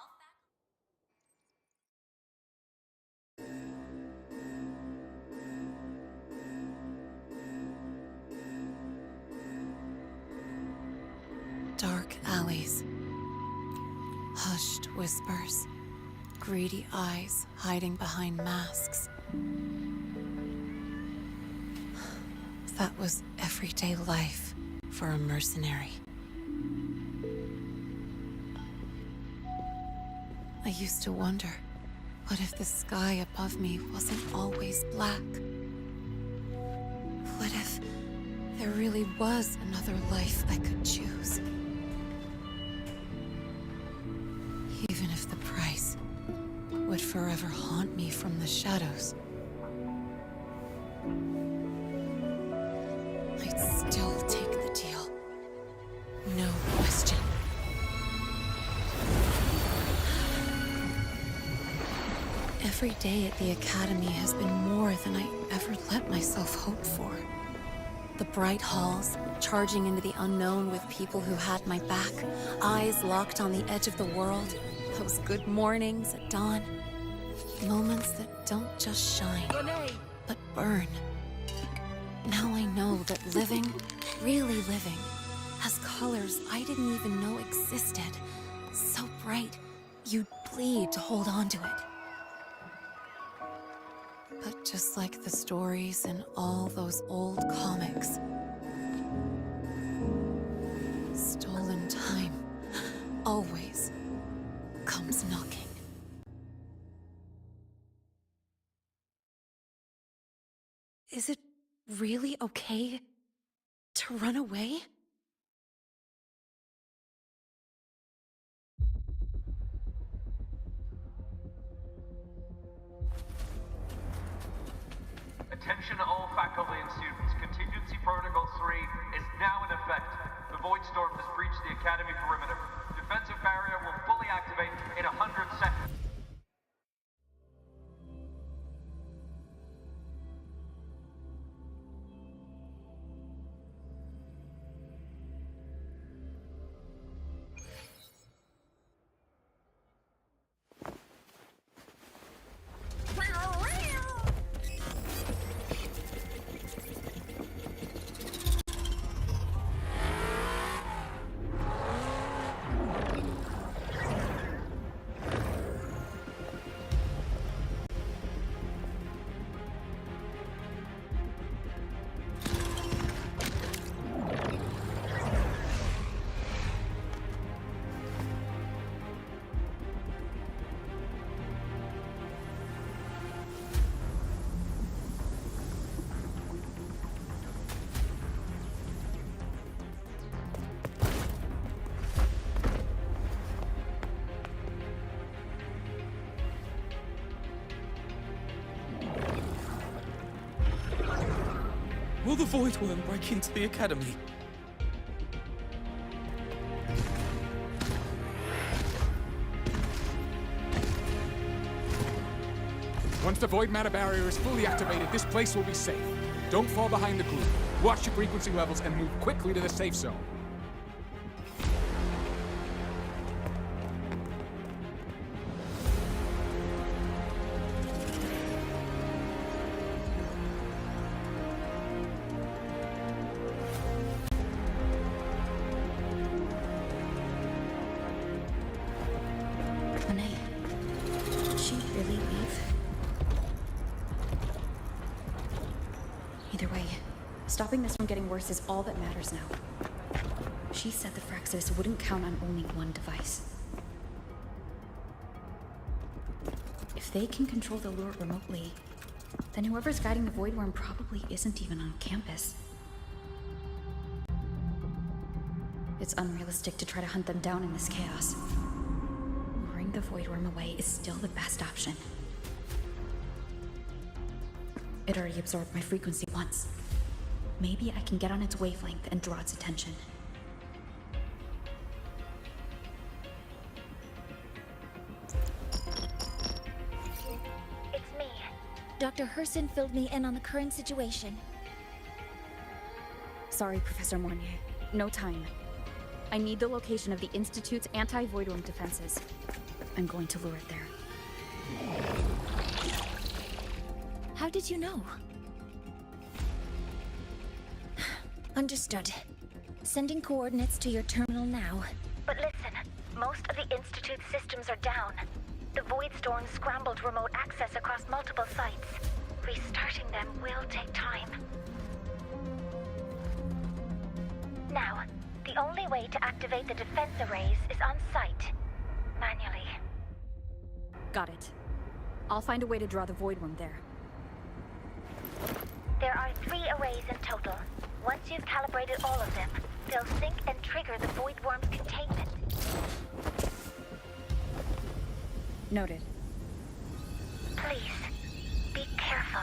Dark alleys. Hushed whispers. Greedy eyes hiding behind masks. That was everyday life for a mercenary. I used to wonder, what if the sky above me wasn't always black? What if there really was another life I could choose? Even if the price would forever haunt me from the shadows, I'd still take the deal. No question. Every day at the Academy has been more than I ever let myself hope for. The bright halls, charging into the unknown with people who had my back, eyes locked on the edge of the world, those good mornings at dawn, moments that don't just shine, but burn. Now I know that living, really living, has colors I didn't even know existed. So bright, you'd bleed to hold on to it. But just like the stories in all those old comics, stolen time always comes knocking. Is it really okay to run away? Attention all faculty and students. Contingency Protocol 3 is now in effect. The Voidstorm has breached the Academy perimeter. Defensive barrier will fully activate in 100 seconds. Will the Void Worm break into the Academy? Once the void matter barrier is fully activated, this place will be safe. Don't fall behind the group. Watch your frequency levels and move quickly to the safe zone. Did she really leave? Stopping this from getting worse is all that matters now. She said the Fraxis wouldn't count on owning one device. If they can control the lure remotely, then whoever's guiding the Void Worm probably isn't even on campus. It's unrealistic to try to hunt them down in this chaos. Luring the Void Worm away is still the best option. It already absorbed my frequency once. Maybe I can get on its wavelength and draw its attention. It's me. Dr. Herson filled me in on the current situation. Sorry, Professor Mornier. No time. I need the location of the Institute's anti-Void Worm defenses. I'm going to lure it there. How did you know? Understood. Sending coordinates to your terminal now. But listen, most of the Institute's systems are down. The Void Storm scrambled remote access across multiple sites. Restarting them will take time. Now, the only way to activate the defense arrays is on site. Manually. Got it. I'll find a way to draw the Void Worm there. There are 3 arrays in total. Once you've calibrated all of them, they'll sync and trigger the Void Worm's containment. Noted. Please, be careful.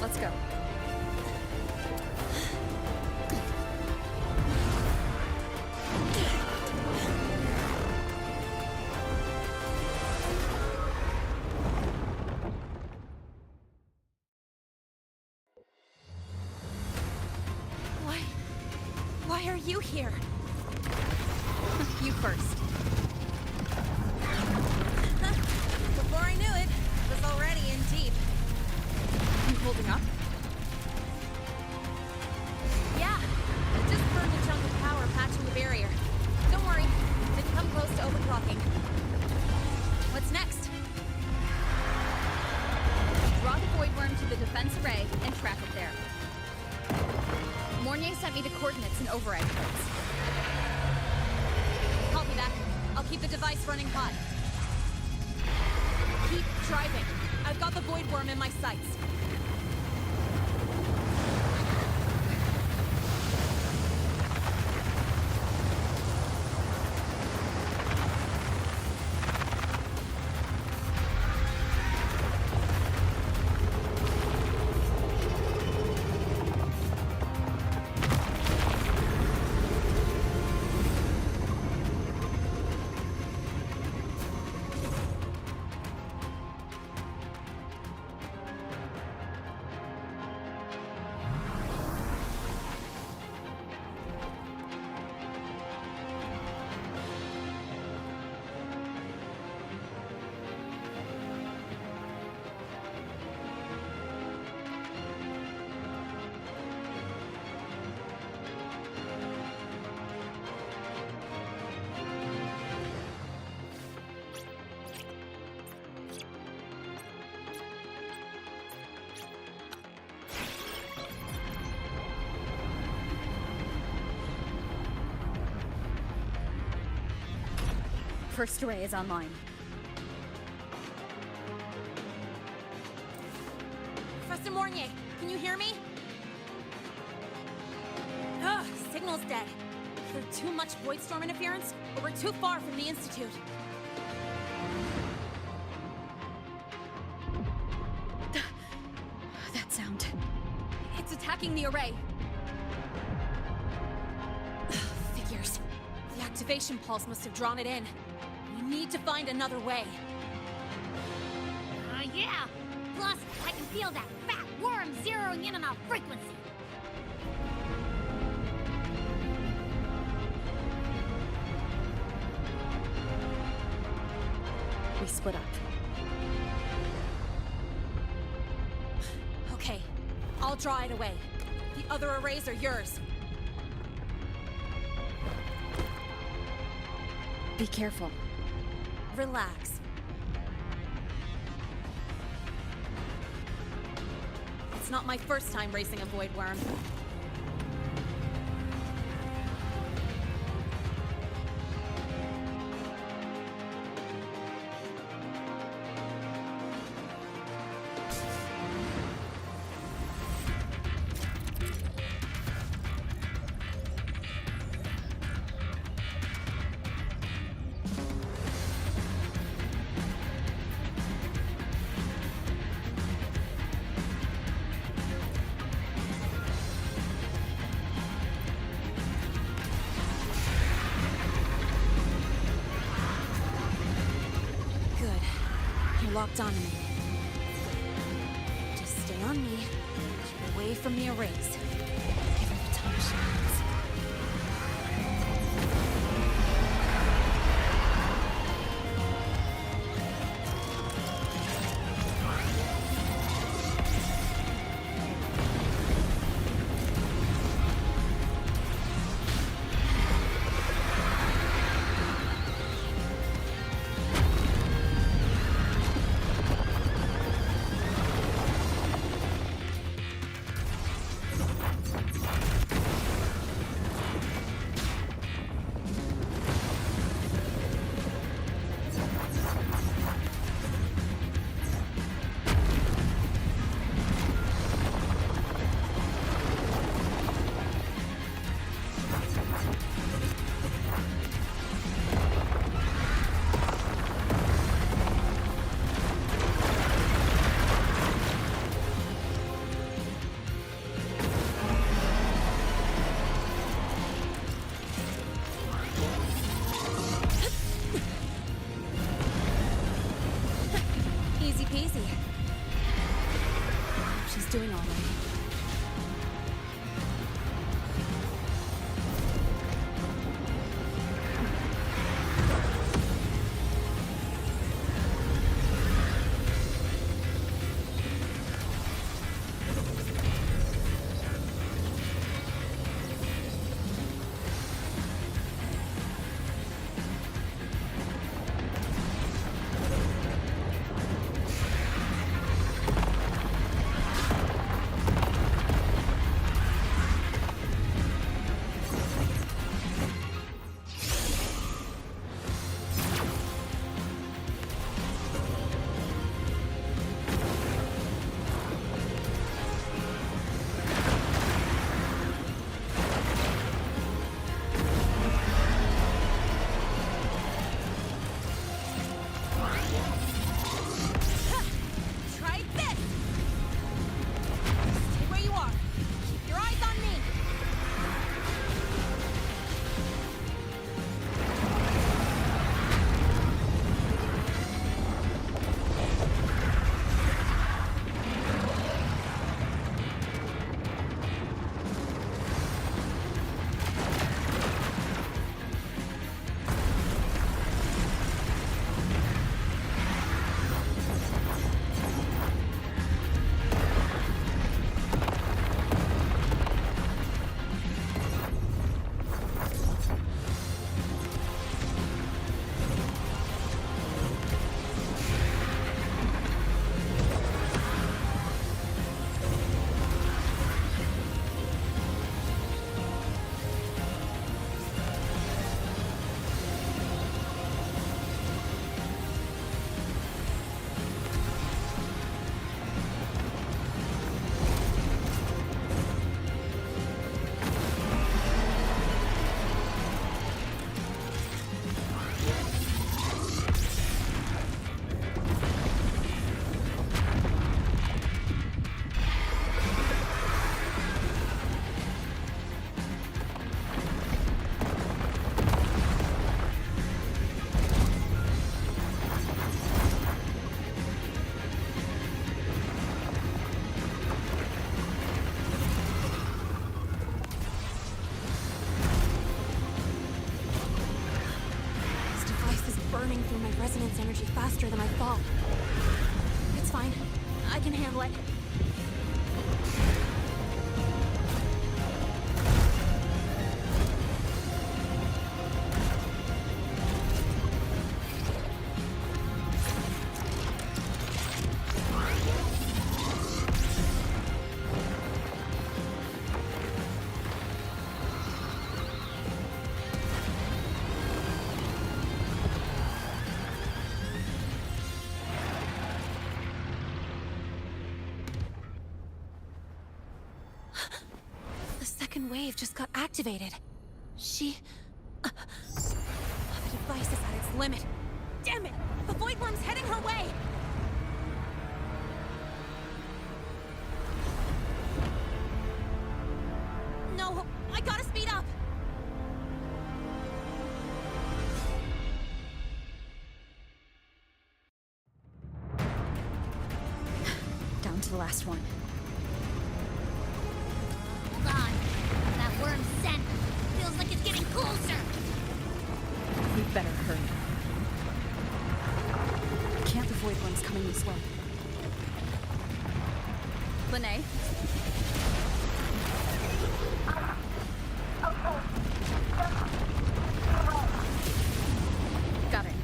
Let's go. Why are you here? You first. Before I knew it, I was already in deep. You holding up? Yeah, I just burned a chunk of power patching the barrier. Don't worry, didn't come close to overclocking. What's next? Draw the Void Worm to the defense array and trap it there. Mornier sent me the coordinates and override codes. Copy that. I'll keep the device running hot. Keep driving. I've got the Void Worm in my sights. First array is online. Professor Mornier, can you hear me? Ugh, signal's dead. Either too much void storm interference, or we're too far from the Institute. That sound. It's attacking the array. Figures. The activation pulse must have drawn it in. We need to find another way. Yeah! Plus, I can feel that fat worm zeroing in on our frequency. We split up. Okay, I'll draw it away. The other arrays are yours. Be careful. Relax. It's not my first time racing a void worm. Locked onto me. Just stay on me. Keep away from the arrays. Give her the time she needs. Easy peasy. She's doing all right. through my resonance energy faster than I fall. It's fine. I can handle it. The second wave just got activated. The device is at its limit. Damn it! The Void Worm's heading her way! No, I gotta speed up! Down to the last one. Hold on. That worm's scent feels like it's getting closer. We better hurry. Can't the Void Worm's coming this way? Lene? Got it.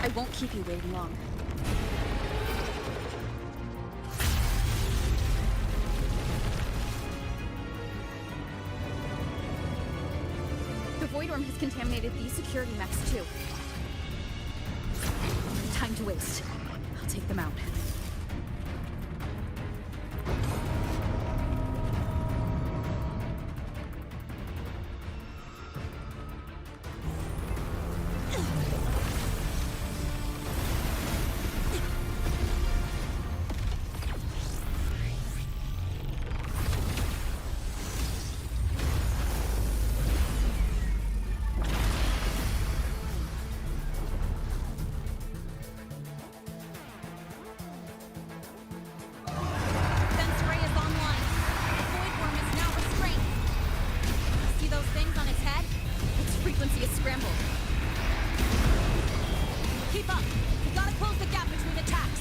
I won't keep you waiting long. The Void Worm has contaminated these security mechs too. Time to waste. I'll take them out. Frequency is scrambled. Keep up! We gotta close the gap between attacks!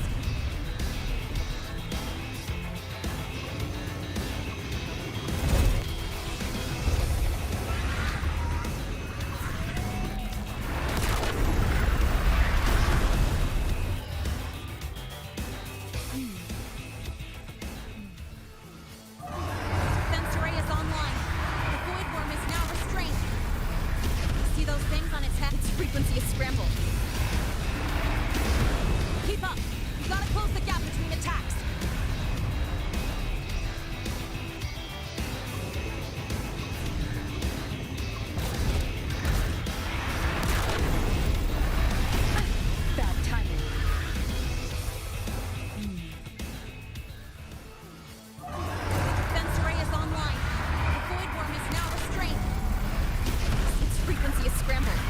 Fence array is online. The Void Worm is now restrained. See those things on its head? Its frequency is scrambled. Keep up! You gotta close the gap between attacks! Bad timing. Fence array is online. The Void Worm is now restrained. Its frequency is scrambled.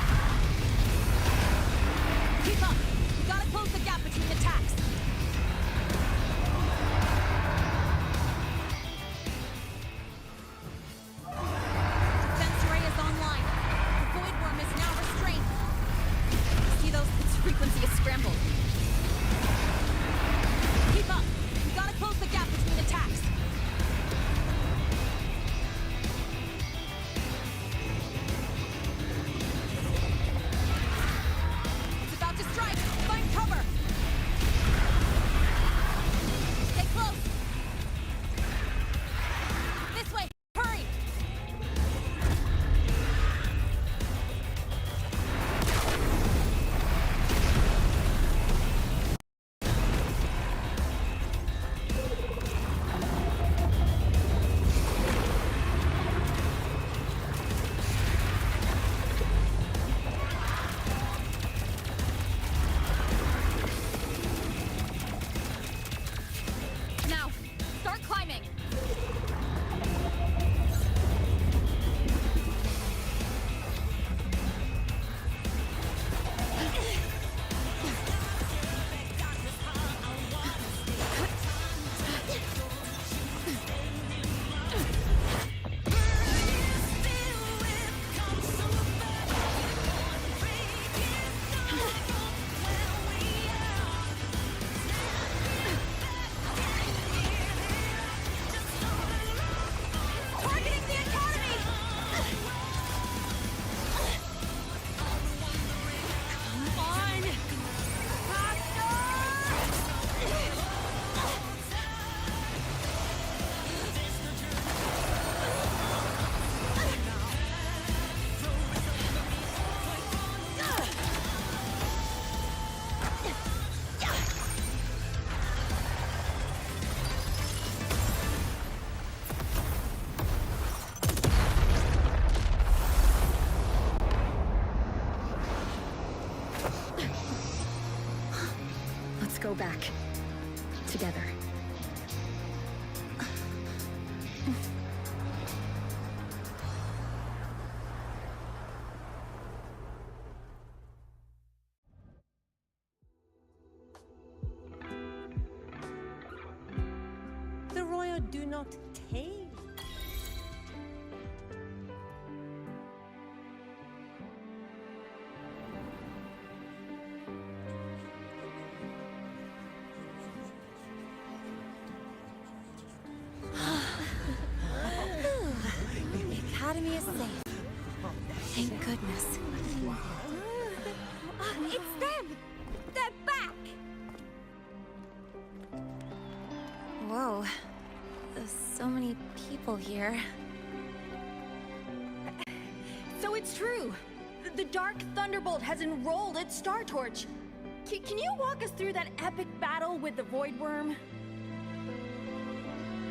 go back. Together. The royal do not take. The Academy is safe. Thank goodness. It's them! They're back! Whoa. There's so many people here. So it's true! The Dark Thunderbolt has enrolled at Star Torch! Can you walk us through that epic battle with the Void Worm?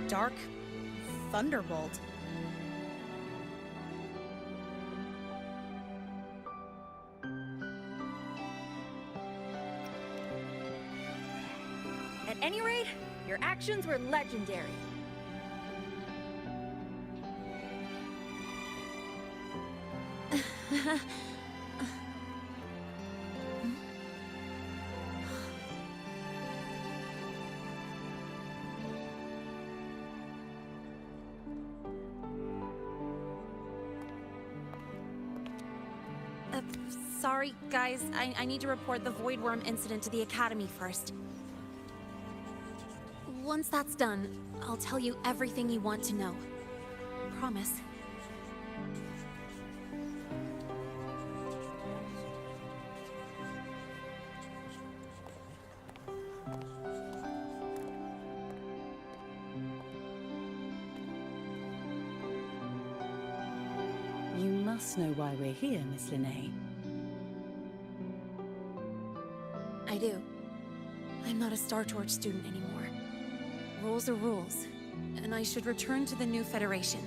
Dark Thunderbolt? At any rate, your actions were legendary. Sorry, guys. I need to report the Void Worm incident to the Academy first. Once that's done, I'll tell you everything you want to know. Promise. You must know why we're here, Miss Linnae. I do. I'm not a Star Torch student anymore. Rules are rules, and I should return to the new Federation.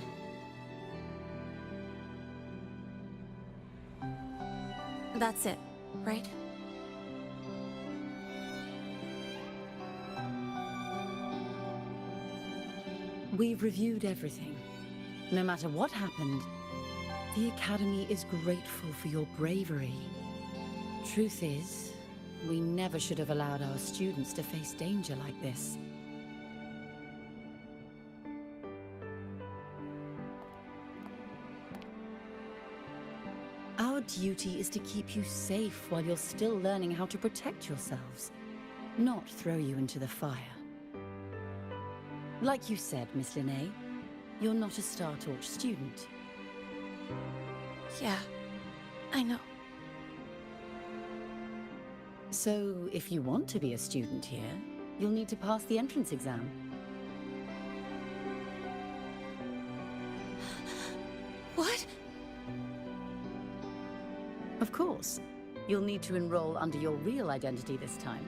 That's it, right? We've reviewed everything. No matter what happened, the Academy is grateful for your bravery. Truth is, we never should have allowed our students to face danger like this. Our duty is to keep you safe while you're still learning how to protect yourselves, not throw you into the fire. Like you said, Miss Linnae, you're not a Star Torch student. Yeah, I know. So, if you want to be a student here, you'll need to pass the entrance exam. What? Of course. You'll need to enroll under your real identity this time.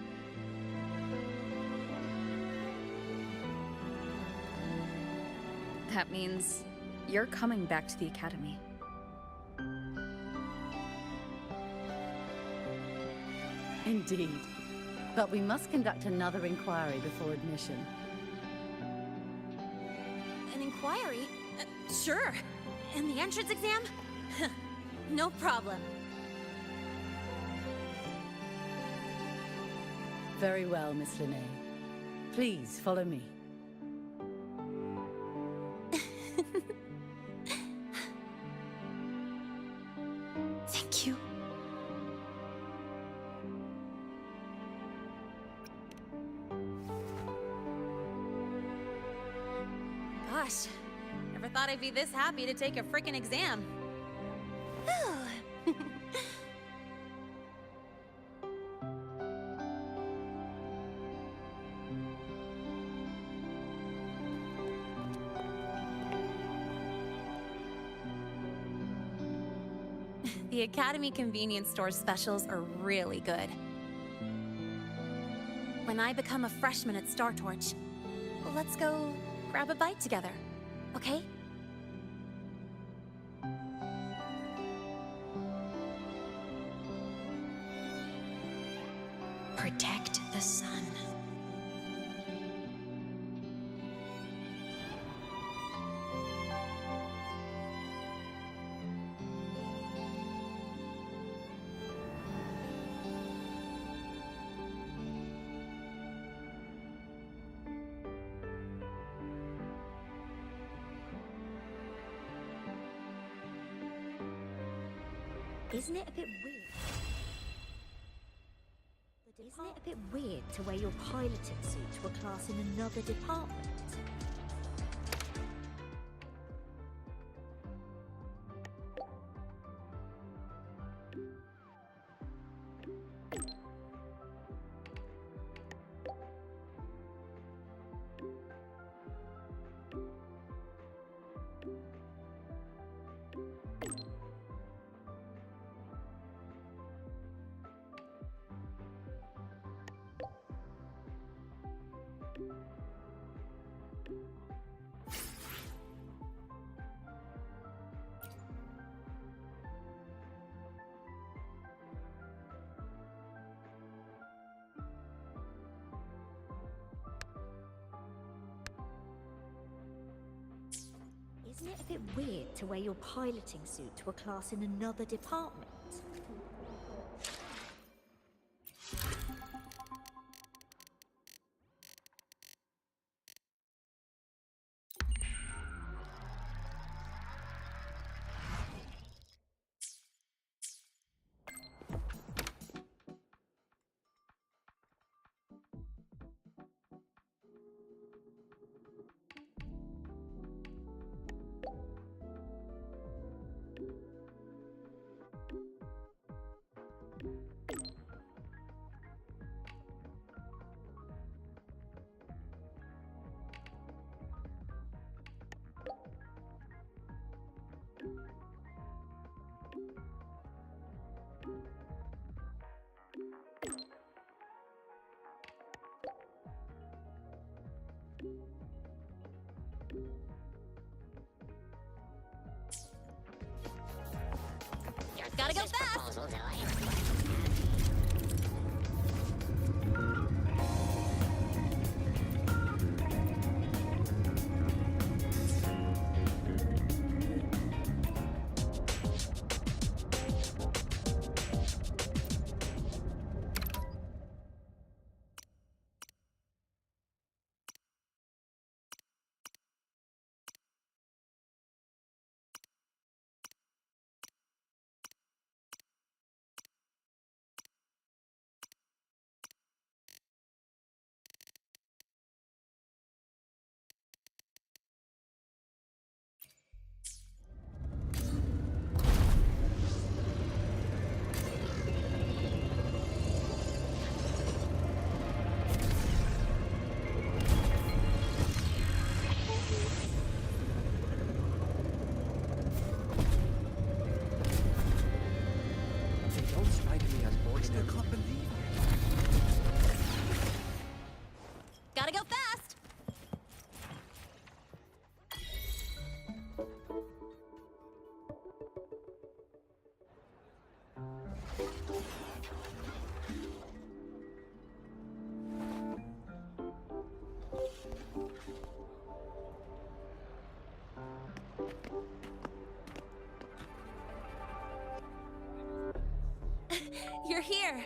That means you're coming back to the Academy. Indeed. But we must conduct another inquiry before admission. An inquiry? Sure. And the entrance exam? No problem. Very well, Miss Linnae. Please, follow me. Thank you. Gosh, never thought I'd be this happy to take a frickin' exam. The Academy convenience store specials are really good. When I become a freshman at Star Torch, let's go grab a bite together, okay? Protect the sun. Isn't it a bit weird? Isn't it a bit weird to wear your piloting suit to a class in another department? Isn't it a bit weird to wear your piloting suit to a class in another department? Gotta go fast! Gotta go fast! You're here!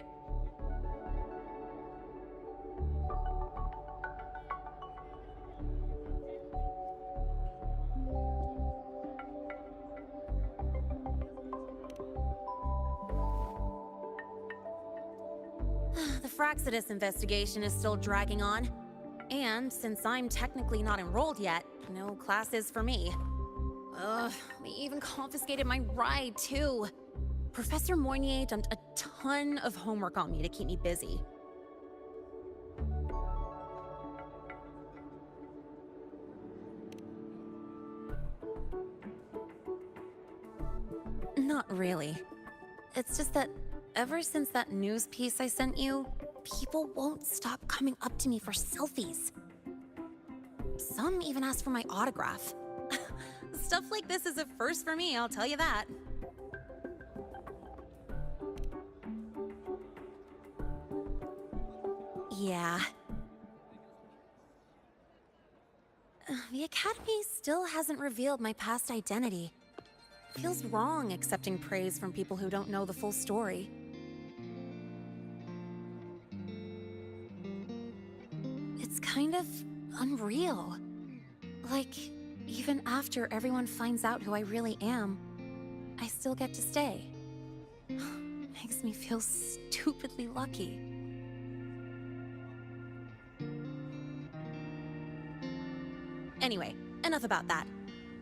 The Fraxidus investigation is still dragging on. And since I'm technically not enrolled yet, no classes for me. Ugh, they even confiscated my ride, too. Professor Moynier dumped a ton of homework on me to keep me busy. Not really. It's just that ever since that news piece I sent you, people won't stop coming up to me for selfies. Some even ask for my autograph. Stuff like this is a first for me, I'll tell you that. Yeah. The Academy still hasn't revealed my past identity. Feels wrong accepting praise from people who don't know the full story. It's kind of unreal. Like, even after everyone finds out who I really am, I still get to stay. Makes me feel stupidly lucky. Anyway, enough about that.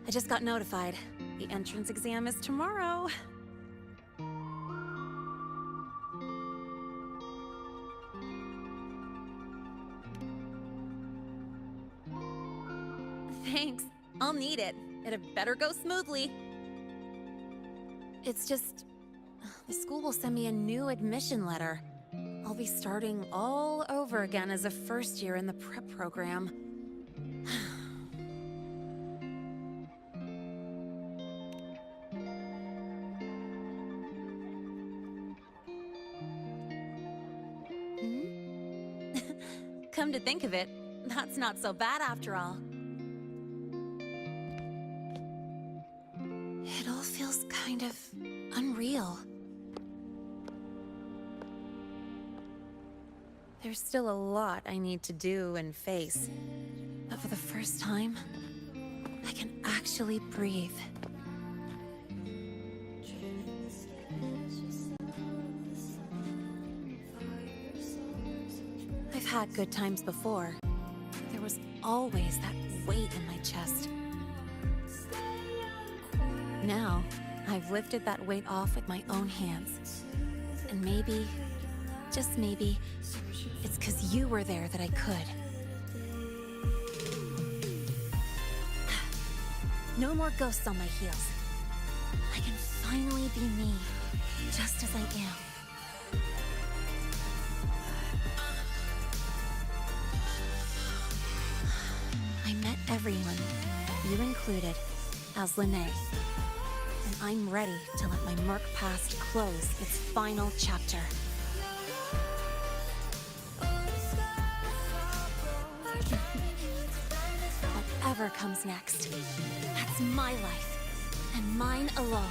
I just got notified. The entrance exam is tomorrow. Thanks. I'll need it. It had better go smoothly. It's just... the school will send me a new admission letter. I'll be starting all over again as a first year in the prep program. Come to think of it, that's not so bad after all. It all feels kind of unreal. There's still a lot I need to do and face, but for the first time, I can actually breathe. I've had good times before. There was always that weight in my chest. Now, I've lifted that weight off with my own hands. And maybe, just maybe, it's 'cause you were there that I could. No more ghosts on my heels. I can finally be me, just as I am. I met everyone, you included, as Lene. And I'm ready to let my Merc past close its final chapter. Whatever comes next, that's my life, and mine alone.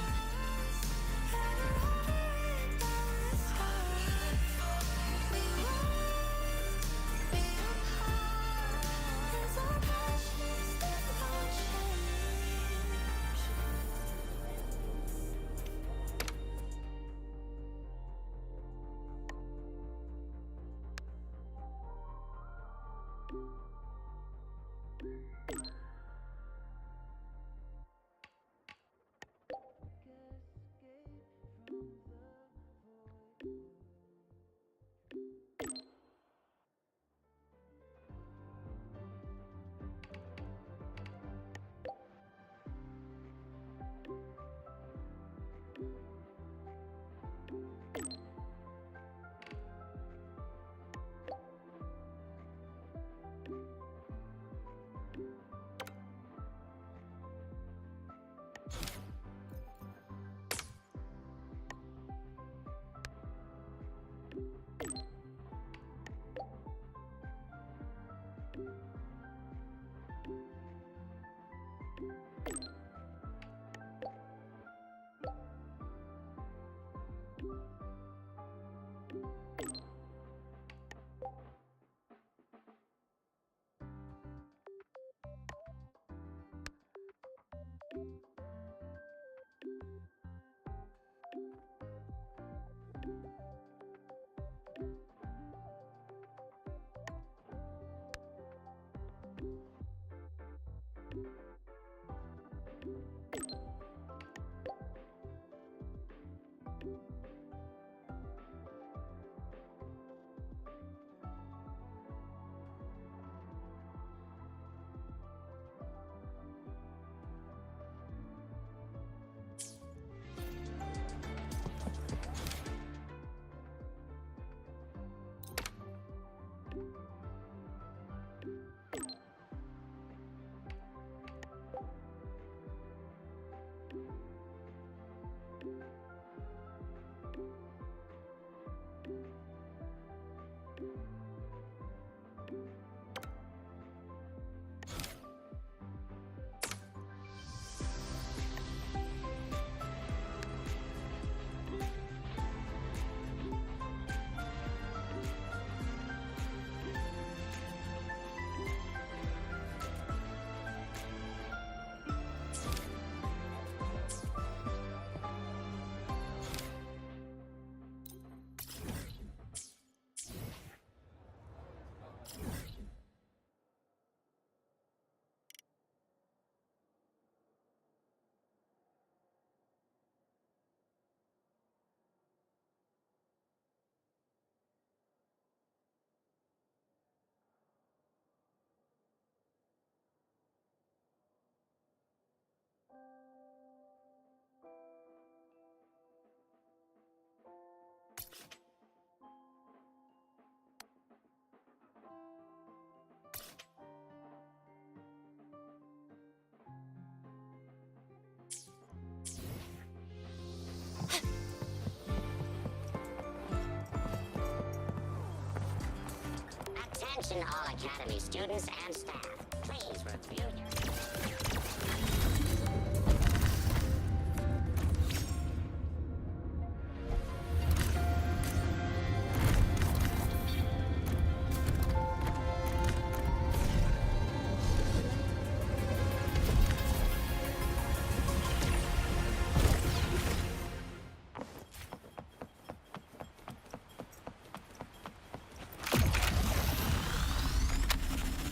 Attention all Academy students and staff. Please review your...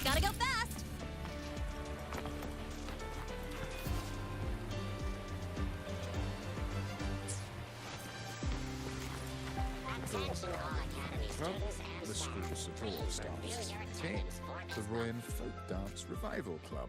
Gotta go fast! Attention all Academy Well, students and the staff. school support Review staff. your Okay, attendance for the next Royan month. Folk Dance Revival Club.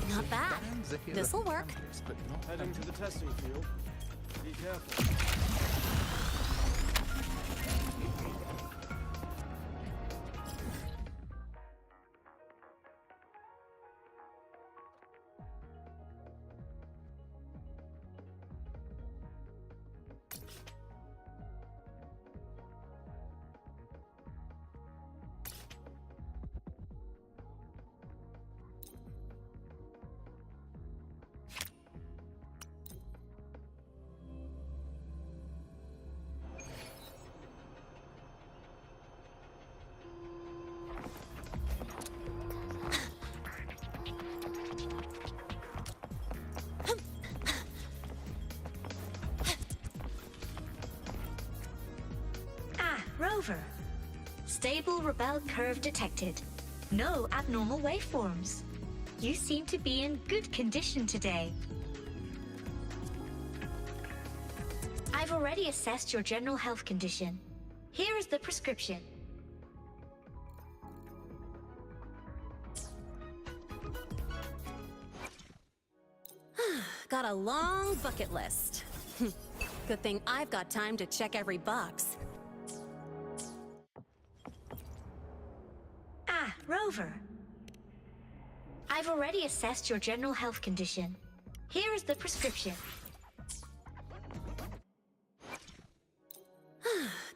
Not bad. This'll work. Heading to the testing field. Be careful. Rover. Stable rebel curve detected. No abnormal waveforms. You seem to be in good condition today. I've already assessed your general health condition. Here is the prescription. Got a long bucket list. Good thing I've got time to check every box. Ah, Rover. I've already assessed your general health condition. Here is the prescription.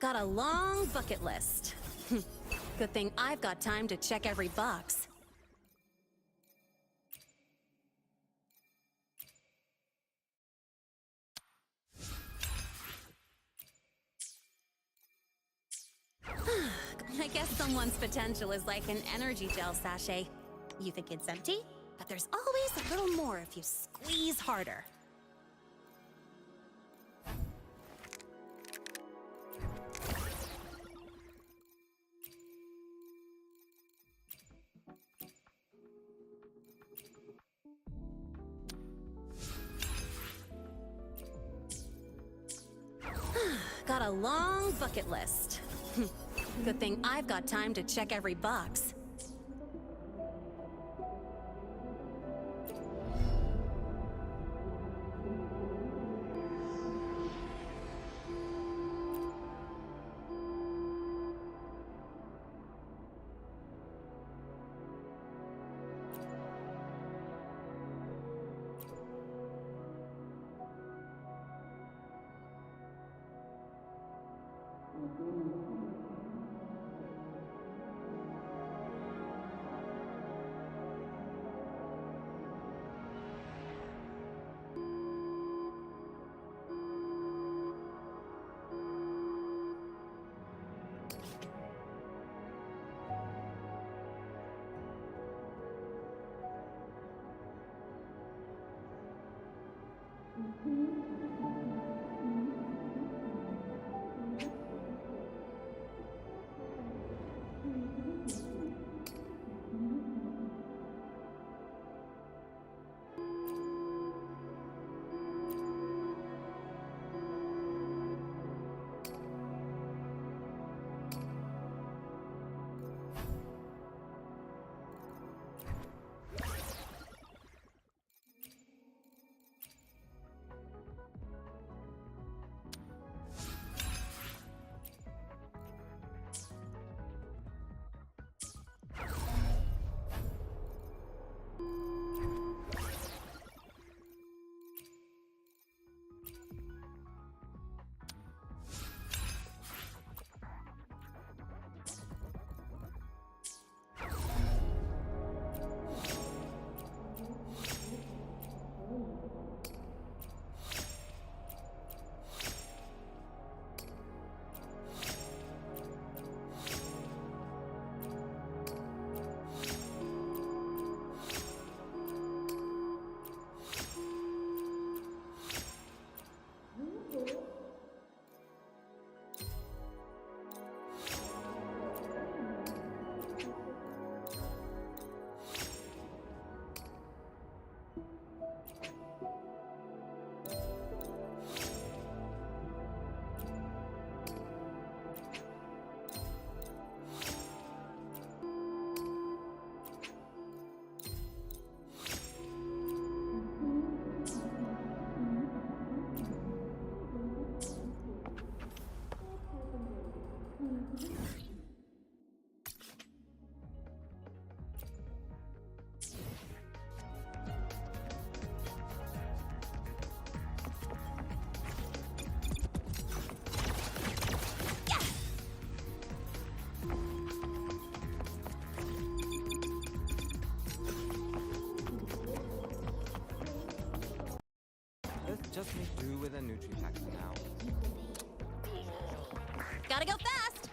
Got a long bucket list. Good thing I've got time to check every box. I guess someone's potential is like an energy gel sachet. You think it's empty, but there's always a little more if you squeeze harder. Got a long bucket list. Good thing I've got time to check every box. Just make do with a Nutri-Pack for now. Gotta go fast!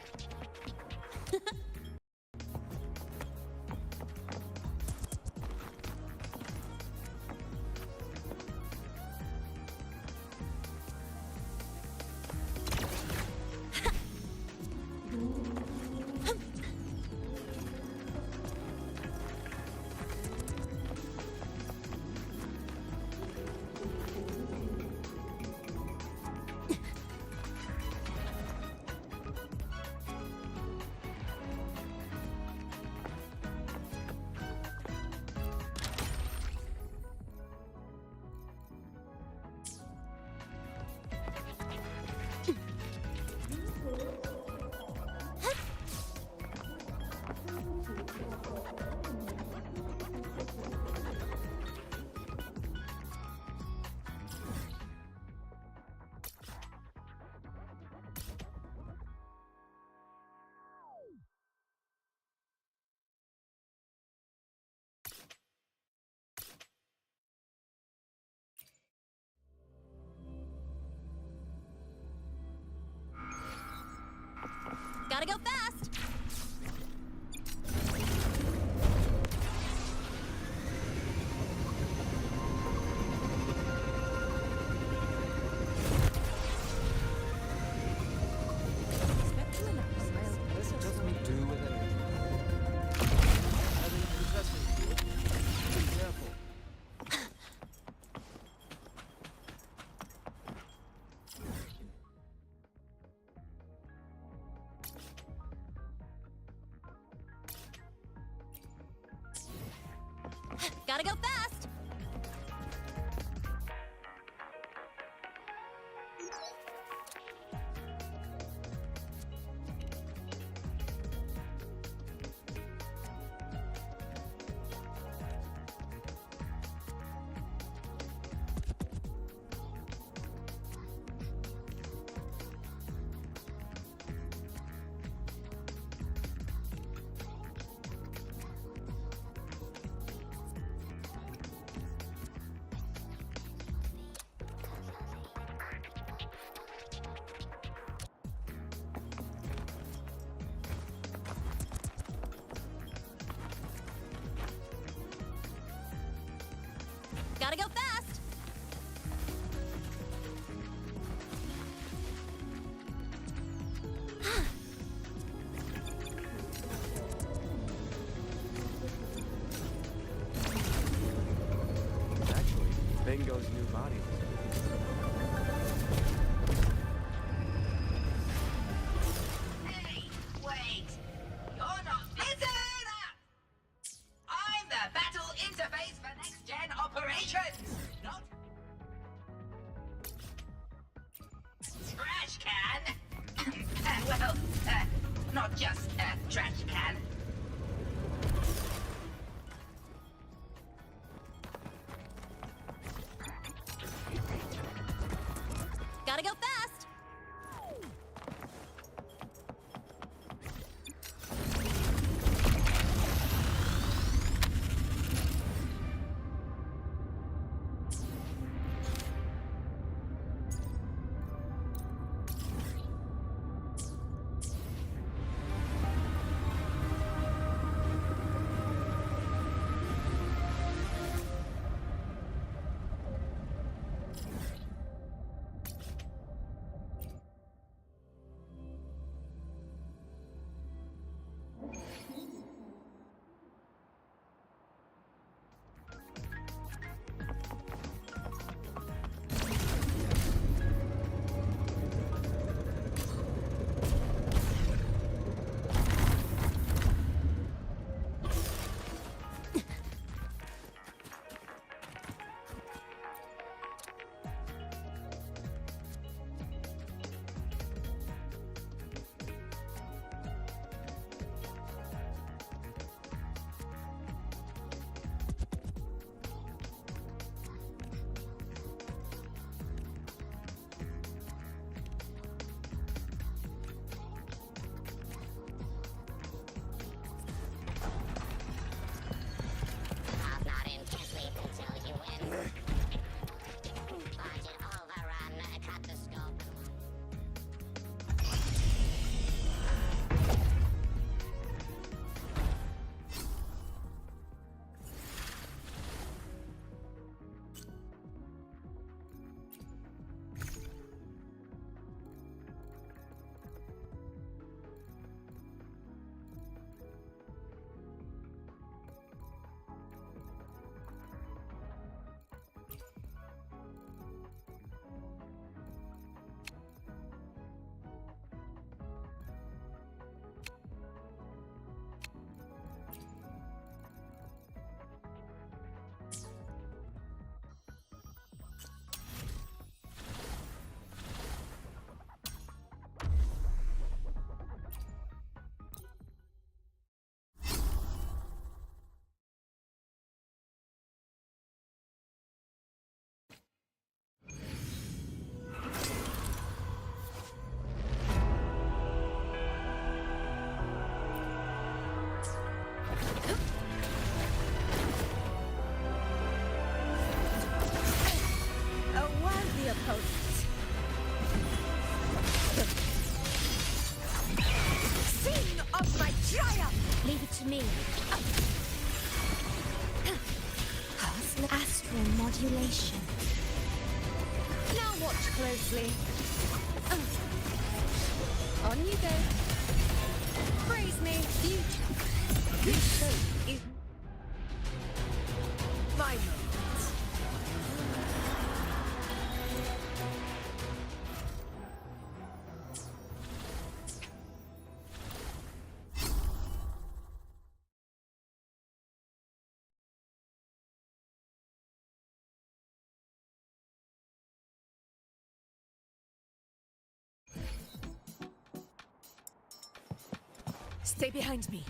Gotta go fast! Gotta go fast! Actually, Bingo's new body Hey, wait! You're not listen! I'm the battle interface for next-gen operations, not trash can. Well, not just a trash can. Gotta go fast! I'll not in to sleep until you win. Budget overrun, cut the scope. me. Astral modulation. Now watch closely. On you go. Praise me, future. This shape is my moment. Stay behind me.